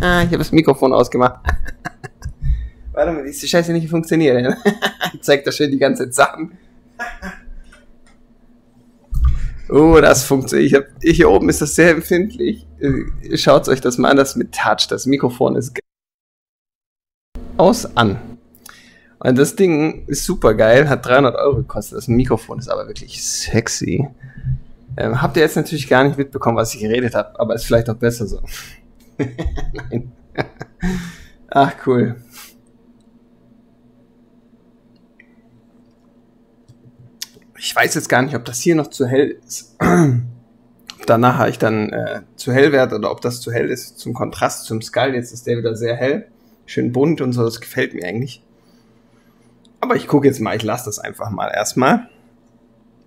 habe das Mikrofon ausgemacht. Warte mal, ist die Scheiße nicht funktioniert. Ich zeig da schön die ganze Sachen. Oh, das funktioniert. Hier oben ist das sehr empfindlich. Schaut euch das mal an, das mit Touch. Das Mikrofon ist aus an. Und das Ding ist super geil, hat 300 € gekostet. Das Mikrofon ist aber wirklich sexy. Habt ihr jetzt natürlich gar nicht mitbekommen, was ich geredet habe, aber ist vielleicht auch besser so. Nein. Ach, cool. Ich weiß jetzt gar nicht, ob das hier noch zu hell ist. Ob danach ich dann zu hell werde oder ob das zu hell ist zum Kontrast zum Skull. Jetzt ist der wieder sehr hell. Schön bunt und so, das gefällt mir eigentlich. Aber ich gucke jetzt mal, ich lasse das einfach mal erstmal.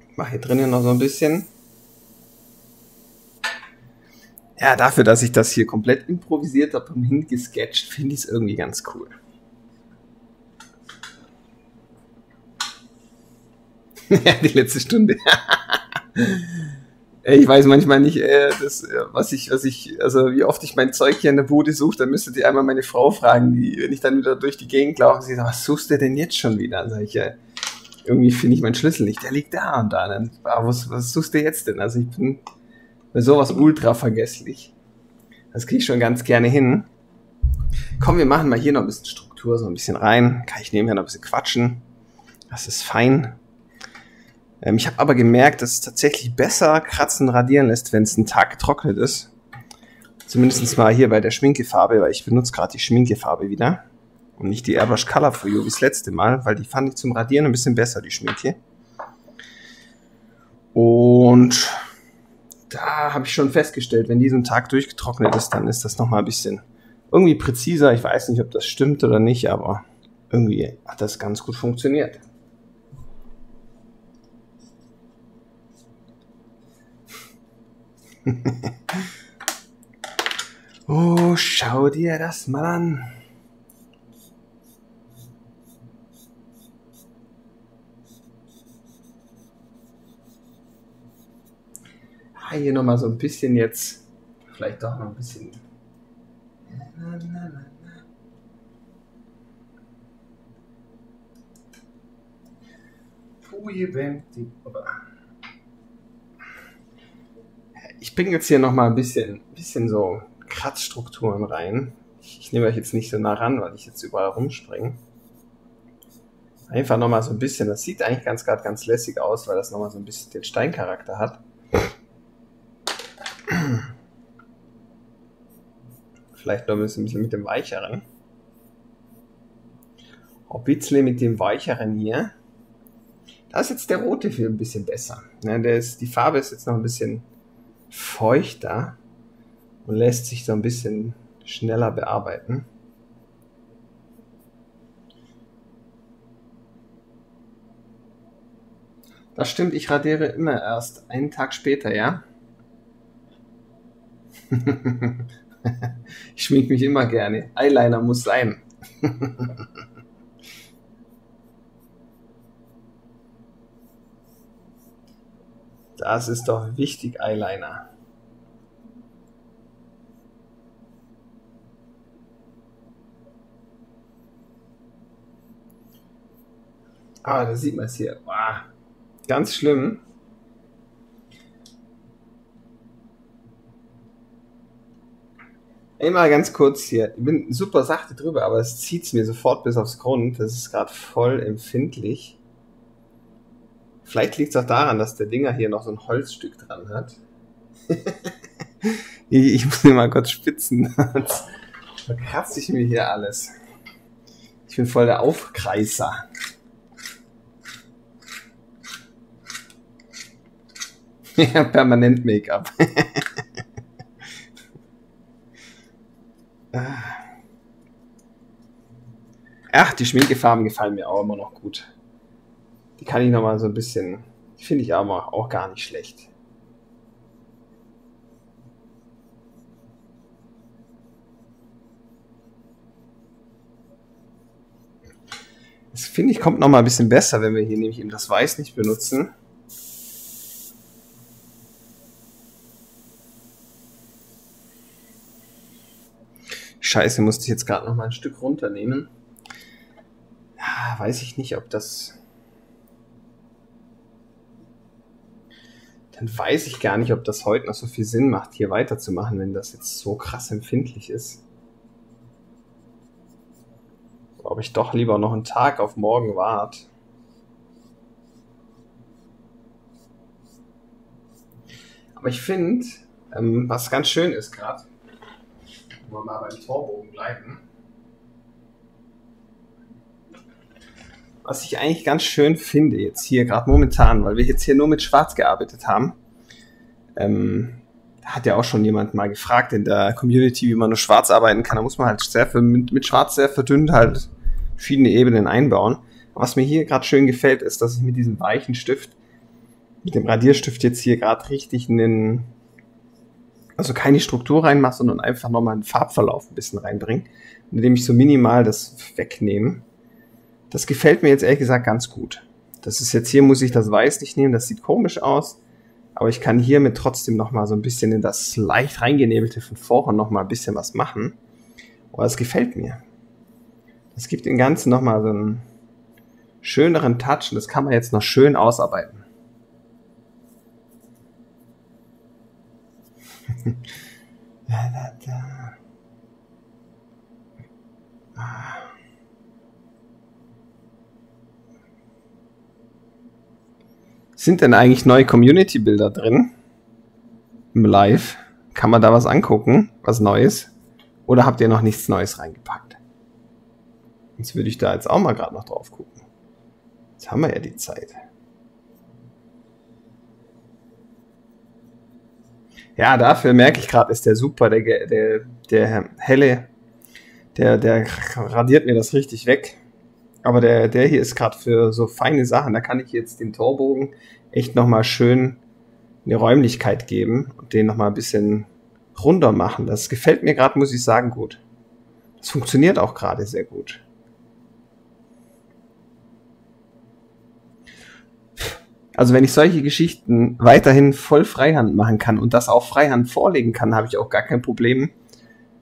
Ich mache hier drinnen noch so ein bisschen. Ja, dafür, dass ich das hier komplett improvisiert habe und hingesketcht, finde ich es irgendwie ganz cool. Ja, die letzte Stunde. Ich weiß manchmal nicht, also wie oft ich mein Zeug hier in der Bude suche, dann müsstet ihr einmal meine Frau fragen, wenn ich dann wieder durch die Gegend laufe, sie sagt, was suchst du denn jetzt schon wieder? Dann sage ich, ja, irgendwie finde ich meinen Schlüssel nicht, der liegt da und da. Dann, was suchst du jetzt denn? Also ich bin bei sowas ultra vergesslich. Das kriege ich schon ganz gerne hin. Komm, wir machen mal hier noch ein bisschen Struktur, so ein bisschen rein. Kann ich nebenher noch ein bisschen quatschen. Das ist fein. Ich habe aber gemerkt, dass es tatsächlich besser kratzen radieren lässt, wenn es einen Tag getrocknet ist. Zumindest mal hier bei der Schminkefarbe, weil ich benutze gerade die Schminkefarbe wieder. Und nicht die Airbrush Color for You wie das letzte Mal, weil die fand ich zum Radieren ein bisschen besser, die Schminke. Und da habe ich schon festgestellt, wenn die so einen Tag durchgetrocknet ist, dann ist das nochmal ein bisschen irgendwie präziser. Ich weiß nicht, ob das stimmt oder nicht, aber irgendwie hat das ganz gut funktioniert. Oh, schau dir das mal an. Hier nochmal so ein bisschen jetzt, vielleicht doch noch ein bisschen. Ich bringe jetzt hier nochmal ein bisschen so Kratzstrukturen rein. Ich nehme euch jetzt nicht so nah ran, weil ich jetzt überall rumspringe. Einfach nochmal so ein bisschen, das sieht eigentlich ganz lässig aus, weil das nochmal so ein bisschen den Steincharakter hat. Vielleicht noch ein bisschen mit dem Weicheren. Ein bisschen mit dem Weicheren hier. Da ist jetzt der rote Film ein bisschen besser. Ja, die Farbe ist jetzt noch ein bisschen feuchter und lässt sich so ein bisschen schneller bearbeiten. Das stimmt, ich radiere immer erst einen Tag später, ja? Ich schmink mich immer gerne. Eyeliner muss sein. Das ist doch wichtig, Eyeliner. Ah, da sieht man es hier. Wow. Ganz schlimm. Einmal ganz kurz hier. Ich bin super sachte drüber, aber es zieht es mir sofort bis aufs Grund. Das ist gerade voll empfindlich. Vielleicht liegt es auch daran, dass der Dinger hier noch so ein Holzstück dran hat. Ich muss mir mal kurz spitzen. Da kratze ich mir hier alles. Ich bin voll der Aufkreißer. Ja, permanent Make-up. Ach, die Schminkefarben gefallen mir auch immer noch gut. Die kann ich nochmal so ein bisschen, die finde ich aber auch gar nicht schlecht. Das finde ich kommt nochmal ein bisschen besser, wenn wir hier nämlich eben das Weiß nicht benutzen. Scheiße, musste ich jetzt gerade noch mal ein Stück runternehmen. Ja, weiß ich nicht, ob das... Dann weiß ich gar nicht, ob das heute noch so viel Sinn macht, hier weiterzumachen, wenn das jetzt so krass empfindlich ist. Ob ich doch lieber noch einen Tag auf morgen warte. Aber ich finde, was ganz schön ist gerade, wo wir mal beim Torbogen bleiben, was ich eigentlich ganz schön finde jetzt hier gerade momentan, weil wir jetzt hier nur mit Schwarz gearbeitet haben, hat ja auch schon jemand mal gefragt in der Community, wie man nur schwarz arbeiten kann. Da muss man halt mit Schwarz sehr verdünnt halt verschiedene Ebenen einbauen. Was mir hier gerade schön gefällt, ist, dass ich mit diesem weichen Stift, mit dem Radierstift jetzt hier gerade richtig also keine Struktur reinmache, sondern einfach nochmal einen Farbverlauf ein bisschen reinbringe, indem ich so minimal das wegnehme. Das gefällt mir jetzt ehrlich gesagt ganz gut. Das ist jetzt hier, muss ich das Weiß nicht nehmen, das sieht komisch aus, aber ich kann hiermit trotzdem nochmal so ein bisschen in das leicht reingenebelte von vorne nochmal ein bisschen was machen. Aber das gefällt mir. Das gibt dem Ganzen nochmal so einen schöneren Touch und das kann man jetzt noch schön ausarbeiten. Sind denn eigentlich neue Community-Bilder drin? Im Live? Kann man da was angucken? Was Neues? Oder habt ihr noch nichts Neues reingepackt? Jetzt würde ich da jetzt auch mal gerade noch drauf gucken. Jetzt haben wir ja die Zeit. Ja, dafür merke ich gerade, ist der super, der helle, der radiert mir das richtig weg. Aber der hier ist gerade für so feine Sachen, da kann ich jetzt den Torbogen echt nochmal schön eine Räumlichkeit geben und den nochmal ein bisschen runder machen. Das gefällt mir gerade, muss ich sagen, gut. Das funktioniert auch gerade sehr gut. Also wenn ich solche Geschichten weiterhin voll Freihand machen kann und das auch Freihand vorlegen kann, habe ich auch gar kein Problem,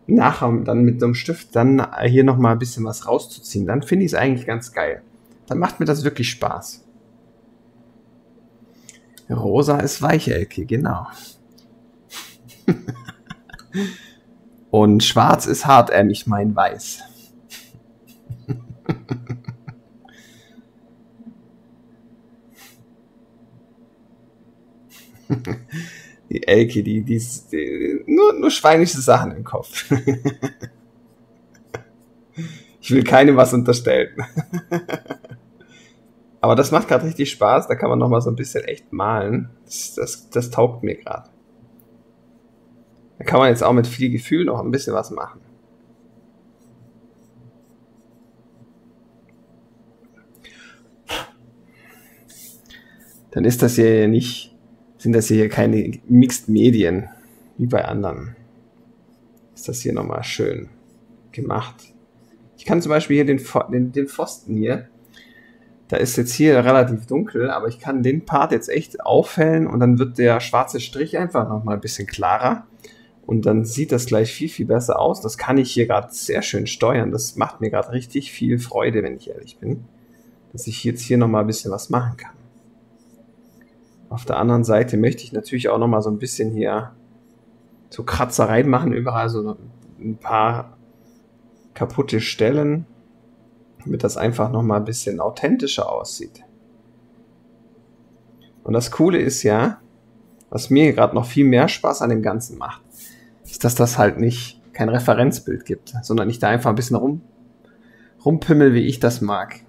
nachher dann mit so einem Stift dann hier nochmal ein bisschen was rauszuziehen. Dann finde ich es eigentlich ganz geil. Dann macht mir das wirklich Spaß. Rosa ist weich, Elke, genau. Und schwarz ist hart, ich mein weiß. Die Elke, die nur schweinische Sachen im Kopf. Ich will keinem was unterstellen. Aber das macht gerade richtig Spaß, da kann man nochmal so ein bisschen echt malen. Das taugt mir gerade. Da kann man jetzt auch mit viel Gefühl noch ein bisschen was machen. Dann ist das hier nicht, sind das hier keine Mixed Medien, wie bei anderen. Ist das hier nochmal schön gemacht. Ich kann zum Beispiel hier den Pfosten hier, da ist jetzt hier relativ dunkel, aber ich kann den Part jetzt echt aufhellen und dann wird der schwarze Strich einfach nochmal ein bisschen klarer. Und dann sieht das gleich viel, viel besser aus. Das kann ich hier gerade sehr schön steuern. Das macht mir gerade richtig viel Freude, wenn ich ehrlich bin. Dass ich jetzt hier nochmal ein bisschen was machen kann. Auf der anderen Seite möchte ich natürlich auch nochmal so ein bisschen hier so Kratzer reinmachen. Überall so ein paar kaputte Stellen, damit das einfach nochmal ein bisschen authentischer aussieht. Und das Coole ist ja, was mir gerade noch viel mehr Spaß an dem Ganzen macht, ist, dass das halt nicht kein Referenzbild gibt, sondern ich da einfach ein bisschen rumpimmel, wie ich das mag.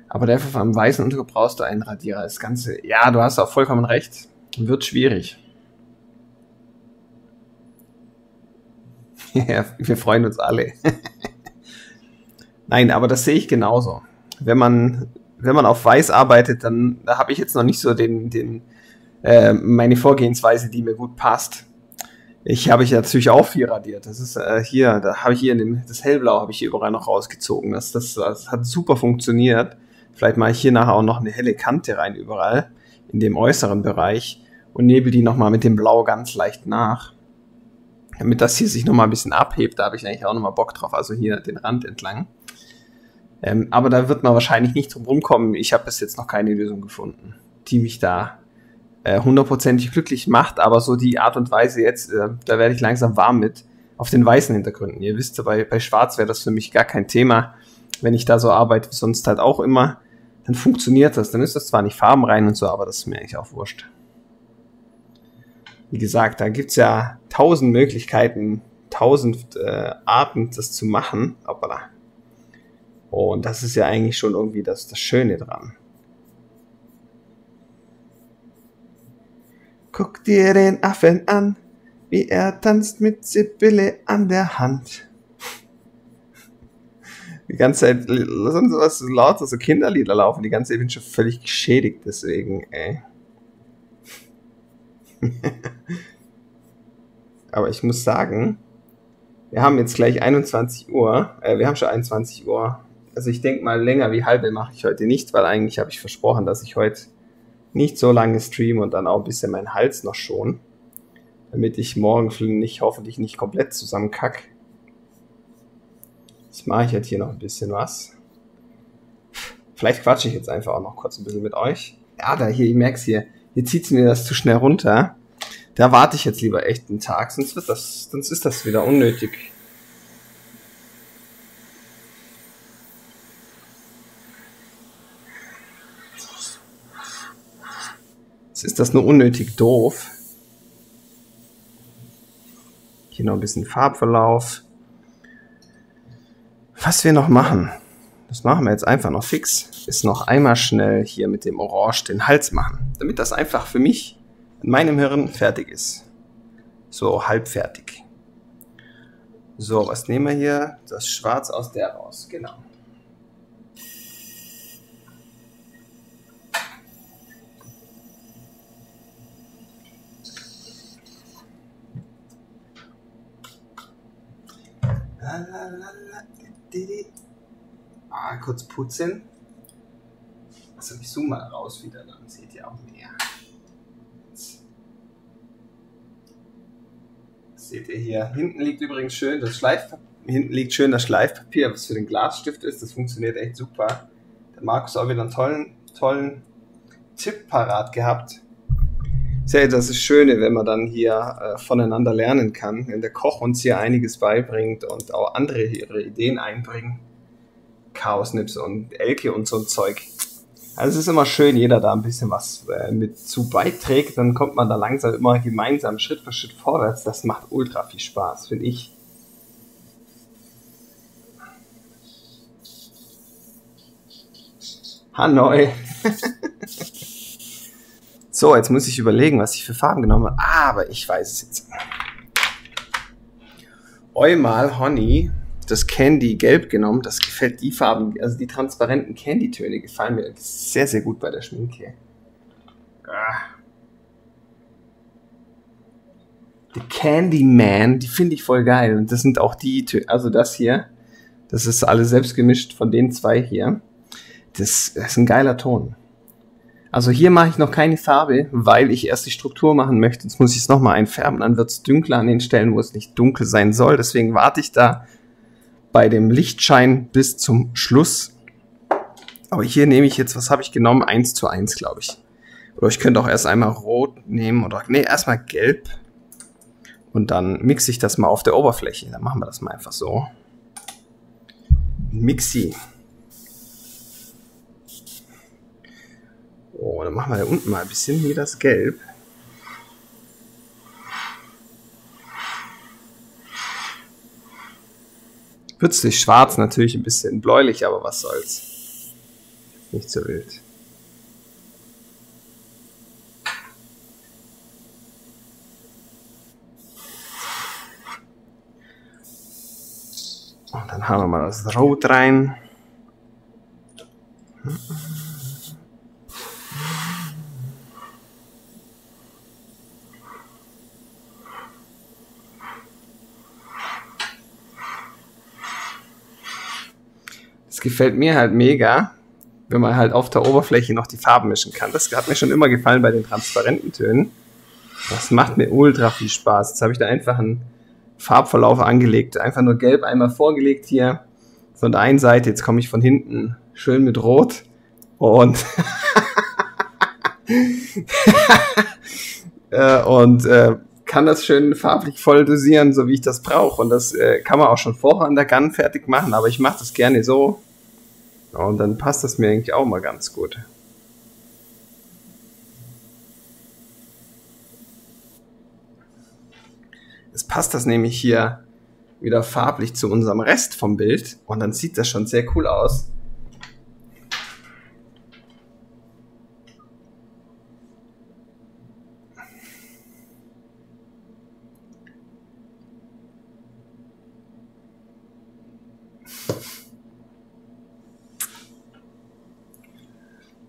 Aber dafür am weißen Untergrund brauchst du einen Radierer. Das Ganze, ja, du hast auch vollkommen recht, wird schwierig. Ja, wir freuen uns alle. Nein, aber das sehe ich genauso. Wenn man auf weiß arbeitet, dann da habe ich jetzt noch nicht so meine Vorgehensweise, die mir gut passt. Ich habe natürlich auch viel radiert. Das ist hier, da habe ich hier das Hellblau habe ich hier überall noch rausgezogen. Das hat super funktioniert. Vielleicht mache ich hier nachher auch noch eine helle Kante rein überall in dem äußeren Bereich und nebel die nochmal mit dem Blau ganz leicht nach. Damit das hier sich nochmal ein bisschen abhebt, da habe ich eigentlich auch nochmal Bock drauf, also hier den Rand entlang. Aber da wird man wahrscheinlich nicht drum rumkommen. Ich habe bis jetzt noch keine Lösung gefunden, die mich da hundertprozentig glücklich macht, aber so die Art und Weise jetzt, da werde ich langsam warm mit, auf den weißen Hintergründen. Ihr wisst, bei Schwarz wäre das für mich gar kein Thema, wenn ich da so arbeite, wie sonst halt auch immer, dann funktioniert das. Dann ist das zwar nicht farbenrein und so, aber das ist mir eigentlich auch wurscht. Wie gesagt, da gibt's ja 1000 Möglichkeiten, 1000 Arten, das zu machen. Hoppala. Und das ist ja eigentlich schon irgendwie das Schöne dran. Guck dir den Affen an, wie er tanzt mit Sibylle an der Hand. Die ganze Zeit lassen sowas lauter, so Kinderlieder laufen. Die ganze Zeit bin ich schon völlig geschädigt deswegen, ey. Aber ich muss sagen, wir haben jetzt gleich 21 Uhr. Wir haben schon 21 Uhr. Also ich denke mal, länger wie halbe mache ich heute nicht, weil eigentlich habe ich versprochen, dass ich heute nicht so lange streame und dann auch ein bisschen meinen Hals noch schon. Damit ich morgen hoffentlich nicht komplett zusammenkack. Jetzt mache ich jetzt hier noch ein bisschen was. Vielleicht quatsche ich jetzt einfach auch noch kurz ein bisschen mit euch. Ja, da hier, ich merke es hier zieht es mir das zu schnell runter. Da warte ich jetzt lieber echt einen Tag, sonst ist das wieder unnötig. Jetzt ist das nur unnötig doof. Hier noch ein bisschen Farbverlauf. Was wir noch machen, das machen wir jetzt einfach noch fix, ist noch einmal schnell hier mit dem Orange den Hals machen, damit das einfach für mich in meinem Hirn fertig ist. So, halb fertig. So, was nehmen wir hier? Das Schwarz aus der raus, genau. Kurz putzen. Also ich zoome mal raus wieder, dann seht ihr auch mehr. Das seht ihr hier. Hinten liegt übrigens schön das Schleifpapier, was für den Glasstift ist. Das funktioniert echt super. Der Markus hat auch wieder einen tollen Tipp parat gehabt. Das ist das Schöne, wenn man dann hier voneinander lernen kann, wenn der Koch uns hier einiges beibringt und auch andere ihre Ideen einbringen. Chaosnips und Elke und so ein Zeug. Also es ist immer schön, jeder da ein bisschen was mit zu beiträgt, dann kommt man da langsam immer gemeinsam Schritt für Schritt vorwärts. Das macht ultra viel Spaß, finde ich. Hanoi. So, jetzt muss ich überlegen, was ich für Farben genommen habe. Aber ich weiß es jetzt. Eumal Honey, das Candy Gelb genommen. Das gefällt die Farben, also die transparenten Candy-Töne gefallen mir sehr, sehr gut bei der Schminke. Die Candyman, die finde ich voll geil. Und das sind auch die Töne, also das hier, das ist alles selbst gemischt von den zwei hier. Das ist ein geiler Ton. Also hier mache ich noch keine Farbe, weil ich erst die Struktur machen möchte. Jetzt muss ich es nochmal einfärben, dann wird es dunkler an den Stellen, wo es nicht dunkel sein soll. Deswegen warte ich da bei dem Lichtschein bis zum Schluss. Aber hier nehme ich jetzt, was habe ich genommen? 1:1, glaube ich. Oder ich könnte auch erst einmal rot nehmen oder, nee, erstmal gelb. Und dann mixe ich das mal auf der Oberfläche. Dann machen wir das mal einfach so. Mixi. Oh, dann machen wir da unten mal ein bisschen hier das Gelb. Plötzlich schwarz, natürlich ein bisschen bläulich, aber was soll's. Nicht so wild. Und dann haben wir mal das Rot rein. Das gefällt mir halt mega, wenn man halt auf der Oberfläche noch die Farben mischen kann. Das hat mir schon immer gefallen bei den transparenten Tönen. Das macht mir ultra viel Spaß. Jetzt habe ich da einfach einen Farbverlauf angelegt. Einfach nur gelb einmal vorgelegt hier. Von der einen Seite, jetzt komme ich von hinten schön mit Rot. Und, kann das schön farblich voll dosieren, so wie ich das brauche. Und das kann man auch schon vorher an der Gun fertig machen, aber ich mache das gerne so. Und dann passt das mir eigentlich auch mal ganz gut. Jetzt passt das nämlich hier wieder farblich zu unserem Rest vom Bild und dann sieht das schon sehr cool aus.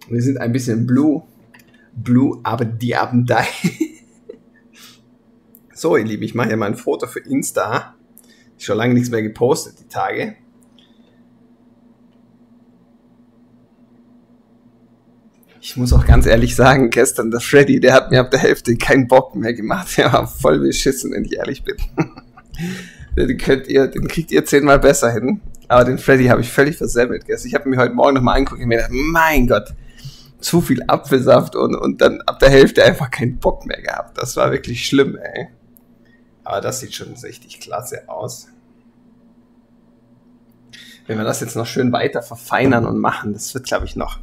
Wir sind ein bisschen blue, aber die Abendei. So, ihr Lieben, ich mache hier mal ein Foto für Insta. Ich schon lange nichts mehr gepostet, die Tage. Ich muss auch ganz ehrlich sagen, gestern der Freddy, der hat mir ab der Hälfte keinen Bock mehr gemacht. Der war voll beschissen, wenn ich ehrlich bin. Den kriegt ihr 10-mal besser hin. Aber den Freddy habe ich völlig versemmelt gestern. Ich habe mir heute Morgen nochmal angeguckt und mir gedacht, mein Gott, zu viel Apfelsaft und dann ab der Hälfte einfach keinen Bock mehr gehabt. Das war wirklich schlimm, ey. Aber das sieht schon richtig klasse aus. Wenn wir das jetzt noch schön weiter verfeinern und machen, das wird, glaube ich, noch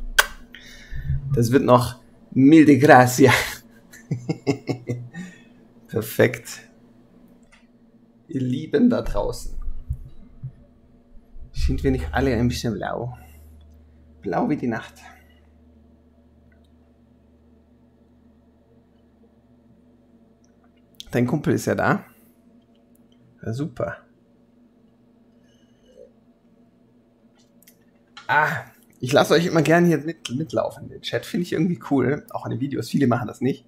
milde Gracia. Perfekt. Ihr Lieben da draußen. Sind wir nicht alle ein bisschen blau? Blau wie die Nacht. Dein Kumpel ist ja da. Ja, super. Ich lasse euch immer gerne hier mitlaufen. Den Chat finde ich irgendwie cool. Auch an den Videos. Viele machen das nicht.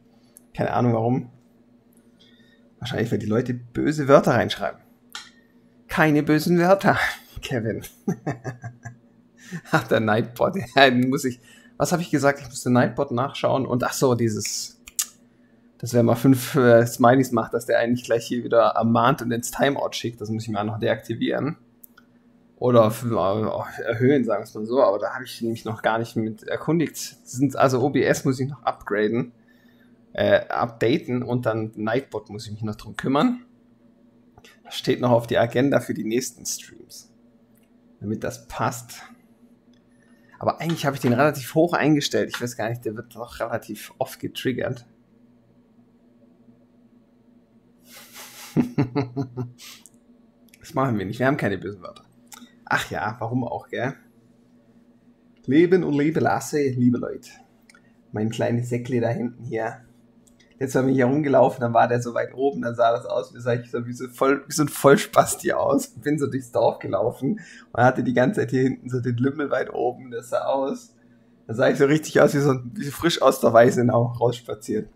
Keine Ahnung warum. Wahrscheinlich, weil die Leute böse Wörter reinschreiben. Keine bösen Wörter, Kevin. Ach, der Nightbot. Ja, den muss ich... Was habe ich gesagt? Ich muss den Nightbot nachschauen. Und ach so, dieses... dass wenn man 5 Smileys macht, dass der eigentlich gleich hier wieder ermahnt und ins Timeout schickt. Das muss ich mir auch noch deaktivieren. Oder erhöhen, sagen wir es mal so. Aber da habe ich nämlich noch gar nicht mit erkundigt. Also OBS muss ich noch upgraden, updaten und dann Nightbot muss ich mich noch drum kümmern. Das steht noch auf die Agenda für die nächsten Streams. Damit das passt. Aber eigentlich habe ich den relativ hoch eingestellt. Ich weiß gar nicht, der wird doch relativ oft getriggert. Das machen wir nicht. Wir haben keine bösen Wörter. Ach ja, warum auch, gell? Leben und Leben lasse, liebe Leute. Mein kleines Säckle da hinten hier. Jetzt bin ich hier rumgelaufen, dann war der so weit oben, dann sah das aus, wie so ein Vollspasti aus. Bin so durchs Dorf gelaufen und hatte die ganze Zeit hier hinten so den Lümmel weit oben, das sah aus. Da sah ich so richtig aus, wie frisch aus der Weißenau rausspaziert.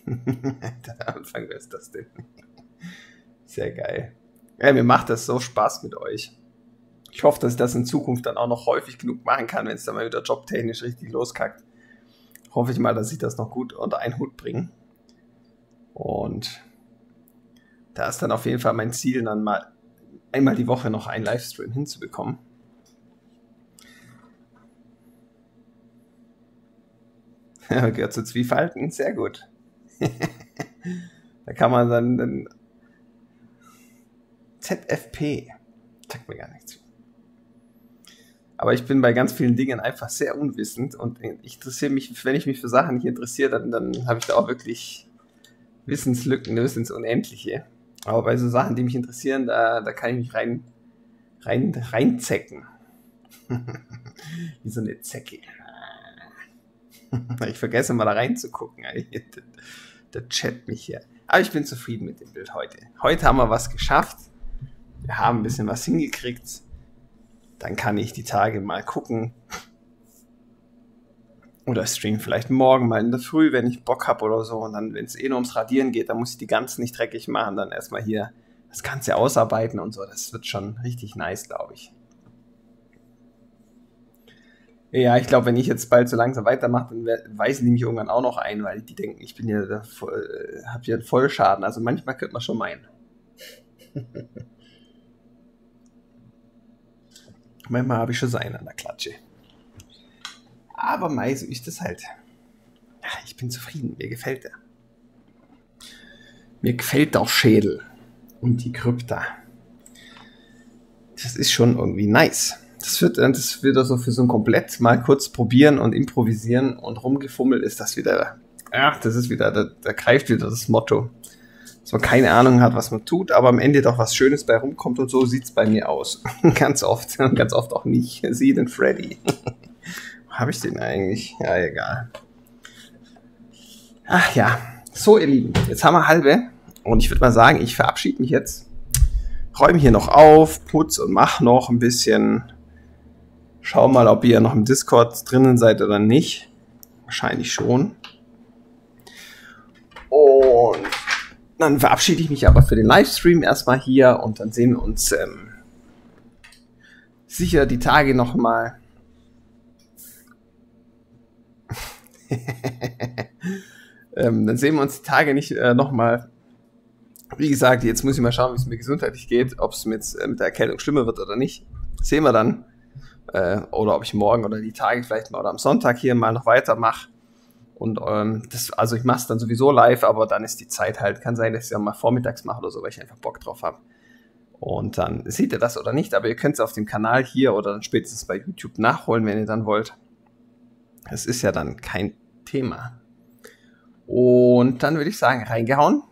Der Anfang, wer ist das denn? Sehr geil. Ja, mir macht das so Spaß mit euch. Ich hoffe, dass ich das in Zukunft dann auch noch häufig genug machen kann, wenn es dann mal wieder jobtechnisch richtig loskackt. Hoffe ich mal, dass ich das noch gut unter einen Hut bringe. Und da ist dann auf jeden Fall mein Ziel, dann mal einmal die Woche noch einen Livestream hinzubekommen. Ja, gehört zu Zwiefalten, sehr gut. Da kann man dann ZFP. Sagt mir gar nichts. Aber ich bin bei ganz vielen Dingen einfach sehr unwissend und ich interessiere mich, wenn ich mich für Sachen nicht interessiere, dann habe ich da auch wirklich Wissenslücken, Wissensunendliche. Aber bei so Sachen, die mich interessieren, da kann ich mich reinzecken. Wie so eine Zecke. Ich vergesse mal da reinzugucken. Der Chat mich hier. Aber ich bin zufrieden mit dem Bild heute. Heute haben wir was geschafft. Wir haben ein bisschen was hingekriegt. Dann kann ich die Tage mal gucken. Oder stream vielleicht morgen mal in der Früh, wenn ich Bock habe oder so. Und dann, wenn es nur ums Radieren geht, dann muss ich die ganzen nicht dreckig machen. Dann erstmal hier das Ganze ausarbeiten und so. Das wird schon richtig nice, glaube ich. Ja, ich glaube, wenn ich jetzt bald so langsam weitermache, dann weisen die mich irgendwann auch noch ein, weil die denken, ich bin ja da voll, hab ja einen Vollschaden. Also manchmal könnte man schon meinen. Manchmal habe ich schon Sein an der Klatsche. Aber mei, so ist das halt. Ja, ich bin zufrieden, mir gefällt der. Mir gefällt auch Schädel und die Krypta. Das ist schon irgendwie nice. Das wird also für so ein komplett mal kurz probieren und improvisieren und rumgefummelt ist das wieder. Ja, das ist wieder, da greift wieder das Motto. Dass man keine Ahnung hat, was man tut, aber am Ende doch was Schönes bei rumkommt und so sieht's bei mir aus. Ganz oft auch nicht. Sie, den Freddy. Wo habe ich den eigentlich? Ja, egal. Ach ja, so ihr Lieben, jetzt haben wir halbe und ich würde mal sagen, ich verabschiede mich jetzt. Räume hier noch auf, putz und mach noch ein bisschen. Schau mal, ob ihr noch im Discord drinnen seid oder nicht. Wahrscheinlich schon. Und dann verabschiede ich mich aber für den Livestream erstmal hier und dann sehen wir uns sicher die Tage nochmal. Dann sehen wir uns die Tage nicht nochmal. Wie gesagt, jetzt muss ich mal schauen, wie es mir gesundheitlich geht, ob es mir jetzt mit der Erkältung schlimmer wird oder nicht. Sehen wir dann. Oder ob ich morgen oder die Tage vielleicht mal oder am Sonntag hier mal noch weitermache. Und also ich mache es dann sowieso live, aber dann ist die Zeit halt, kann sein, dass ich es ja mal vormittags mache oder so, weil ich einfach Bock drauf habe. Und dann seht ihr das oder nicht, aber ihr könnt es auf dem Kanal hier oder dann spätestens bei YouTube nachholen, wenn ihr dann wollt. Es ist ja dann kein Thema. Und dann würde ich sagen, reingehauen.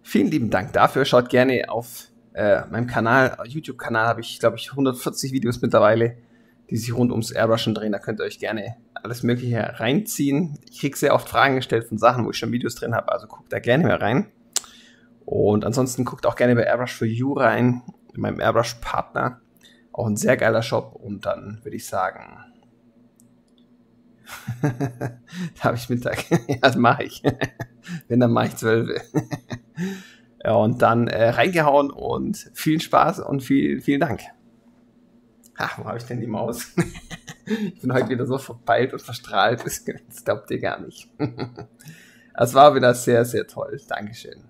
Vielen lieben Dank dafür. Schaut gerne auf meinem Kanal, YouTube-Kanal habe ich, glaube ich, 140 Videos mittlerweile, die sich rund ums Airbrushen drehen. Da könnt ihr euch gerne alles Mögliche reinziehen. Ich kriege sehr oft Fragen gestellt von Sachen, wo ich schon Videos drin habe, also guckt da gerne mal rein. Und ansonsten guckt auch gerne bei Airbrush for You rein, in meinem Airbrush-Partner. Auch ein sehr geiler Shop. Und dann würde ich sagen, da habe ich Mittag. Ja, das mache ich. Wenn, dann mache ich 12. Ja, und dann reingehauen und viel Spaß und vielen Dank. Ach, wo habe ich denn die Maus? Ich bin heute wieder so verpeilt und verstrahlt, das glaubt ihr gar nicht. Es war wieder sehr, sehr toll. Dankeschön.